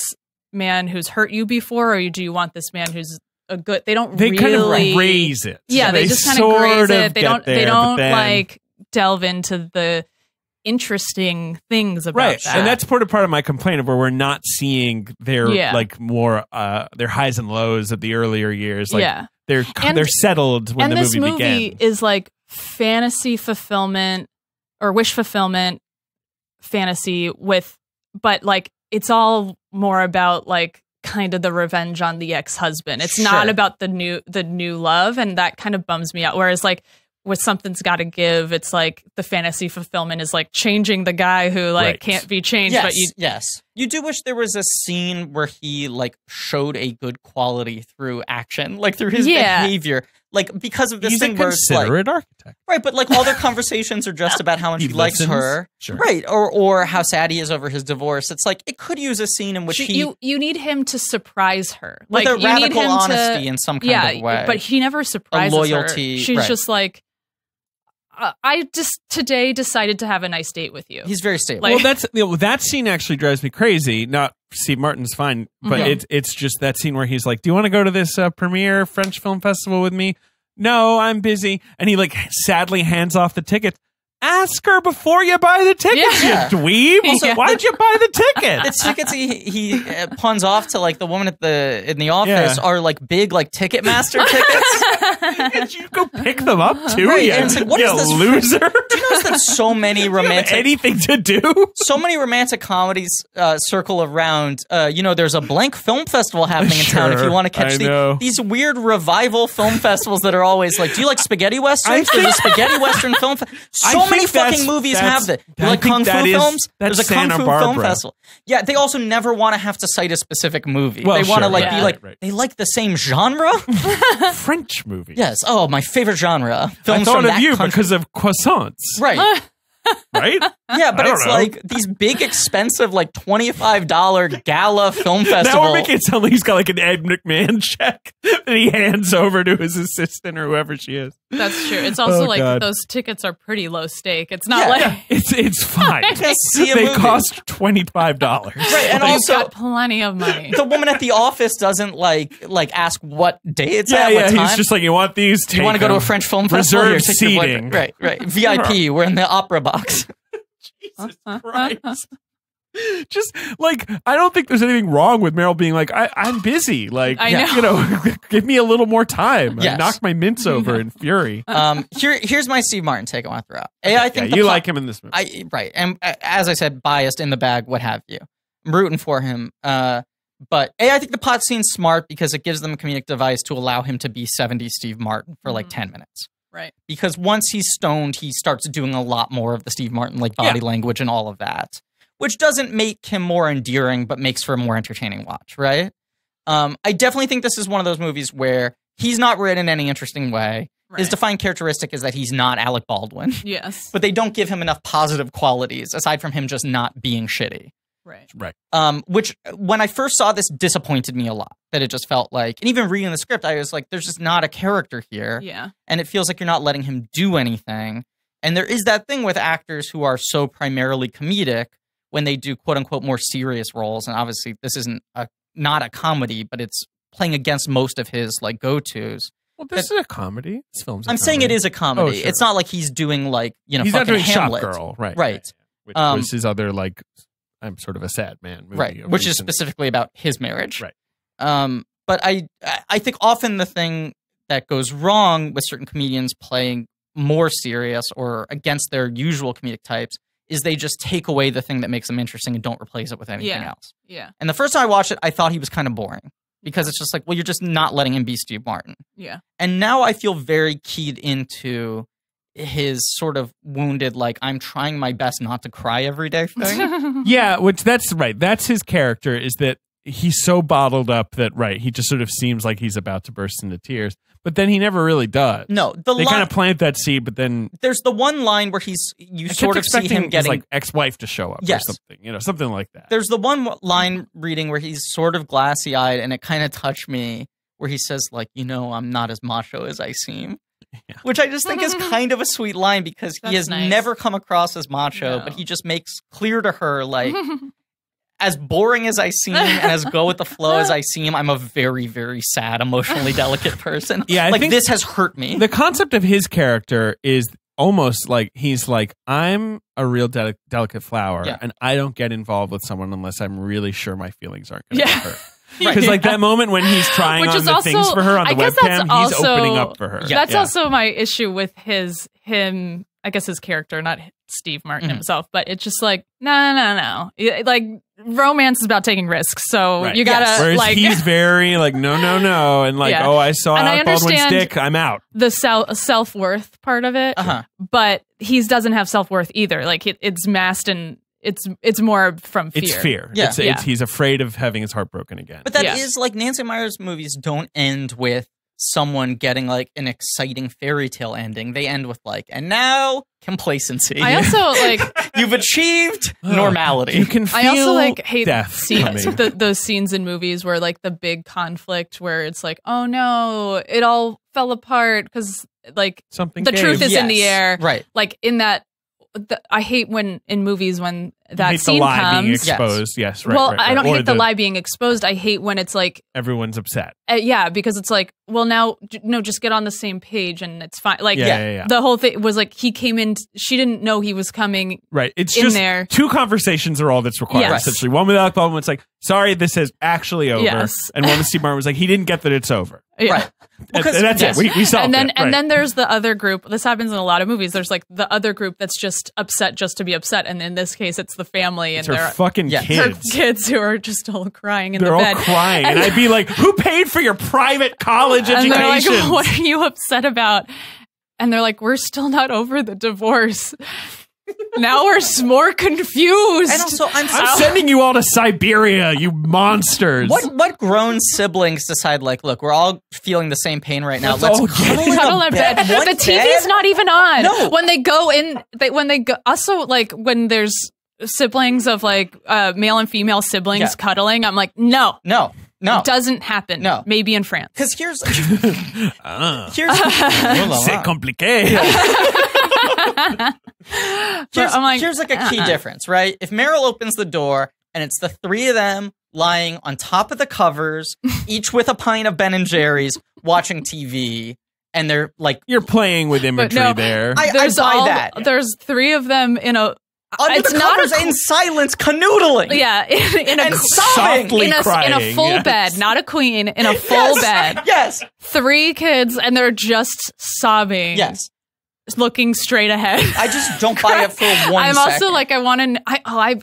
man who's hurt you before, or do you want this man who's a good? They don't. They really, kind of raise it. Yeah, they just kind of sort graze of it. They get don't. there, They but don't then- like delve into the interesting things about Right, that. and that's part of my complaint of where we're not seeing their Yeah. like more their highs and lows of the earlier years. Like Yeah. they're And- settled when and the this movie movie began. is like fantasy fulfillment or wish fulfillment fantasy but like it's all more about like kind of the revenge on the ex-husband. It's not Sure. about the new love, and that kind of bums me out. Whereas like with Something's Gotta Give, it's like the fantasy fulfillment is like changing the guy who like Right. can't be changed, Yes, but you yes. You do wish there was a scene where he like showed a good quality through action, like through his Yeah. behavior, like because of this He's a thing where it's like, considerate architect. right, but like all their conversations are just about how much He he likes listens. her, Sure. right, or how sad he is over his divorce. It's like it could use a scene in which you need him to surprise her, with like a you need radical him honesty to, in some kind of way. but he never surprises loyalty, her. She's right. just like, I just today decided to have a nice date with you. He's very stable. Like- Well, that scene actually drives me crazy. Not Steve Martin's fine, but Mhm. it's just that scene where he's like, "Do you want to go to this premiere French film festival with me?" No, I'm busy, and he like sadly hands off the tickets. Ask her before you buy the tickets, Yeah. you dweeb. Yeah. Why'd you buy the ticket? the tickets he puns off to like the woman in the office Yeah. are like big like Ticketmaster tickets. Did you go pick them up too? Right, you, and it's like, what you is this loser? Do you notice that so many Do you have romantic anything to do? so many romantic comedies circle around. There's a blank film festival happening in town. If you Sure, want to catch I know. these weird revival film festivals that are always like, do you like spaghetti westerns? There's a spaghetti western film. So I many think that's- fucking movies that's- have that. You I like think kung fu that is- films? that's There's a kung Santa fu film Barbara. festival. Yeah, they also never want to have to cite a specific movie. Well, they want to sure, like right, be right, like right. they like the same genre. French movie. Yes. Oh, my favorite genre. Films I thought from of that you country. because of croissants, Right. right? Yeah, but I don't it's know. like these big, expensive, like $25 gala film festival. Now we're making it sound like he's got like an Ed McMahon check that he hands over to his assistant or whoever she is. That's true. It's also Oh, like God. those tickets are pretty low stake. It's not Yeah. like It's fine. Just see a They movie. cost $25. Right, and you've also got plenty of money. the woman at the office doesn't like ask what day it's Yeah, at, what yeah. time. He's just like, you want these? Do you want to go to a French film festival? Reserved Here, take your seating. boyfriend. Right. VIP. We're in the opera box. Jesus Christ. Just like, I don't think there's anything wrong with Meryl being like, I'm busy. Like, I know. you know, give me a little more time. I Yes. knocked my mints over in fury. Here's my Steve Martin take I want to throw out. I think Yeah, you like him in this movie. Right, and as I said, biased in the bag, what have you. I'm rooting for him. But I think the pot scene's smart because it gives them a comedic device to allow him to be 70s Steve Martin for like 10 minutes. Right. Because once he's stoned, he starts doing a lot more of the Steve Martin like body language and all of that, which doesn't make him more endearing, but makes for a more entertaining watch, right? I definitely think this is one of those movies where he's not written in any interesting way. His Right. defining characteristic is that he's not Alec Baldwin, Yes. but they don't give him enough positive qualities aside from him just not being shitty. Right. Right. Which when I first saw this disappointed me a lot, that it just felt like, and even reading the script, I was like, there's just not a character here. Yeah. And it feels like you're not letting him do anything. And there is that thing with actors who are so primarily comedic when they do quote unquote more serious roles. And obviously this isn't not a comedy, but it's playing against most of his like go-tos. Well, this is a comedy. This film's a I'm comedy. saying it is a comedy. Oh, sure. It's not like he's doing like, he's fucking not doing Hamlet. Shop Girl, right? Right. Which was his other like, I'm sort of a sad man movie. Right. Which is specifically about his marriage. Right. But I think often the thing that goes wrong with certain comedians playing more serious or against their usual comedic types is they just take away the thing that makes them interesting and don't replace it with anything else. Yeah. And the first time I watched it, I thought he was kind of boring because it's just like, well, you're just not letting him be Steve Martin. Yeah. And now I feel very keyed into his sort of wounded, like, I'm trying my best not to cry every day thing. Yeah, which that's right. That's his character, is that he's so bottled up that, right, he just sort of seems like he's about to burst into tears. But then he never really does. No, they kind of plant that seed, but then there's the one line where you sort of see him getting like ex-wife to show up, or something, something like that. There's the one line reading where he's sort of glassy-eyed, and it kind of touched me, where he says, like, I'm not as macho as I seem. Yeah. Which I just think is kind of a sweet line because he has never come across as macho, but he just makes clear to her, like, as boring as I seem and as go with the flow as I seem, I'm a very, very sad, emotionally delicate person. Yeah, I think this has hurt me. The concept of his character is almost like he's like, I'm a real delicate flower, and I don't get involved with someone unless I'm really sure my feelings aren't going to get hurt. Because like that moment when he's trying on the things for her on the webcam, he's opening up for her. That's also my issue with him. I guess his character, not Steve Martin himself, but it's just like, no. Like, romance is about taking risks, so you gotta Whereas he's very like, no, and like, oh, I saw Baldwin's dick, I'm out. The self-worth part of it, but he doesn't have self-worth either. Like it's masked and it's more from fear. It's fear. Yeah. He's afraid of having his heart broken again. But that is like Nancy Meyers movies don't end with someone getting like an exciting fairy tale ending. They end with like, and now complacency. I also like you've achieved normality. You can feel I also like hate those scenes in movies where like the big conflict where it's like, oh no, it all fell apart because like something the truth is in the air. Right. Like in that I hate when in movies when that scene the lie comes being exposed. Yes, right. Well, right. I don't hate the lie being exposed. I hate when it's like everyone's upset. Because it's like, well, now no, just get on the same page and it's fine. Like the whole thing was like he came in. She didn't know he was coming. Right. It's in just there. Two conversations are all that's required. Essentially, one with Alec Baldwin, it's like, sorry, this is actually over. Yes. And one with Steve Martin was like, he didn't get that it's over. Yeah. Right. And that's it. We solved it. And then there's the other group. This happens in a lot of movies. There's like the other group that's just upset just to be upset. And in this case, it's the family and they're fucking kids. Her kids who are just all crying in they're the bed. They're all crying. And I'd be like, who paid for your private college education? And they're like, what are you upset about? And they're like, we're still not over the divorce. Now we're more confused. And also, I'm sending you all to Siberia, you monsters. What grown siblings decide, like, look, we're all feeling the same pain right now. Let's cuddle in bed. The TV's not even on. No. When they go in, also, like, when there's siblings of, like, male and female siblings cuddling, I'm like, no. It doesn't happen. No. Maybe in France. Because here's C'est compliqué. Here's like a key difference, right? If Meryl opens the door and it's the three of them lying on top of the covers, each with a pint of Ben and Jerry's, watching TV, and they're like, you're playing with imagery there. I buy that. There's three of them in a. Under the covers in silence, canoodling. Yeah, and sobbing. In a full bed, not a queen, in a full bed. Yes. Three kids, and they're just sobbing. Yes. Looking straight ahead. I just don't buy it for 1 second. I'm also like,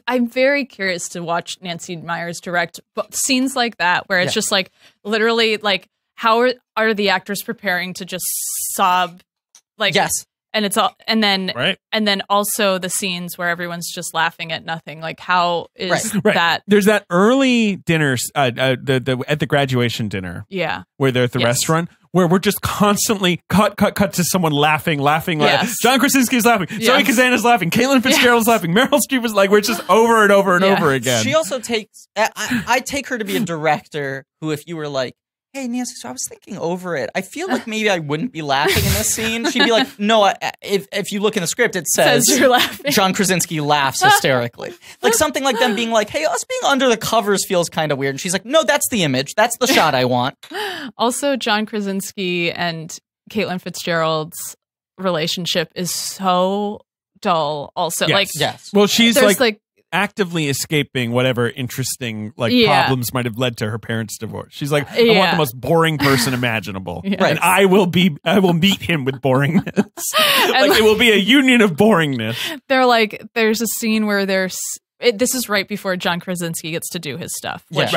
I'm very curious to watch Nancy Meyers direct scenes like that, where it's just like, literally, like, how are the actors preparing to just sob? Like, yes. And it's all, and then also the scenes where everyone's just laughing at nothing. Like, how is that? There's that early dinner, at the graduation dinner, where they're at the restaurant, where we're just constantly cut to someone laughing. Yes. John Krasinski's laughing, Zoe Kazana's laughing, Caitlin Fitzgerald's laughing, Meryl Streep is like, we're just over and over and over again. She also takes. I take her to be a director who, if you were like, hey, Nancy, so I was thinking over it. I feel like maybe I wouldn't be laughing in this scene. She'd be like, no, if you look in the script, it says you're laughing. John Krasinski laughs hysterically. Like something like them being like, hey, us being under the covers feels kind of weird. And she's like, no, that's the image. That's the shot I want. Also, John Krasinski and Caitlin Fitzgerald's relationship is so dull. Also, yes. Well, she's like actively escaping whatever interesting problems might have led to her parents' divorce. She's like, I want the most boring person imaginable, and I will meet him with boringness. It will be a union of boringness. There's a scene where this is right before John Krasinski gets to do his stuff, which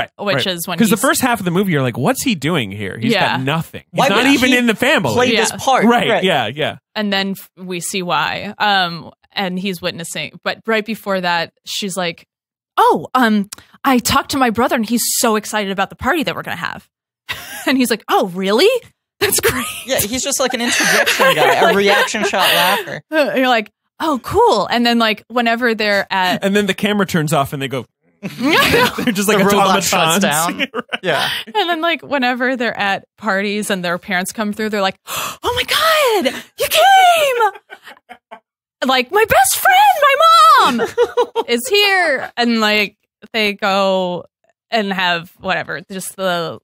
is when because the first half of the movie you're like, what's he doing here? He's got nothing. He's why not even in the family. Play this part, right? Yeah. And then we see why. And he's witnessing. But right before that, she's like, I talked to my brother and he's so excited about the party that we're going to have. And he's like, oh, really? That's great. Yeah, he's just like an interjection guy, a reaction shot laugher. You're like, oh, cool. And then whenever they're at... And then the camera turns off and they go... They're just like the a robot shuts down. Right. Yeah. And then whenever they're at parties and their parents come through, they're like, oh my God, you came! Like, my best friend, my mom, is here. And they go and have whatever, just their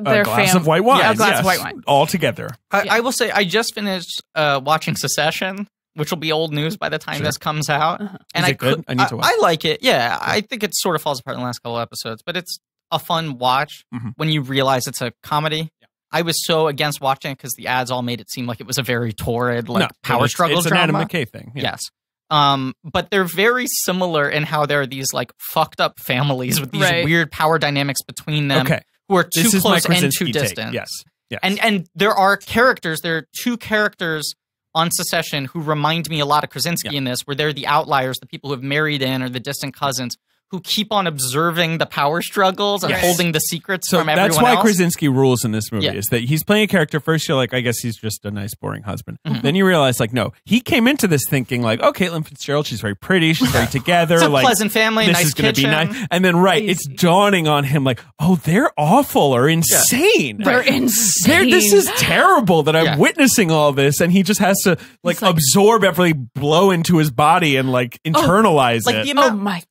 glass of white wine. Yeah, a glass of white wine. All together. I will say, I just finished watching Succession, which will be old news by the time this comes out. And Is it good? I need to watch. I like it. Yeah, I think it sort of falls apart in the last couple episodes, but it's a fun watch when you realize it's a comedy. Yeah. I was so against watching it because the ads all made it seem like it was a very torrid, power struggle it's drama. It's an Adam McKay thing. Yeah. Yes. But they're very similar in how there are these fucked up families with these weird power dynamics between them who are too close and too distant. Yes. And there are two characters on Succession who remind me a lot of Krasinski in this, where they're the outliers, the people who have married in or the distant cousins who keep on observing the power struggles and holding the secrets from everyone else. That's why Krasinski rules in this movie, is that he's playing a character. First, you're like, I guess he's just a nice, boring husband. Then you realize, no, he came into this thinking Caitlin Fitzgerald, she's very pretty, she's very together. It's a pleasant family, this nice is gonna kitchen. Be nice. And then, it's dawning on him, they're awful or insane. They're insane. This is terrible that I'm witnessing all this. And he just has to, absorb every blow into his body and, internalize it. Oh, my God.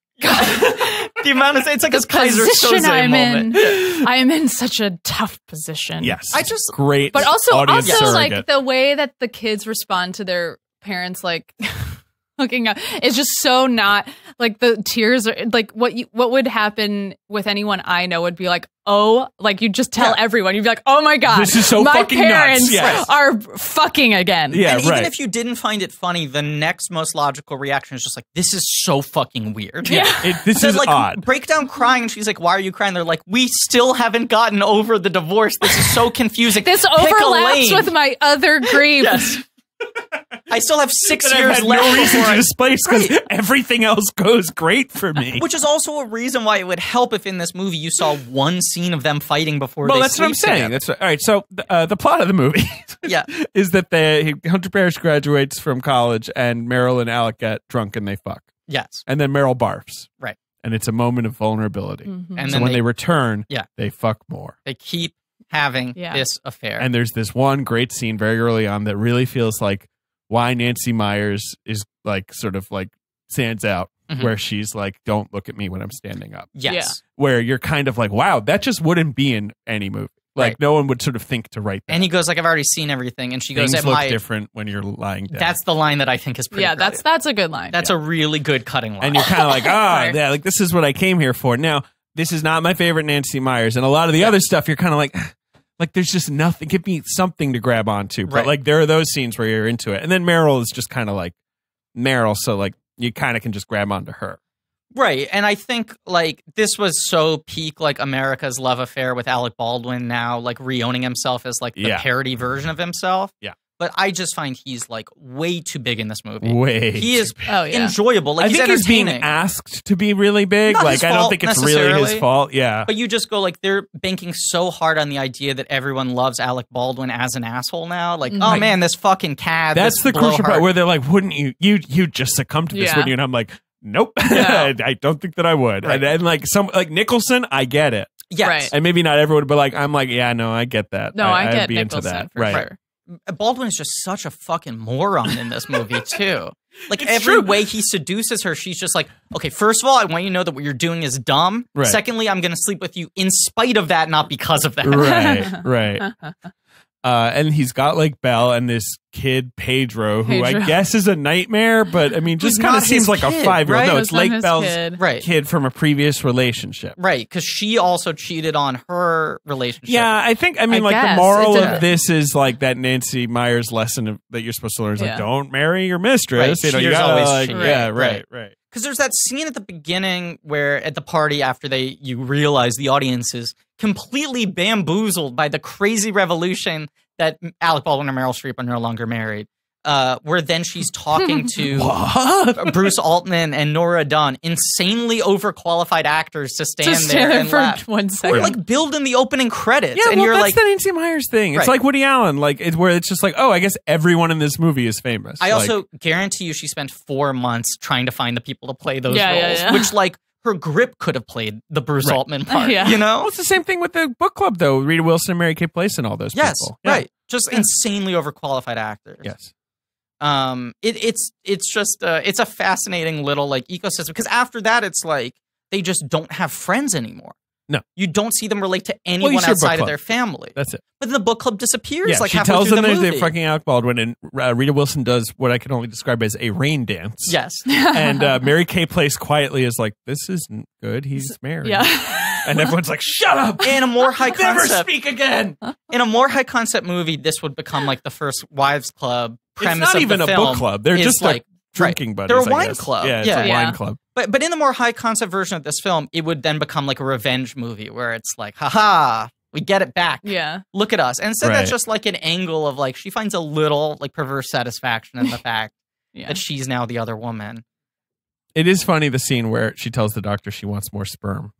The amount of it's like a Kaiser Soze moment. I am in such a tough position. Yes, great. But also surrogate. the way that the kids respond to their parents hooking up is just so not the tears are what would happen with anyone I know would be you just tell everyone, you'd be like, oh my God, this is so my fucking parents nuts. are fucking again. Yeah, and even if you didn't find it funny, the next most logical reaction is just this is so fucking weird. This is odd. Break down crying, and she's like, why are you crying? They're like, we still haven't gotten over the divorce. This is so confusing. This overlaps with my other grief. Yes. I still have 6 years I've left. No reason to displace because everything else goes great for me. Which is also a reason why it would help if in this movie you saw one scene of them fighting before. Well, they that's what I'm saying. Together. All right. So the plot of the movie, is that Hunter Parrish graduates from college and Meryl and Alec get drunk and they fuck. Yes, and then Meryl barfs. Right, and it's a moment of vulnerability. And so then when they return, they fuck more. They keep having this affair, and there's this one great scene very early on that really feels like why Nancy Meyers is stands out, where she's like, don't look at me when I'm standing up. Yes. Yeah. Where you're kind of like, wow, that just wouldn't be in any movie. No one would sort of think to write that. And he goes, I've already seen everything. And she Things goes, look different when you're lying down. That's the line that I think is pretty great. that's a good line. That's a really good cutting line. And you're kind of like, this is what I came here for. Now, this is not my favorite Nancy Meyers. And a lot of the other stuff, you're kind of like, there's just nothing. Give me something to grab onto. But there are those scenes where you're into it. And then Meryl is just kind of like Meryl. So you kind of can just grab onto her. Right. And I think this was so peak America's love affair with Alec Baldwin now re-owning himself as the parody version of himself. Yeah. But I just find he's way too big in this movie. He is enjoyable. I think he's being asked to be really big. Not I don't think it's really his fault. Yeah. But you just go they're banking so hard on the idea that everyone loves Alec Baldwin as an asshole now. Oh man, this fucking cad. That's the crucial part where they're like, wouldn't you just succumb to this, wouldn't you? And I'm like, nope. I don't think that I would. Right. And Nicholson, I get it. Yes. Right. And maybe not everyone, but like I'm like, yeah, no, I get that. No, I I'd get be into Nicholson that. for Right. sure. Baldwin is just such a fucking moron in this movie too. Like It's every true. way he seduces her, she's just like, okay, first of all, I want you to know that what you're doing is dumb. Right. Secondly, I'm going to sleep with you in spite of that, not because of that. Right. And he's got like Belle and this kid Pedro, who I Pedro. guess is a nightmare, but I mean, just Who's kind of not seems his like a kid, 5-year-old. right? No, Who's it's not Lake his Belle's kid. Right. kid from a previous relationship. Right, because she also cheated on her relationship. Yeah, I mean, I like guess. the moral It of did. this is like that Nancy Myers lesson that you're supposed to learn is like, Yeah. don't marry your mistress. Right, You know, you cheaters gotta always like, cheat. yeah, Right. right. Because there's that scene at the beginning where at the party after you realize the audience is completely bamboozled by the crazy revolution that Alec Baldwin and Meryl Streep are no longer married. Where then she's talking to Bruce Altman and Nora Dunn, insanely overqualified actors to stand Just there stand there and for laugh. 1 second. Or like building the opening credits, Yeah, and well, you're that's like, the Nancy Myers thing. It's Right. like Woody Allen, like where it's just like, oh, I guess everyone in this movie is famous. I Like, also guarantee you she spent 4 months trying to find the people to play those Yeah, yeah, roles, yeah. which like her grip could have played the Bruce Right. Altman part, Yeah. you well, know? it's the same thing with the book club, though. Rita Wilson, and Mary Kay Place, and all those Yes, people. Yeah. right. Just insanely overqualified actors. Yes. It's just it's a fascinating little like ecosystem because after that it's like they just don't have friends anymore. No. You don't see them relate to you anyone see a book outside of club. their family. That's it. But then the book club disappears Yeah, like she halfway tells through them the they're movie. fucking Alec Baldwin, and Rita Wilson does what I can only describe as a rain dance. Yes. And Mary Kay Place quietly is like, this isn't good. He's married. Yeah. And everyone's like, shut up. In a more high Never concept speak again. in a more high concept movie, this would become like the first wives club premise It's not of even the a film book club. They're is just like like drinking buddies. They're a I wine guess. club. Yeah, it's Yeah. a Yeah. wine club. But in the more high concept version of this film, it would then become like a revenge movie where it's like, haha, we get it back. Yeah. Look at us. And instead Right. that's just like an angle of like she finds a little like perverse satisfaction in the fact Yeah. that she's now the other woman. It is funny, the scene where she tells the doctor she wants more sperm.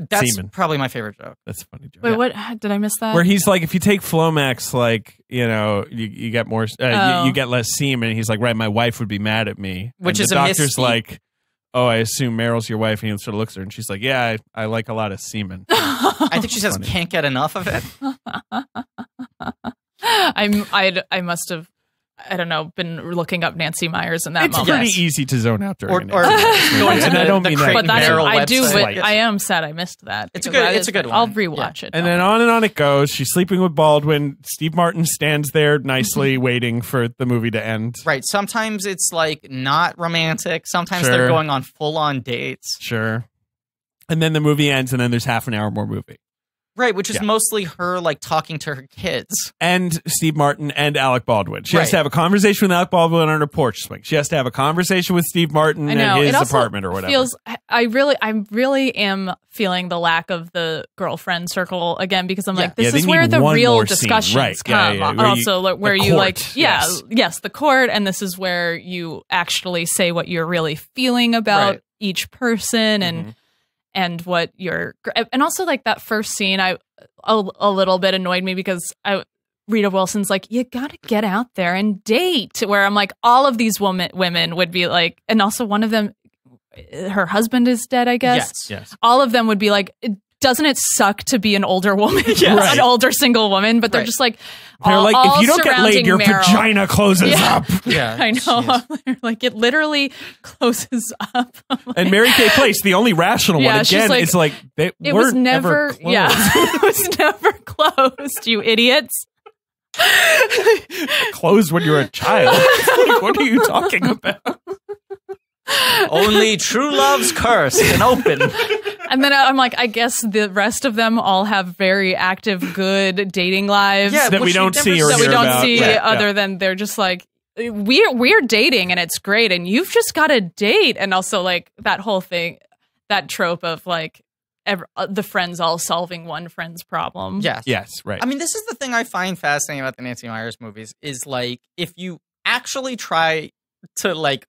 That's Semen. probably my favorite joke. That's a funny joke. Wait, what? Did I miss that? Where he's like, if you take Flomax, like, you know, you get more, Oh. you get less semen. And he's like, right, my wife would be mad at me. Which and is the a doctor's misspeak. like, oh, I assume Meryl's your wife. And he sort of looks at her and she's like, yeah, I like a lot of semen. I think she says Funny. can't get enough of it. I must have, I don't know, been looking up Nancy Myers in that It's moment. pretty Yes. easy to zone out during Or it. going to And I the- don't the mean Crate that. But that's, Merrill I do. website. I am sad I missed that. It's a because good- that it's a is- good I'll one. rewatch it. And though. then on it goes. She's sleeping with Baldwin. Steve Martin stands there nicely waiting for the movie to end. Right. Sometimes it's like not romantic. Sometimes Sure. they're going on full on dates. Sure. And then the movie ends, and then there's half an hour more movie. Right, which is Yeah. mostly her like talking to her kids. And Steve Martin and Alec Baldwin. She has Right. to have a conversation with Alec Baldwin on her porch swing. She has to have a conversation with Steve Martin I know. in It his also apartment or whatever. Feels, I really am feeling the lack of the girlfriend circle again because I'm Yeah. like, this Yeah, they is where need the one real more scene. discussions Right. Yeah, come. yeah, yeah. Where you- Also, like, where the you court. like, yes, the court, and this is where you actually say what you're really feeling about Right. each person Mhm. and what you're, and also like that first scene, a little bit annoyed me because Rita Wilson's like, you gotta get out there and date. Where I'm like, all of these women would be like, and also one of them, her husband is dead, I guess. Yes. All of them would be like, doesn't it suck to be an older woman, Right. an older single woman? But they're Right. just like, They're all, like, all if you don't get laid, surrounding your Meryl. vagina closes Yeah. up. Yeah. I know. Jeez. Like it literally closes up. I'm like, And Mary Kay Place, the only rational Yeah, one, she's again, like, it's like, they it weren't was never, ever closed. yeah, it was never closed, you idiots. Closed when you were a child. Like, what are you talking about? Only true love's curse can open. And then I'm like, I guess the rest of them all have very active, good dating lives Yeah, That well, we she don't never see or that we hear don't about. see Right, other yeah. than they're just like, we're dating and it's great and you've just got to date. And also like that whole thing, that trope of like the friends all solving one friend's problem. Yes. Yes, right. I mean, this is the thing I find fascinating about the Nancy Myers movies is like if you actually try to like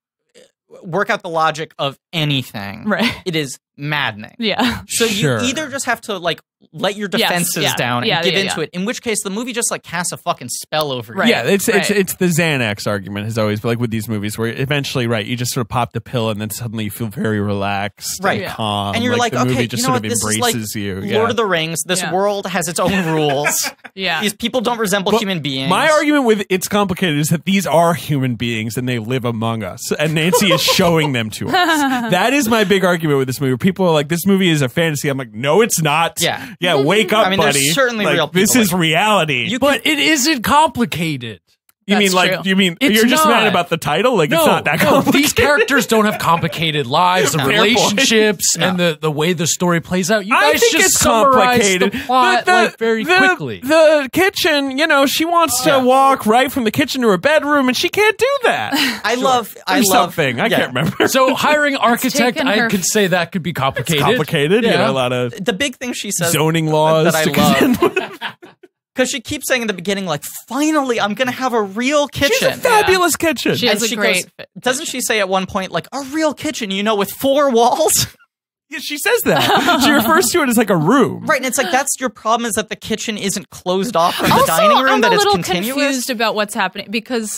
work out the logic of anything, Right. it is maddening. Yeah. So Sure. you either just have to like let your defenses down and give into it, in which case the movie just like casts a fucking spell over you. Right. Yeah, it's the Xanax argument has always been like with these movies where eventually, right, you just sort of pop the pill and then suddenly you feel very relaxed, Right. and calm, And you're like, the okay, movie just you know sort what? of This is embraces like you. Lord of the Rings. This world has its own rules. Yeah. These people don't resemble But human beings. My argument with It's Complicated is that these are human beings and they live among us, and Nancy is showing them to us. That is my big argument with this movie. People are like, this movie is a fantasy. I'm like, no, it's not. Yeah, wake up, I mean, buddy. there's certainly like, real people. This is reality. But it isn't complicated. You mean That's like true. you mean It's you're just not. mad about the title? Like it's not that no, complicated. these characters don't have complicated lives and Fair point. relationships and the way the story plays out. You I guys think just it's summarize complicated. the plot like very quickly. The kitchen, she wants to walk right from the kitchen to her bedroom, and she can't do that. I love something. I can't remember. So hiring architect, taken I her- could say that could be complicated. It's complicated. Yeah. A lot of the big thing she says zoning laws that I to contend love. with. Because she keeps saying in the beginning, like, finally, I'm going to have a real kitchen. She's a fabulous kitchen. She has a great doesn't she say at one point, like, a real kitchen, with 4 walls? Yeah, she says that. She refers to it as like a room. Right, and it's like, that's your problem, is that the kitchen isn't closed off from the Also, dining room, I'm that a it's little continuous. confused about what's happening because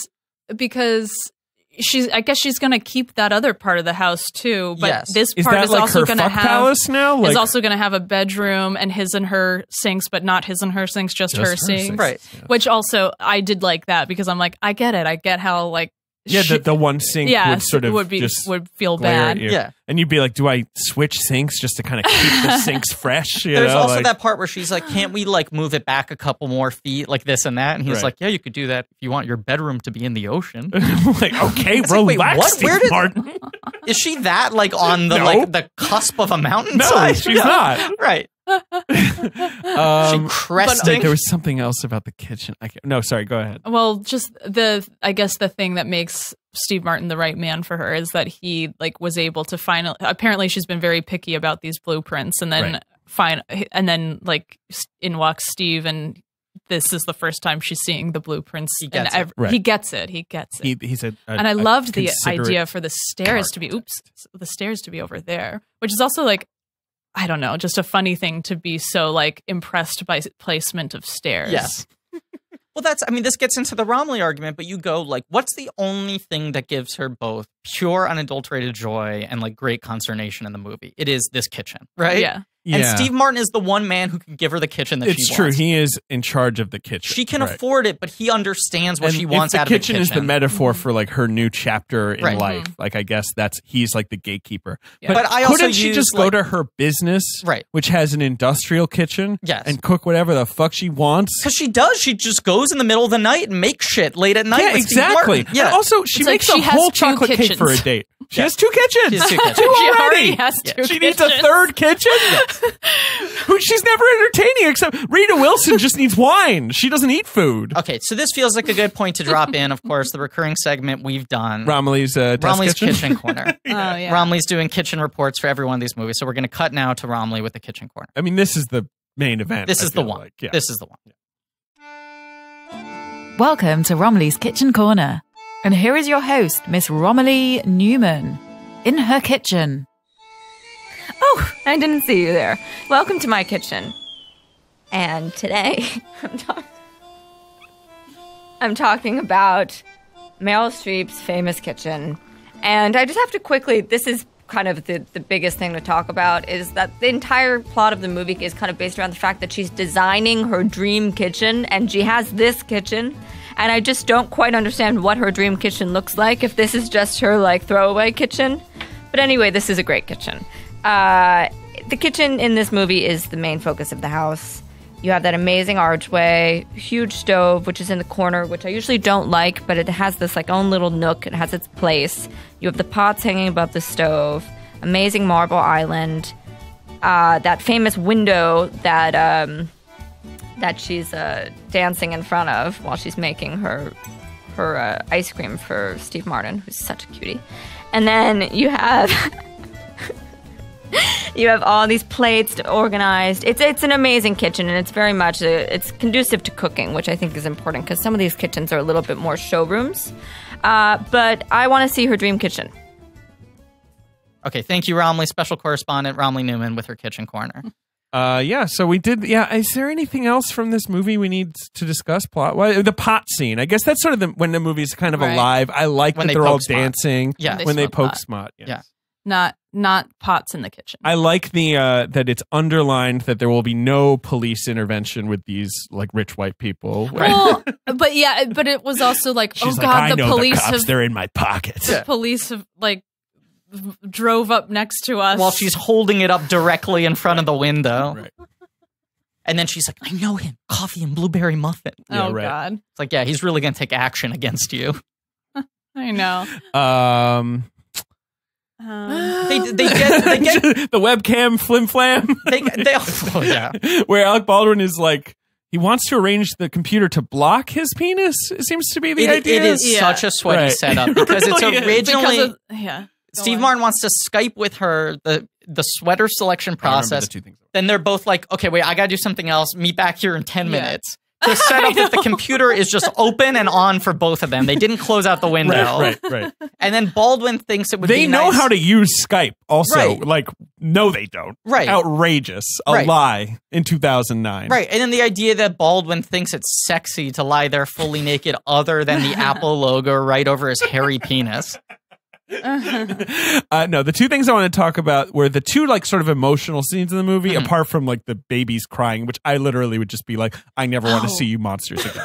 I guess she's going to keep that other part of the house too, but Yes. this Is part that is like also her going to fuck have palace now? is Like, also going to have a bedroom and his and her sinks, but not his and her sinks, just her sinks. Right. Which also I did like that because I'm like, I get it. I get how like the one sink would sort of would feel glare at bad. you. Yeah. And you'd be like, do I switch sinks just to kind of keep the sinks fresh? There's also that part where she's like, can't we like move it back a couple more feet, like this and that? And he's Right. like, yeah, you could do that if you want your bedroom to be in the ocean. like, okay, It's like, wait, relax, what? Where did- Martin. Is she that like on the No. like the cusp of a No, mountainside? she's not. Right. She cresting. Wait, there was something else about the kitchen. No, sorry, go ahead. Well, just I guess the thing that makes Steve Martin the right man for her is that he like was able to apparently she's been very picky about these blueprints and then like in walks Steve and this is the first time she's seeing the blueprints. He gets and it. Right. He gets it. He gets it. He said, And I loved the considerate idea for the stairs to be the stairs to be over there, which is also like, I don't know, just a funny thing to be so like impressed by placement of stairs. Yes. Well, this gets into the Romley argument, but you go like, what's the only thing that gives her both pure unadulterated joy and like great consternation in the movie? It is this kitchen, right? Yeah. And Steve Martin is the one man who can give her the kitchen that she wants. It's true. He is in charge of the kitchen. She can right. afford it, but he understands what And she wants if out the of the kitchen is the metaphor for like her new chapter in Right. life. Like I guess he's like the gatekeeper. Yeah. But I also couldn't she use, just go to her business, Right. which has an industrial kitchen, Yes. and cook whatever the fuck she wants? Because she does. She just goes in the middle of the night and makes shit late at night. Yeah, with Steve exactly. Martin. Yeah. And also, she It's like makes she a has whole 2 chocolate cake kitchens. for a date. She Yeah. has 2 kitchens. She has 2 kitchens. Two She already. already has 2 She needs a kitchens. 3rd kitchen. Who she's never entertaining except Rita Wilson just needs wine. She doesn't eat food. Okay, so this feels like a good point to drop in. Of course, the recurring segment we've done. Romilly's test Romley's kitchen. Corner. Oh yeah. Romley's doing kitchen reports for every one of these movies, so we're going to cut now to Romley with the kitchen corner. I mean, this is the main event. This I is the feel one. like. Yeah. This is the one. Welcome to Romilly's Kitchen Corner. And here is your host, Miss Romilly Newman, in her kitchen. Oh, I didn't see you there. Welcome to my kitchen. And today, I'm talking about Meryl Streep's famous kitchen. And I just have to quickly, this is kind of the biggest thing to talk about, is that the entire plot of the movie is kind of based around the fact that she's designing her dream kitchen, and she has this kitchen. And I just don't quite understand what her dream kitchen looks like, if this is just her, like, throwaway kitchen. But anyway, this is a great kitchen. The kitchen in this movie is the main focus of the house. You have that amazing archway, huge stove, which is in the corner, which I usually don't like, but it has this like own little nook. It has its place. You have the pots hanging above the stove, amazing marble island, that famous window that she's dancing in front of while she's making her ice cream for Steve Martin, who's such a cutie. And then you have you have all these plates organized. It's an amazing kitchen, and it's very much it's conducive to cooking, which I think is important because some of these kitchens are a little bit more showrooms. But I want to see her dream kitchen. Okay, thank you, Romley. Special correspondent Romley Newman with her kitchen corner. So we did. Yeah, is there anything else from this movie we need to discuss? Plot? Well, the pot scene. I guess that's sort of when the movie's kind of alive. I like when they're all dancing. Yeah, when they poke Smut. Yes. Yeah. Not pots in the kitchen. I like the that it's underlined that there will be no police intervention with these like rich white people. Right? Well, but it was also like, She's oh like, God, I the know police the cops, have they're in my pockets. the police have like drove up next to us While she's holding it up directly in front of the window. Right. And then she's like, I know him. Coffee and blueberry muffin. Yeah, oh right. God, It's like, yeah, he's really going to take action against you. I know. They get the webcam flim flam. oh yeah. Where Alec Baldwin is like, he wants to arrange the computer to block his penis. It seems to be the idea. It is such a sweaty setup because It it's really is. originally Go Steve on. Martin wants to Skype with her the sweater selection process. The two things. Then they're both like, okay, wait, I gotta do something else. Meet back here in 10 minutes. To set up that the computer is just open and on for both of them. They didn't close out the window. Right. And then Baldwin thinks it would They be know nice. how to use Skype also. Right. Like, no, they don't. Right. Outrageous. A Right. lie in 2009. Right. And then the idea that Baldwin thinks it's sexy to lie there fully naked other than the Apple logo right over his hairy penis. No, the two things I want to talk about were the two like sort of emotional scenes in the movie, apart from like the babies crying, which I literally would just be like, I never want to see you monsters again.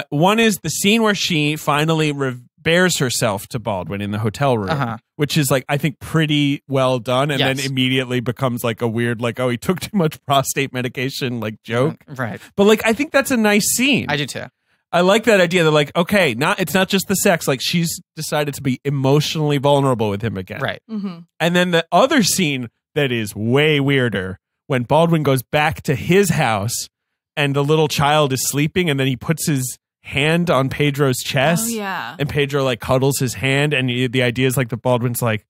One is the scene where she finally bares herself to Baldwin in the hotel room, which is like I think pretty well done, and then immediately becomes like a weird like, oh, he took too much prostate medication like joke, Right. But like I think that's a nice scene. I do too. I like that idea. They're like, okay, it's not just the sex. Like she's decided to be emotionally vulnerable with him again. Right. Mm-hmm. And then the other scene that is way weirder when Baldwin goes back to his house and the little child is sleeping, and then he puts his hand on Pedro's chest. Oh yeah. And Pedro like cuddles his hand, and the idea is like the Baldwin's like,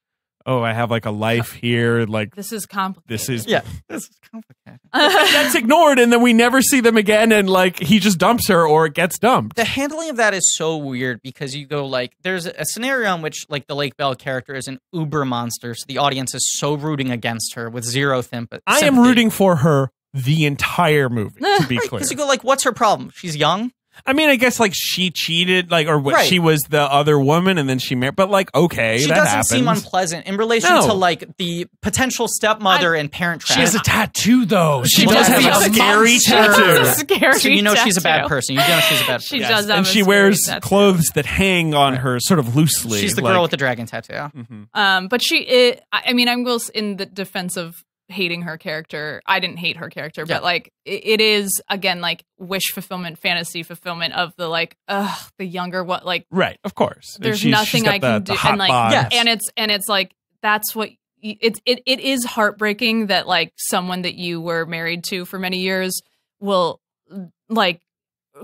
oh, I have like a life here. Like This is complicated. this is This is complicated. that's ignored, and then we never see them again, and like he just dumps her or it gets dumped. The handling of that is so weird because you go like, there's a scenario in which like the Lake Bell character is an uber monster, so the audience is so rooting against her with zero sympathy. I am rooting for her the entire movie, to be clear. Because you go like, what's her problem? She's young. I mean, I guess like she cheated, like, or Right. she was the other woman, and then she married. But like, okay, She that doesn't happens. seem unpleasant in relation No. to like the potential stepmother and Parent Trap. She has a tattoo, though. She Well, does that's have a a scary monster. tattoo. Scary. So you know she's a bad tattoo. person. You know she's a bad person. She does have And a she scary wears tattoo. clothes that hang on her sort of loosely. She's the like- girl with the dragon tattoo. But I mean, I'm will in the defense of hating her character. I didn't hate her character, Yeah. but like it is again like wish fulfillment, fantasy fulfillment of the like, the younger what like Right, of course. And there's she's nothing got I can the do, hot and like bod. Yes. and it's like that's what it is heartbreaking that like someone that you were married to for many years will like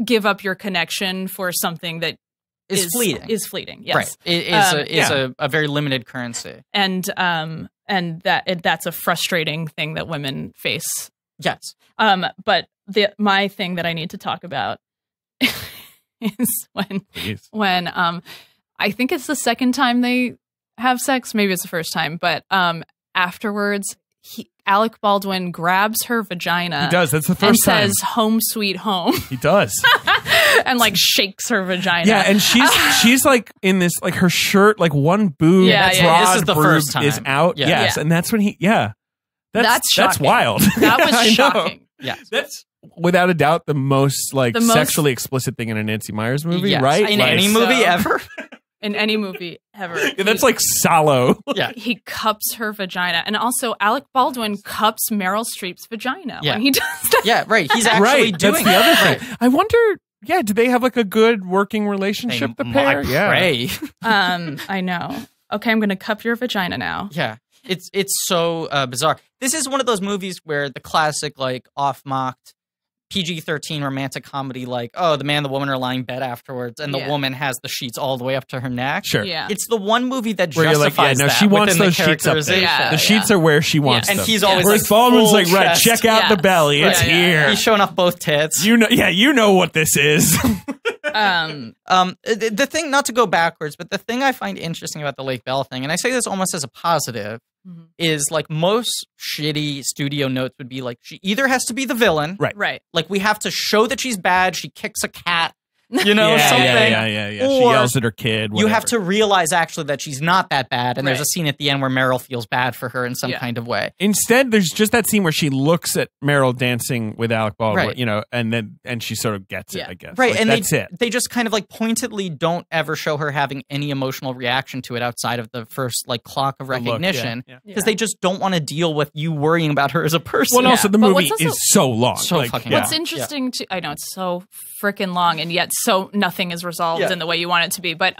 give up your connection for something that Is fleeting. Is fleeting. Yes. Right. It is a very limited currency. And that's a frustrating thing that women face. Yes. But my thing that I need to talk about is when I think it's the second time they have sex, maybe it's the first time, but afterwards Alec Baldwin grabs her vagina. He does. That's the and first time. says "Home, sweet home," He does. and like shakes her vagina. Yeah, and she's like in this like her shirt, like one boob, Yeah, broad yeah. This is the boob first time. is out. Yeah. Yes, Yeah. and that's when that's shocking. wild. That was I know. shocking. Yes. That's without a doubt the most like The most- sexually explicit thing in a Nancy Myers movie, Yes. right? In Like, any movie So- ever. In any movie ever. yeah, that's like Sallow. Yeah. He cups her vagina. And also, Alec Baldwin cups Meryl Streep's vagina Yeah. when he does that. Yeah, right. He's actually Right, doing that's the other that. thing. I wonder. Yeah, do they have like a good working relationship? The pair. Yeah. Pray. I know. Okay, I'm going to cup your vagina now. Yeah. It's so bizarre. This is one of those movies where the classic like off-mocked PG-13 romantic comedy, like, oh, the man and the woman are lying in bed afterwards, and the Yeah. woman has the sheets all the way up to her neck. Sure. Yeah. It's the one movie that Where you're like, justifies yeah, no, that she wants within those the sheets up there. characterization. Yeah. The sheets are where she wants And them. he's always Whereas like, Baldwin's full like, right, chest. check out Yeah. the belly. It's Yeah, yeah, here. He's showing off both tits. You know what this is. The thing, not to go backwards, but the thing I find interesting about the Lake Bell thing, and I say this almost as a positive, is like most shitty studio notes would be like, she either has to be the villain, Right. like we have to show that she's bad, she kicks a cat, you know, something. Yeah. She Or yells at her kid. you have whatever. to realize actually that she's not that bad, and there's Right. a scene at the end where Meryl feels bad for her in some kind of way. Instead, there's just that scene where she looks at Meryl dancing with Alec Baldwin, Right. you know, and she sort of gets it, I guess. Right, Like, and that's they just kind of like pointedly don't ever show her having any emotional reaction to it outside of the first like clock of look, recognition, yeah. because they just don't want to deal with you worrying about her as a person. Well, and also the But movie what's also- is so long. So like, fucking What's Yeah. interesting to I know it's so freaking long, and yet so nothing is resolved Yeah. in the way you want it to be. But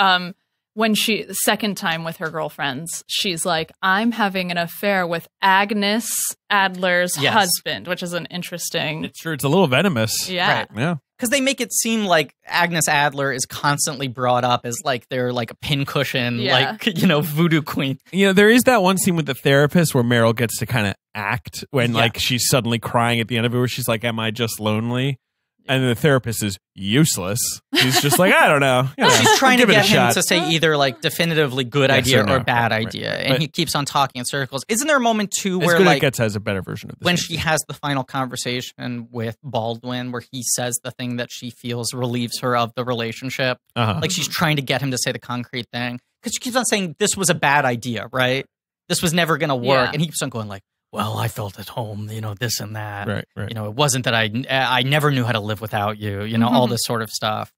when the second time with her girlfriends, she's like, "I'm having an affair with Agnes Adler's Yes. husband," which is an interesting. It's true. It's a little venomous. Yeah. Right. Yeah. Because they make it seem like Agnes Adler is constantly brought up as like they're like a pincushion, Yeah. like, you know, voodoo queen. You know, there is that one scene with the therapist where Meryl gets to kind of act when Yeah. like she's suddenly crying at the end of it where she's like, "Am I just lonely?" And the therapist is useless. He's just like, "I don't know." You know, She's trying to give it a get him shot. to say either like definitively good Yes idea or no. or bad Right, idea. right. And But- he keeps on talking in circles. Isn't there a moment too As where Good like It Gets has a better version of this. when she has the final conversation with Baldwin where he says the thing that she feels relieves her of the relationship? Like she's trying to get him to say the concrete thing. Because she keeps on saying this was a bad idea, right? This was never going to work. Yeah. And he keeps on going like, well, I felt at home, you know, this and that. Right. You know, it wasn't that I never knew how to live without you, you know, all this sort of stuff.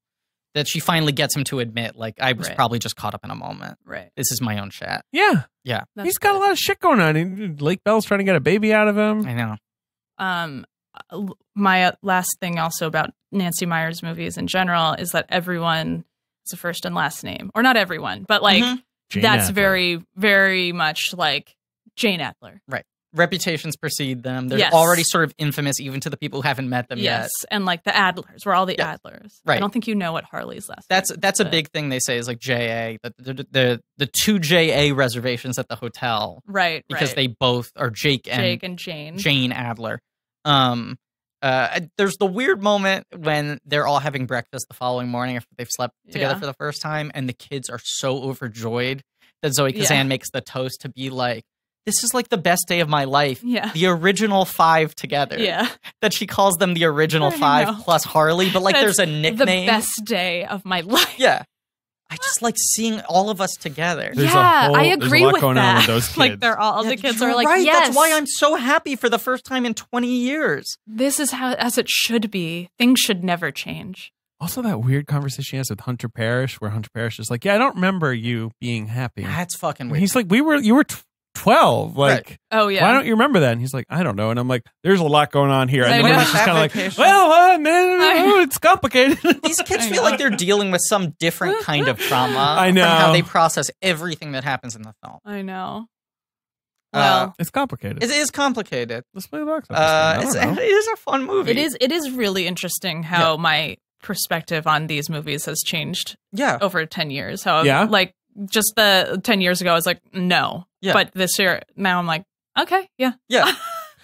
That she finally gets him to admit, like, I was Right. probably just caught up in a moment. Right. This is my own chat. Yeah. Yeah. He's got a lot of shit going on. Lake Bell's trying to get a baby out of him. I know. My last thing also about Nancy Meyers movies in general is that everyone is a first and last name, or not everyone, but like Jane that's Adler. very, very much like Jane Adler. Right. Reputations precede them. They're Yes. already sort of infamous even to the people who haven't met them Yes, yet. and like the Adlers, we're all the Yeah. Adlers. Right. I don't think you know what Harley's last. That's name a but- big thing they say is like JA, the two JA reservations at the hotel right because right. they both are Jake and Jane. Jane Adler. There's the weird moment when they're all having breakfast the following morning after they've slept together Yeah. for the first time, and the kids are so overjoyed that Zoe Kazan makes the toast to be like, "This is like the best day of my life." Yeah. The original 5 together. Yeah. That she calls them the original I 5 know. plus Harley, but like That's there's a nickname. The best day of my life. Yeah. I just like seeing all of us together. There's a yeah, whole- I there's a agree lot with going that. on with those like kids. they're all Yeah, the kids you're are like, right. yes, That's why I'm so happy for the first time in 20 years. this is how as it should be. Things should never change. Also, that weird conversation he has with Hunter Parrish, where Hunter Parrish is like, "Yeah, I don't remember you being happy." That's fucking And weird. he's like, you were 12. Like, Right. Oh yeah. why don't you remember that? And he's like, "I don't know." And I'm like, "There's a lot going on here." And I the know. movie's just kind of like, Vacation. "Well, man, it's complicated." These kids I feel know. like they're dealing with some different kind of trauma. I know. From how they process everything that happens in the film. I know. Uh, Well, It's complicated. It is complicated. Let's play the box office. I don't know. It is a fun movie. it is really interesting how my perspective on these movies has changed Yeah. over 10 years. How Yeah? like just the 10 years ago I was like, no. Yeah. But this year now I'm like, okay, yeah. Yeah.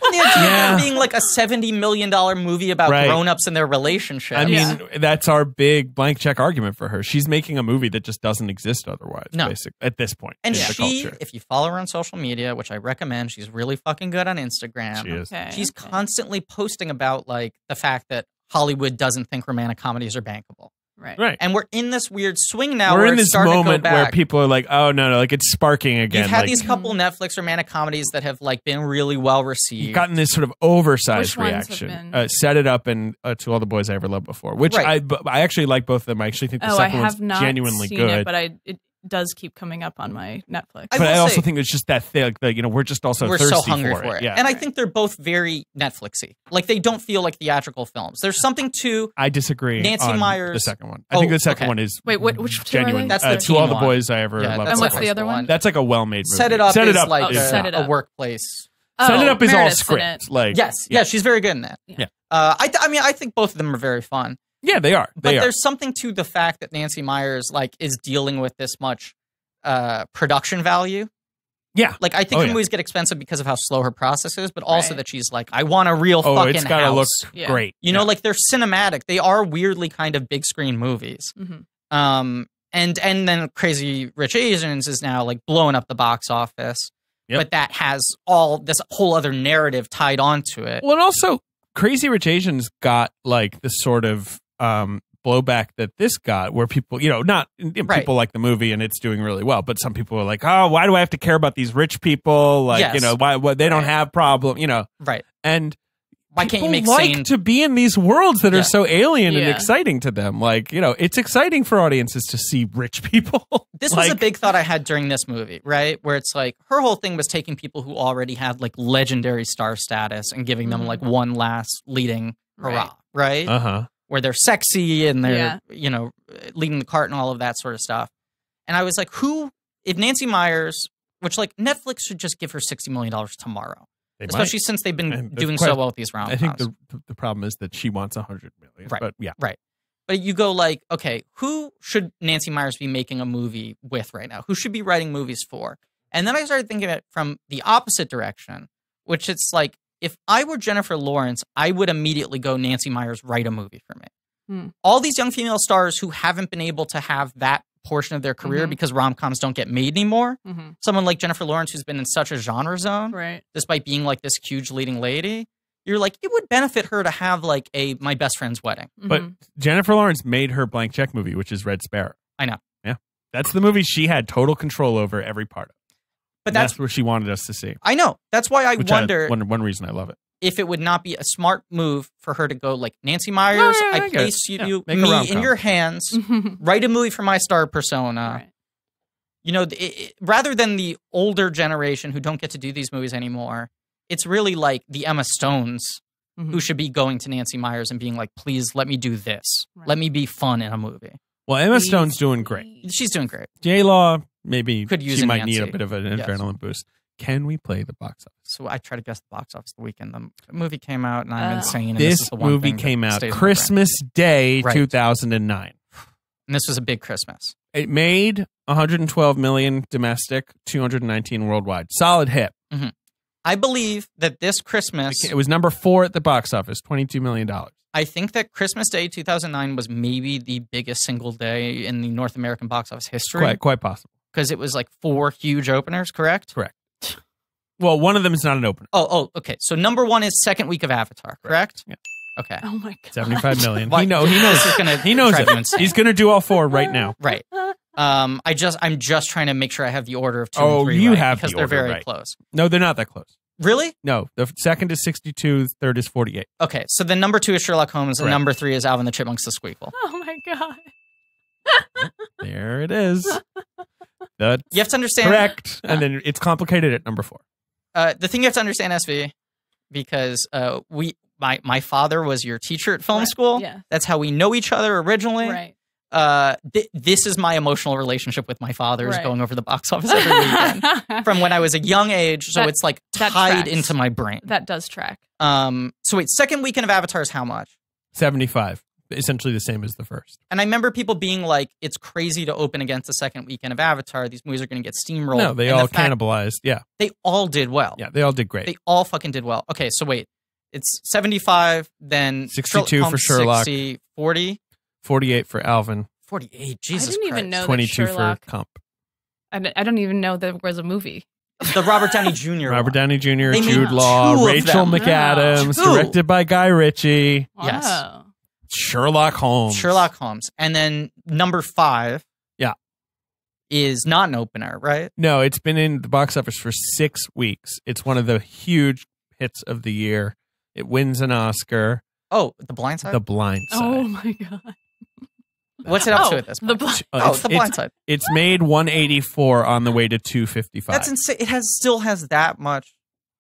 Well, the idea Yeah. of being like a $70 million movie about Right. grown-ups and their relationship. I mean, Yeah. that's our big blank check argument for her. She's making a movie that just doesn't exist otherwise, No. basically, at this point and in the she, culture. if you follow her on social media, which I recommend, she's really fucking good on Instagram. She is. Okay. She's okay. constantly posting about like the fact that Hollywood doesn't think romantic comedies are bankable. Right. Right. And we're in this weird swing now We're where in it's this starting to go moment where back. people are like, "Oh no, like it's sparking again." You've had like, these couple Netflix romantic comedies that have like been really well received. You've gotten this sort of oversized Which ones have reaction. been? Set It Up and To All the Boys I Ever Loved Before, which Right. I actually like both of them. I actually think the Oh, I second one's have not genuinely seen good. it, but it does keep coming up on my Netflix. I but will I also say- think it's just that thing. Like, we're just also We're thirsty so hungry for it. Yeah, And I think they're both very Netflixy. Like they don't feel like theatrical films. There's something to I disagree. Nancy on Myers- the second one. I Oh, think the second okay. one is Wait, which two are genuine. they? That's the To All teen the one. Boys I Ever Yeah, Loved that's And what's Before. the other one? That's like a well-made movie. Set It Up Set It is Up like is Set It a Up. workplace. Set It Oh, Up is all Meredith's in script. it. Like Yes, yeah, she's very good in that. Yeah. I think both of them are very fun. Yeah, they are. But They are. there's something to the fact that Nancy Myers like is dealing with this much production value Yeah. Like, I think her movies get expensive because of how slow her process is, but also that she's like, I want a real fucking it's gotta house. look great. You know, like, they're cinematic. They are weirdly kind of big screen movies. And then Crazy Rich Asians is now, like, blowing up the box office. But that has all this whole other narrative tied onto it. Well, and also, Crazy Rich Asians got, like, the sort of blowback that this got, where people, you know, not people like the movie and it's doing really well, but some people are like, oh, why do I have to care about these rich people? Like, you know, why they don't have problem, you know. And why can't you make like to be in these worlds that are so alien and exciting to them? Like, you know, it's exciting for audiences to see rich people. This was a big thought I had during this movie, right? Where it's like, her whole thing was taking people who already had, like, legendary star status and giving them, like, one last leading hurrah, right? Where they're sexy and they're, you know, leading the cart and all of that sort of stuff. And I was like, if Nancy Meyers, which, like, Netflix should just give her $60 million tomorrow. Especially since they've been doing so well with these rom-coms. I think the problem is that she wants $100 million. But But you go like, okay, who should Nancy Meyers be making a movie with right now? Who should be writing movies for? And then I started thinking of it from the opposite direction, which it's like, if I were Jennifer Lawrence, I would immediately go, Nancy Meyers, write a movie for me. All these young female stars who haven't been able to have that portion of their career because rom-coms don't get made anymore. Someone like Jennifer Lawrence, who's been in such a genre zone, despite being like this huge leading lady, you're like, it would benefit her to have like a My Best Friend's Wedding. But Jennifer Lawrence made her blank check movie, which is Red Sparrow. I know. Yeah. That's the movie she had total control over every part of. But that's where she wanted us to see. I know. That's why I wonder. One reason I love it. If it would not be a smart move for her to go like, Nancy Meyers, I place me in your hands, write a movie for my star persona. You know, rather than the older generation who don't get to do these movies anymore, it's really like the Emma Stones who should be going to Nancy Meyers and being like, please let me do this. Let me be fun in a movie. Well, Emma Stone's doing great. She's doing great. J-Law, maybe could use she might Nancy. need a bit of an adrenaline boost. Can we play the box office? So I try to guess the box office the weekend the movie came out, and I'm insane. And this is the one movie thing came out stays in my Christmas Day, Right. 2009. And this was a big Christmas. It made 112 million domestic, 219 worldwide. Solid hit. I believe that this Christmas, It was number 4 at the box office, $22 million. I think that Christmas Day 2009 was maybe the biggest single day in the North American box office history. Quite possible. Because it was like 4 huge openers, correct? Correct. Well, one of them is not an opener. Oh, okay. So number 1 is second week of Avatar, correct? Yeah. Okay. Oh my god. 75 million. Why- He knows. This is gonna He knows drive him it. insane. He's going to do all 4 right now. Right. I'm just trying to make sure I have the order of 2 and 3 you right, have because the they're order very right. close. No, they're not that close. Really? No, the second is 62, third is 48. Okay. So then number 2 is Sherlock Holmes, and Correct. number 3 is Alvin the Chipmunks the Squeakquel. Oh my god. There it is. That's You have to understand. correct. And then it's complicated at number 4. The thing you have to understand, SV, because my father was your teacher at film school. Yeah. That's how we know each other originally. Right. This is my emotional relationship with my father is Right. going over the box office every weekend from when I was a young age. So That- it's like that tied tracks. into my brain. That does track. So wait, second weekend of Avatar is how much? 75. Essentially the same as the first. And I remember people being like, it's crazy to open against the second weekend of Avatar. These movies are going to get steamrolled. No, they And all the fact- cannibalized. Yeah. They all did well. Yeah, they all did great. They all fucking did well. Okay, so wait. It's 75, then 62 for Holmes Sherlock. 60, 40, 48 for Alvin. 48. Jesus I didn't Christ. even know that 22 Sherlock. for Comp. I don't even know there was a movie. The Robert Downey Jr. Robert one. Downey Jr., They made Jude Law, 2 of Rachel them. McAdams, Wow. 2. directed by Guy Ritchie, Yes. Wow. Sherlock Holmes. Sherlock Holmes. And then number 5 Yeah. is not an opener, right? No, it's been in the box office for 6 weeks. It's one of the huge hits of the year. It wins an Oscar. Oh, The Blind Side? The Blind Side. Oh my god. What's it up to at this The point? Blind. Oh, The Blind Side. It's made 184 on the way to 255. That's insane. It still has that much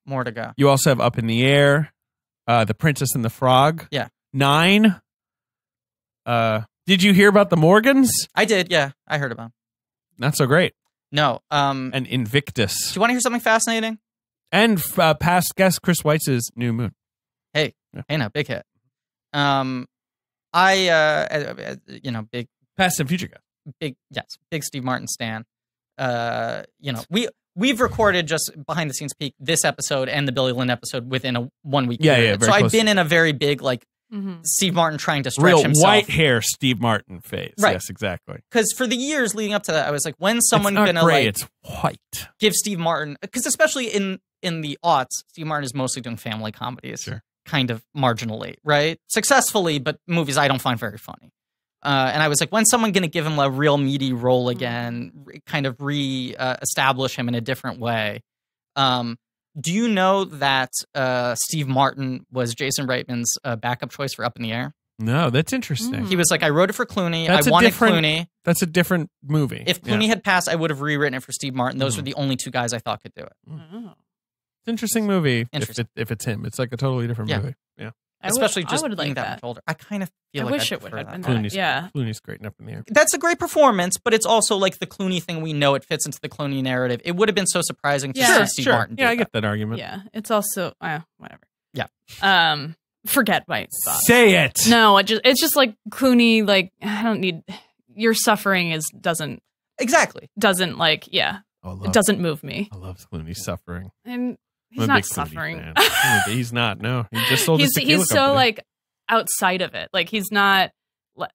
more to go. You also have Up in the Air, The Princess and the Frog. Yeah. 9. Did you hear about the Morgans? I did, yeah. I heard about 'em. Not so great. No. And Invictus. Do you want to hear something fascinating? And past guest Chris Weitz's New Moon. Hey, Yeah. hey, no, big hit. Big Past and future guest. big Steve Martin stan. We we've recorded just behind the scenes peek this episode and the Billy Lynn episode within a 1 week Yeah, period. very so I've close. been in a very big like Steve Martin trying to stretch Real himself. white hair Steve Martin phase. Right. Yes, exactly. Because for the years leading up to that, I was like, when's someone it's not gonna gray, like it's white. give Steve Martin? Because especially in the aughts, Steve Martin is mostly doing family comedies, Sure. kind of marginally, right? Successfully, but movies I don't find very funny. And I was like, when's someone going to give him a real meaty role again, kind of establish him in a different way? Do you know that Steve Martin was Jason Reitman's backup choice for Up in the Air? No, that's interesting. He was like, I wrote it for Clooney. That's I a wanted different- Clooney. That's a different movie. If Clooney had passed, I would have rewritten it for Steve Martin. Those were the only two guys I thought could do it. It's an interesting movie. Interesting. If it's him, it's like a totally different Yeah. movie. Yeah. Especially just I would being like that that. much older. I kind of feel I like wish I'd it would prefer have that. been that. Clooney's, Yeah. Clooney's great and Up in the Air. That's a great performance, but it's also like the Clooney thing. We know it fits into the Clooney narrative. It would have been so surprising to Yeah. see Steve Martin. Yeah, do I get that argument. Yeah. It's also whatever. Yeah. Forget my thoughts. Say it. No, it's just like Clooney. Like I don't need your suffering doesn't Exactly. like Oh, it doesn't move me. I love Clooney suffering. And I'm he's a not big Clooney suffering. fan. He's not. No, he just sold his tequila he's so company. like outside of it. Like he's not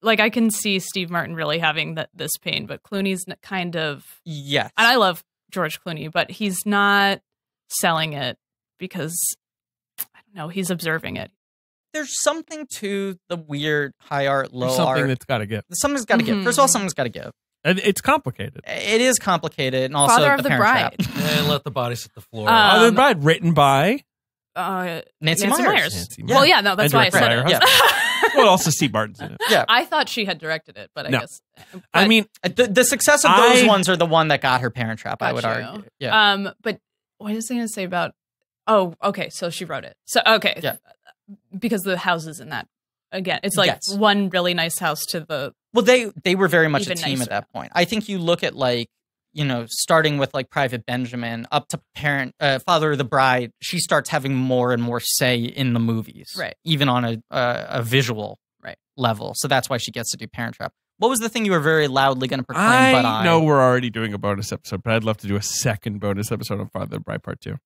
like I can see Steve Martin really having this pain, but Clooney's kind of. Yes. And I love George Clooney, but he's not selling it because I don't know. He's observing it. There's something to the weird high art, low There's something art. that's got to give. Something's got to give. First of all, something's got to give. And it's complicated. It is complicated, and also Father of the Parent Bride. Trap. And let the body hit the floor. Father of the Bride, written by Nancy Myers. Nancy Well, yeah, no, that's And why I directed said by it. her husband. Well, also Steve Martin's in it. Yeah. I thought she had directed it, but I No. guess. I mean, The success of those ones are the one that got her Parent Trap, I would Got you. argue. Yeah. But what was I going to say about? Oh, okay. So she wrote it. So okay, Yeah. because the houses in that again, it's like Yes. one really nice house to the. Well, they were very much a Even team nicer. at that point. I think you look at like, starting with like Private Benjamin up to Father of the Bride, she starts having more and more say in the movies, Right. Even on a visual level. So that's why she gets to do Parent Trap. What was the thing you were very loudly going to proclaim? I know we're already doing a bonus episode, but I'd love to do a second bonus episode on Father of the Bride Part 2. We're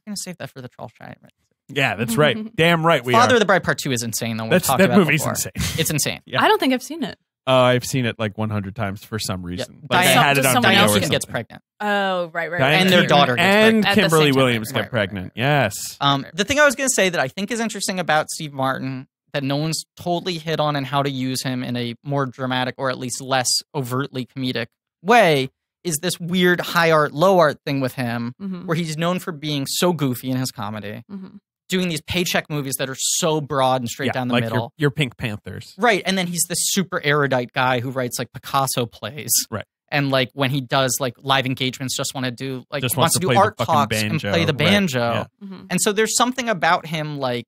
going to save that for the Troll Giant. Right? Yeah, that's right. Damn right we Father are. of the Bride Part 2 is insane, though. We've talked That about movie's before. insane. It's insane. Yeah. I don't think I've seen it. I've seen it like 100 times for some reason. Like Diane- I had it on someone video else or Diane something. gets pregnant. Oh, right. Diane And their Keaton daughter gets and pregnant. At the Kimberly same time. Williams get Right. pregnant. Yes. The thing I was going to say that I think is interesting about Steve Martin that no one's totally hit on and how to use him in a more dramatic or at least less overtly comedic way is this weird high art, low art thing with him where he's known for being so goofy in his comedy, doing these paycheck movies that are so broad and straight down the like middle. your Pink Panthers. Right. And then he's this super erudite guy who writes like Picasso plays. Right. And like when he does like live engagements, just want to do like Just wants to do play the art fucking talks and banjo. play the Right. banjo. Yeah. And so there's something about him like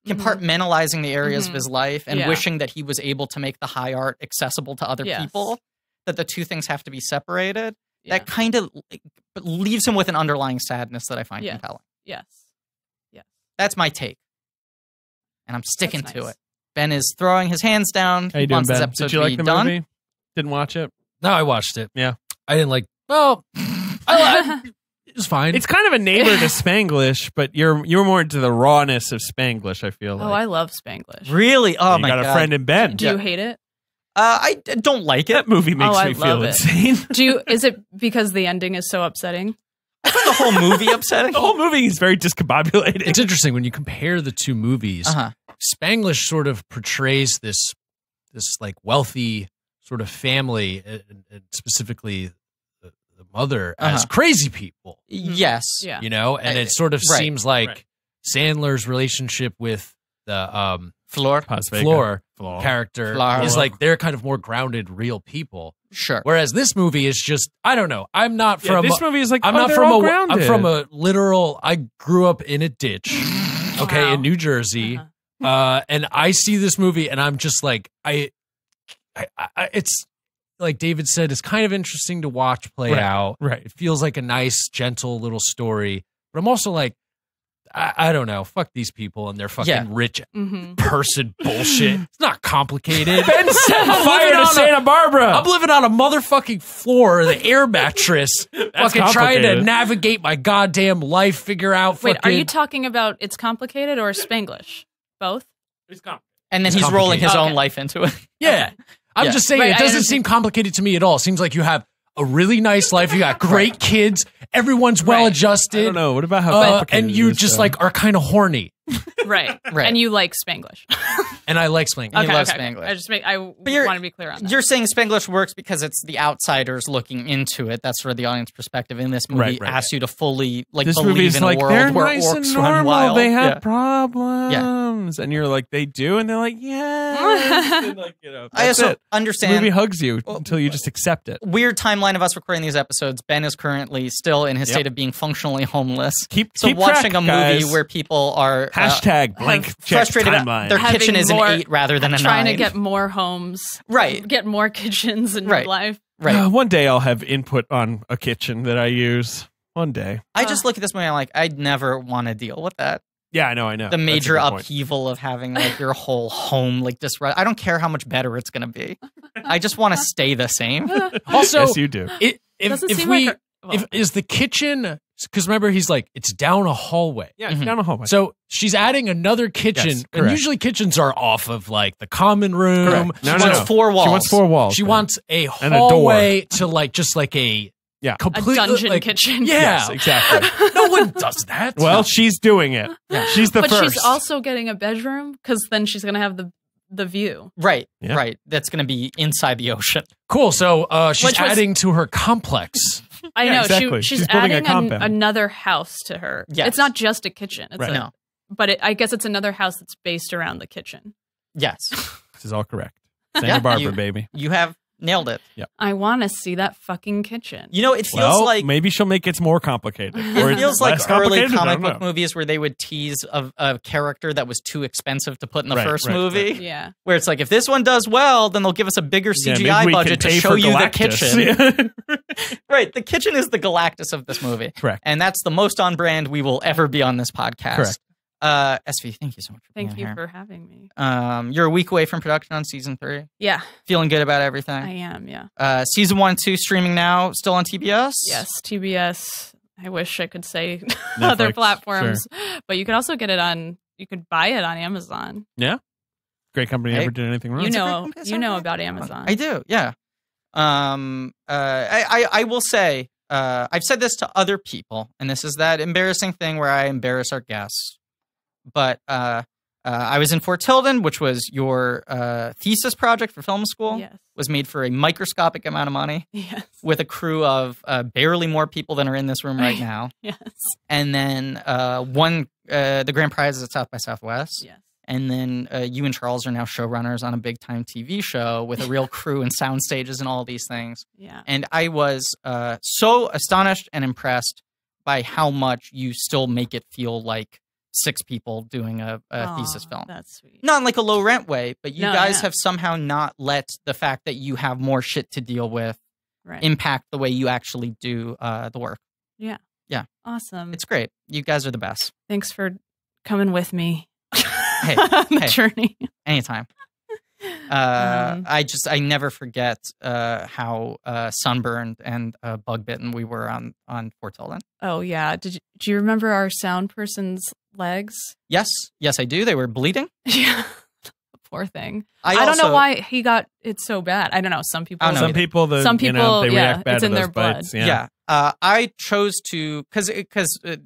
compartmentalizing the areas of his life and Yeah. wishing that he was able to make the high art accessible to other Yes. people, that the two things have to be separated. Yeah. That kind of leaves him with an underlying sadness that I find Yes. compelling. Yes. That's my take. And I'm sticking That's to nice. it. Ben is throwing his hands down. How you He doing, wants this Ben? episode Did you to like be the done. movie? Didn't watch it? No, I watched it. Yeah. I didn't like. Well, it was fine. It's kind of a neighbor to Spanglish, but you're more into the rawness of Spanglish, I feel like. Oh, I love Spanglish. Really? Oh you my got god. a friend in Ben. Do you hate it? I don't like it. That movie makes I me love feel it. insane. Is it because the ending is so upsetting? I find the whole movie upsetting. The whole movie is very discombobulated. It's interesting when you compare the two movies. Uh-huh. Spanglish sort of portrays this like wealthy sort of family, and specifically the mother, as crazy people. Yes. Yeah. You know, and it sort of Right. seems like Sandler's relationship with the Floor. Floor Floor. character Floor. is like they're kind of more grounded, real people. Sure. Whereas this movie is just, I don't know. I'm not Yeah, from this movie is like, I'm oh, not they're from all a grounded. I'm from a literal. I grew up in a ditch, okay, Wow. in New Jersey, and I see this movie and I'm just like, I it's like David said, it's kind of interesting to watch play Right, out. right. It feels like a nice, gentle little story, but I'm also like, I don't know. Fuck these people and their fucking Yeah. rich person bullshit. It's not complicated. Ben set fire to Santa Barbara. I'm living on a motherfucking floor, the air mattress, fucking trying to complicated. navigate my goddamn life, figure out Wait, fucking... are you talking about It's Complicated or Spanglish? Both? It's complicated. And then It's he's rolling his complicated. own life into it. Yeah. I'm Yeah. just saying, Right, it I doesn't understand. seem complicated to me at all. It seems like you have a really nice life. You got great kids. Everyone's well-adjusted. I don't know. What about how complicated and you it is, just though? like are kind of horny. Right. Right. And you like Spanglish. And I like Spanglish. You love okay. Spanglish. I you're- want to be clear on that. You're saying Spanglish works because it's the outsiders looking into it. That's sort of the audience perspective. In this movie, Right. asks you to fully this believe movie's in like a they're world where nice and orcs run normal. wild. They have Yeah. problems, and you're like, they do, and they're like, yeah. And like, I that's also it. The understand. movie hugs you until you just accept it. Weird timeline of us recording these episodes. Ben is currently still in his state of being functionally homeless. Keep watching track, a movie guys. where people are Hashtag blank check frustrated about timeline. their Having kitchen is an more- 8 rather than a 9. Trying to get more homes. Right. Get more kitchens in Right. your life. right. One day I'll have input on a kitchen that I use. One day. I just look at this movie and I'm like, I'd never want to deal with that. Yeah, I know. The That's a major good point. upheaval of having like your whole home like disrupt. I don't care how much better it's going to be. I just want to stay the same. Also, Yes, you do. Doesn't if seem we, like if is the kitchen, because remember he's like, it's down a hallway. Yeah, it's down a hallway. So she's adding another kitchen, Yes, and correct. usually kitchens are off of like the common room. Correct. No, She no, wants no. 4 walls. She wants 4 walls. She Ben. wants a And a door. hallway to like just like a Yeah. a complete dungeon like, kitchen. Yeah, Yes, exactly. no one does that. Well, she's doing it. Yeah. She's the But first. she's also getting a bedroom because then she's going to have the view. Right. Yeah. Right. That's going to be inside the ocean. cool. So she's Which was- adding to her complex. I Yeah, know. exactly. She's She's building a adding compound. another house to her. Yes. It's not just a kitchen. It's Right. No. But I guess it's another house that's based around the kitchen. Yes. This is all correct. Santa Yeah, Barbara, you- baby. You have nailed it. I want to see that fucking kitchen. You know, it feels Well, like maybe she'll make it more complicated. Or it it's feels like less early complicated, I comic don't book know. movies where they would tease a character that was too expensive to put in the Right, first right, movie. Yeah. Where it's like, if this one does well, then they'll give us a bigger Yeah, maybe CGI we can budget to pay show for you the Galactus. kitchen. Yeah. Right. The kitchen is the Galactus of this movie. Correct. And that's the most on brand we will ever be on this podcast. Correct. SV, thank you so much for Thank being you here. for having me. You're a week away from production on season 3. Yeah, Feeling good about I everything. am. Yeah. Season 1 and 2 streaming now, still on TBS? Yes, TBS. I wish I could say Netflix, other platforms, but you could also get it on. You could buy it on Amazon. Yeah. Great company Hey, never did anything wrong. You know about Amazon. I do, yeah. I will say, I've said this to other people, and this is that embarrassing thing where I embarrass our guests. But I was in Fort Tilden, which was your thesis project for film school. Yes. Was made for a microscopic amount of money Yes. with a crew of barely more people than are in this room right now. Yes. And then won the grand prizes at South by Southwest. Yes. And then you and Charles are now showrunners on a big time TV show with a real crew and sound stages and all these things. Yeah. And I was so astonished and impressed by how much you still make it feel like 6 people doing a thesis film. That's sweet. Not in like a low rent way, but you No, guys yeah. have somehow not let the fact that you have more shit to deal with Right. impact the way you actually do the work. Yeah. Yeah. Awesome. It's great. You guys are the best. Thanks for coming with me Hey, on the hey. journey. Anytime. I never forget how sunburned and bug bitten we were on Fort Tilden. Oh yeah. Do you remember our sound person's legs? Yes, I do. They were bleeding. Yeah. Poor thing. I I don't also- know why he got it so bad. I don't know. Some people. I don't know Some either. people, they react bad it's to in those their blood. bites. Yeah. I chose to because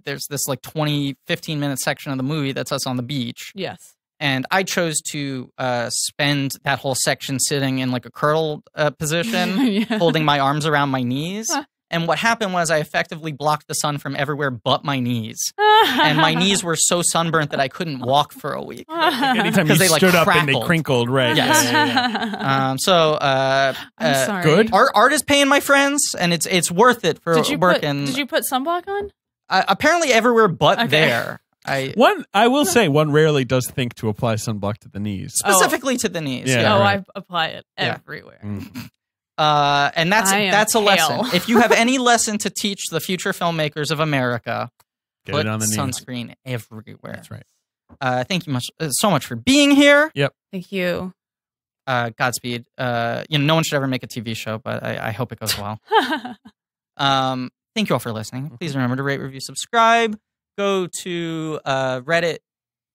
there's this like 15-minute section of the movie that's us on the beach, Yes. and I chose to spend that whole section sitting in like a curled position, Yeah. holding my arms around my knees. Huh. And what happened was I effectively blocked the sun from everywhere but my knees. And my knees were so sunburnt that I couldn't walk for a week. Anytime you they, like, stood up and they crackled. crinkled, right? Yes. Yeah. I'm sorry. good. Art is paying, my friends, and it's worth it for Did you working. Did you put sunblock on? Apparently everywhere but Okay. there. I will say, one rarely does think to apply sunblock to the knees. Specifically to the knees. Yeah. Oh, right. I apply it Yeah. everywhere. And I am that's a lesson. pale. If you have any lesson to teach the future filmmakers of America, Get Put it on the news. sunscreen everywhere. That's right. Thank you so much for being here. Yep. Thank you. Godspeed. No one should ever make a TV show, but I hope it goes well. Thank you all for listening. Please remember to rate, review, subscribe. Go to Reddit,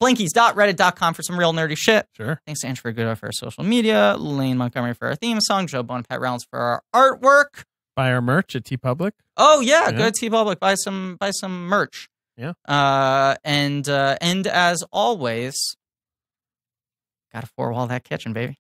blinkies.reddit.com for some real nerdy shit. Sure. Thanks to Andrew for good for our social media, Lane Montgomery for our theme song, Joe Bone, Pat Reynolds for our artwork. Buy our merch at TeePublic. Oh yeah, go to TeePublic, buy some merch. Yeah. And as always, gotta four-wall that kitchen, baby.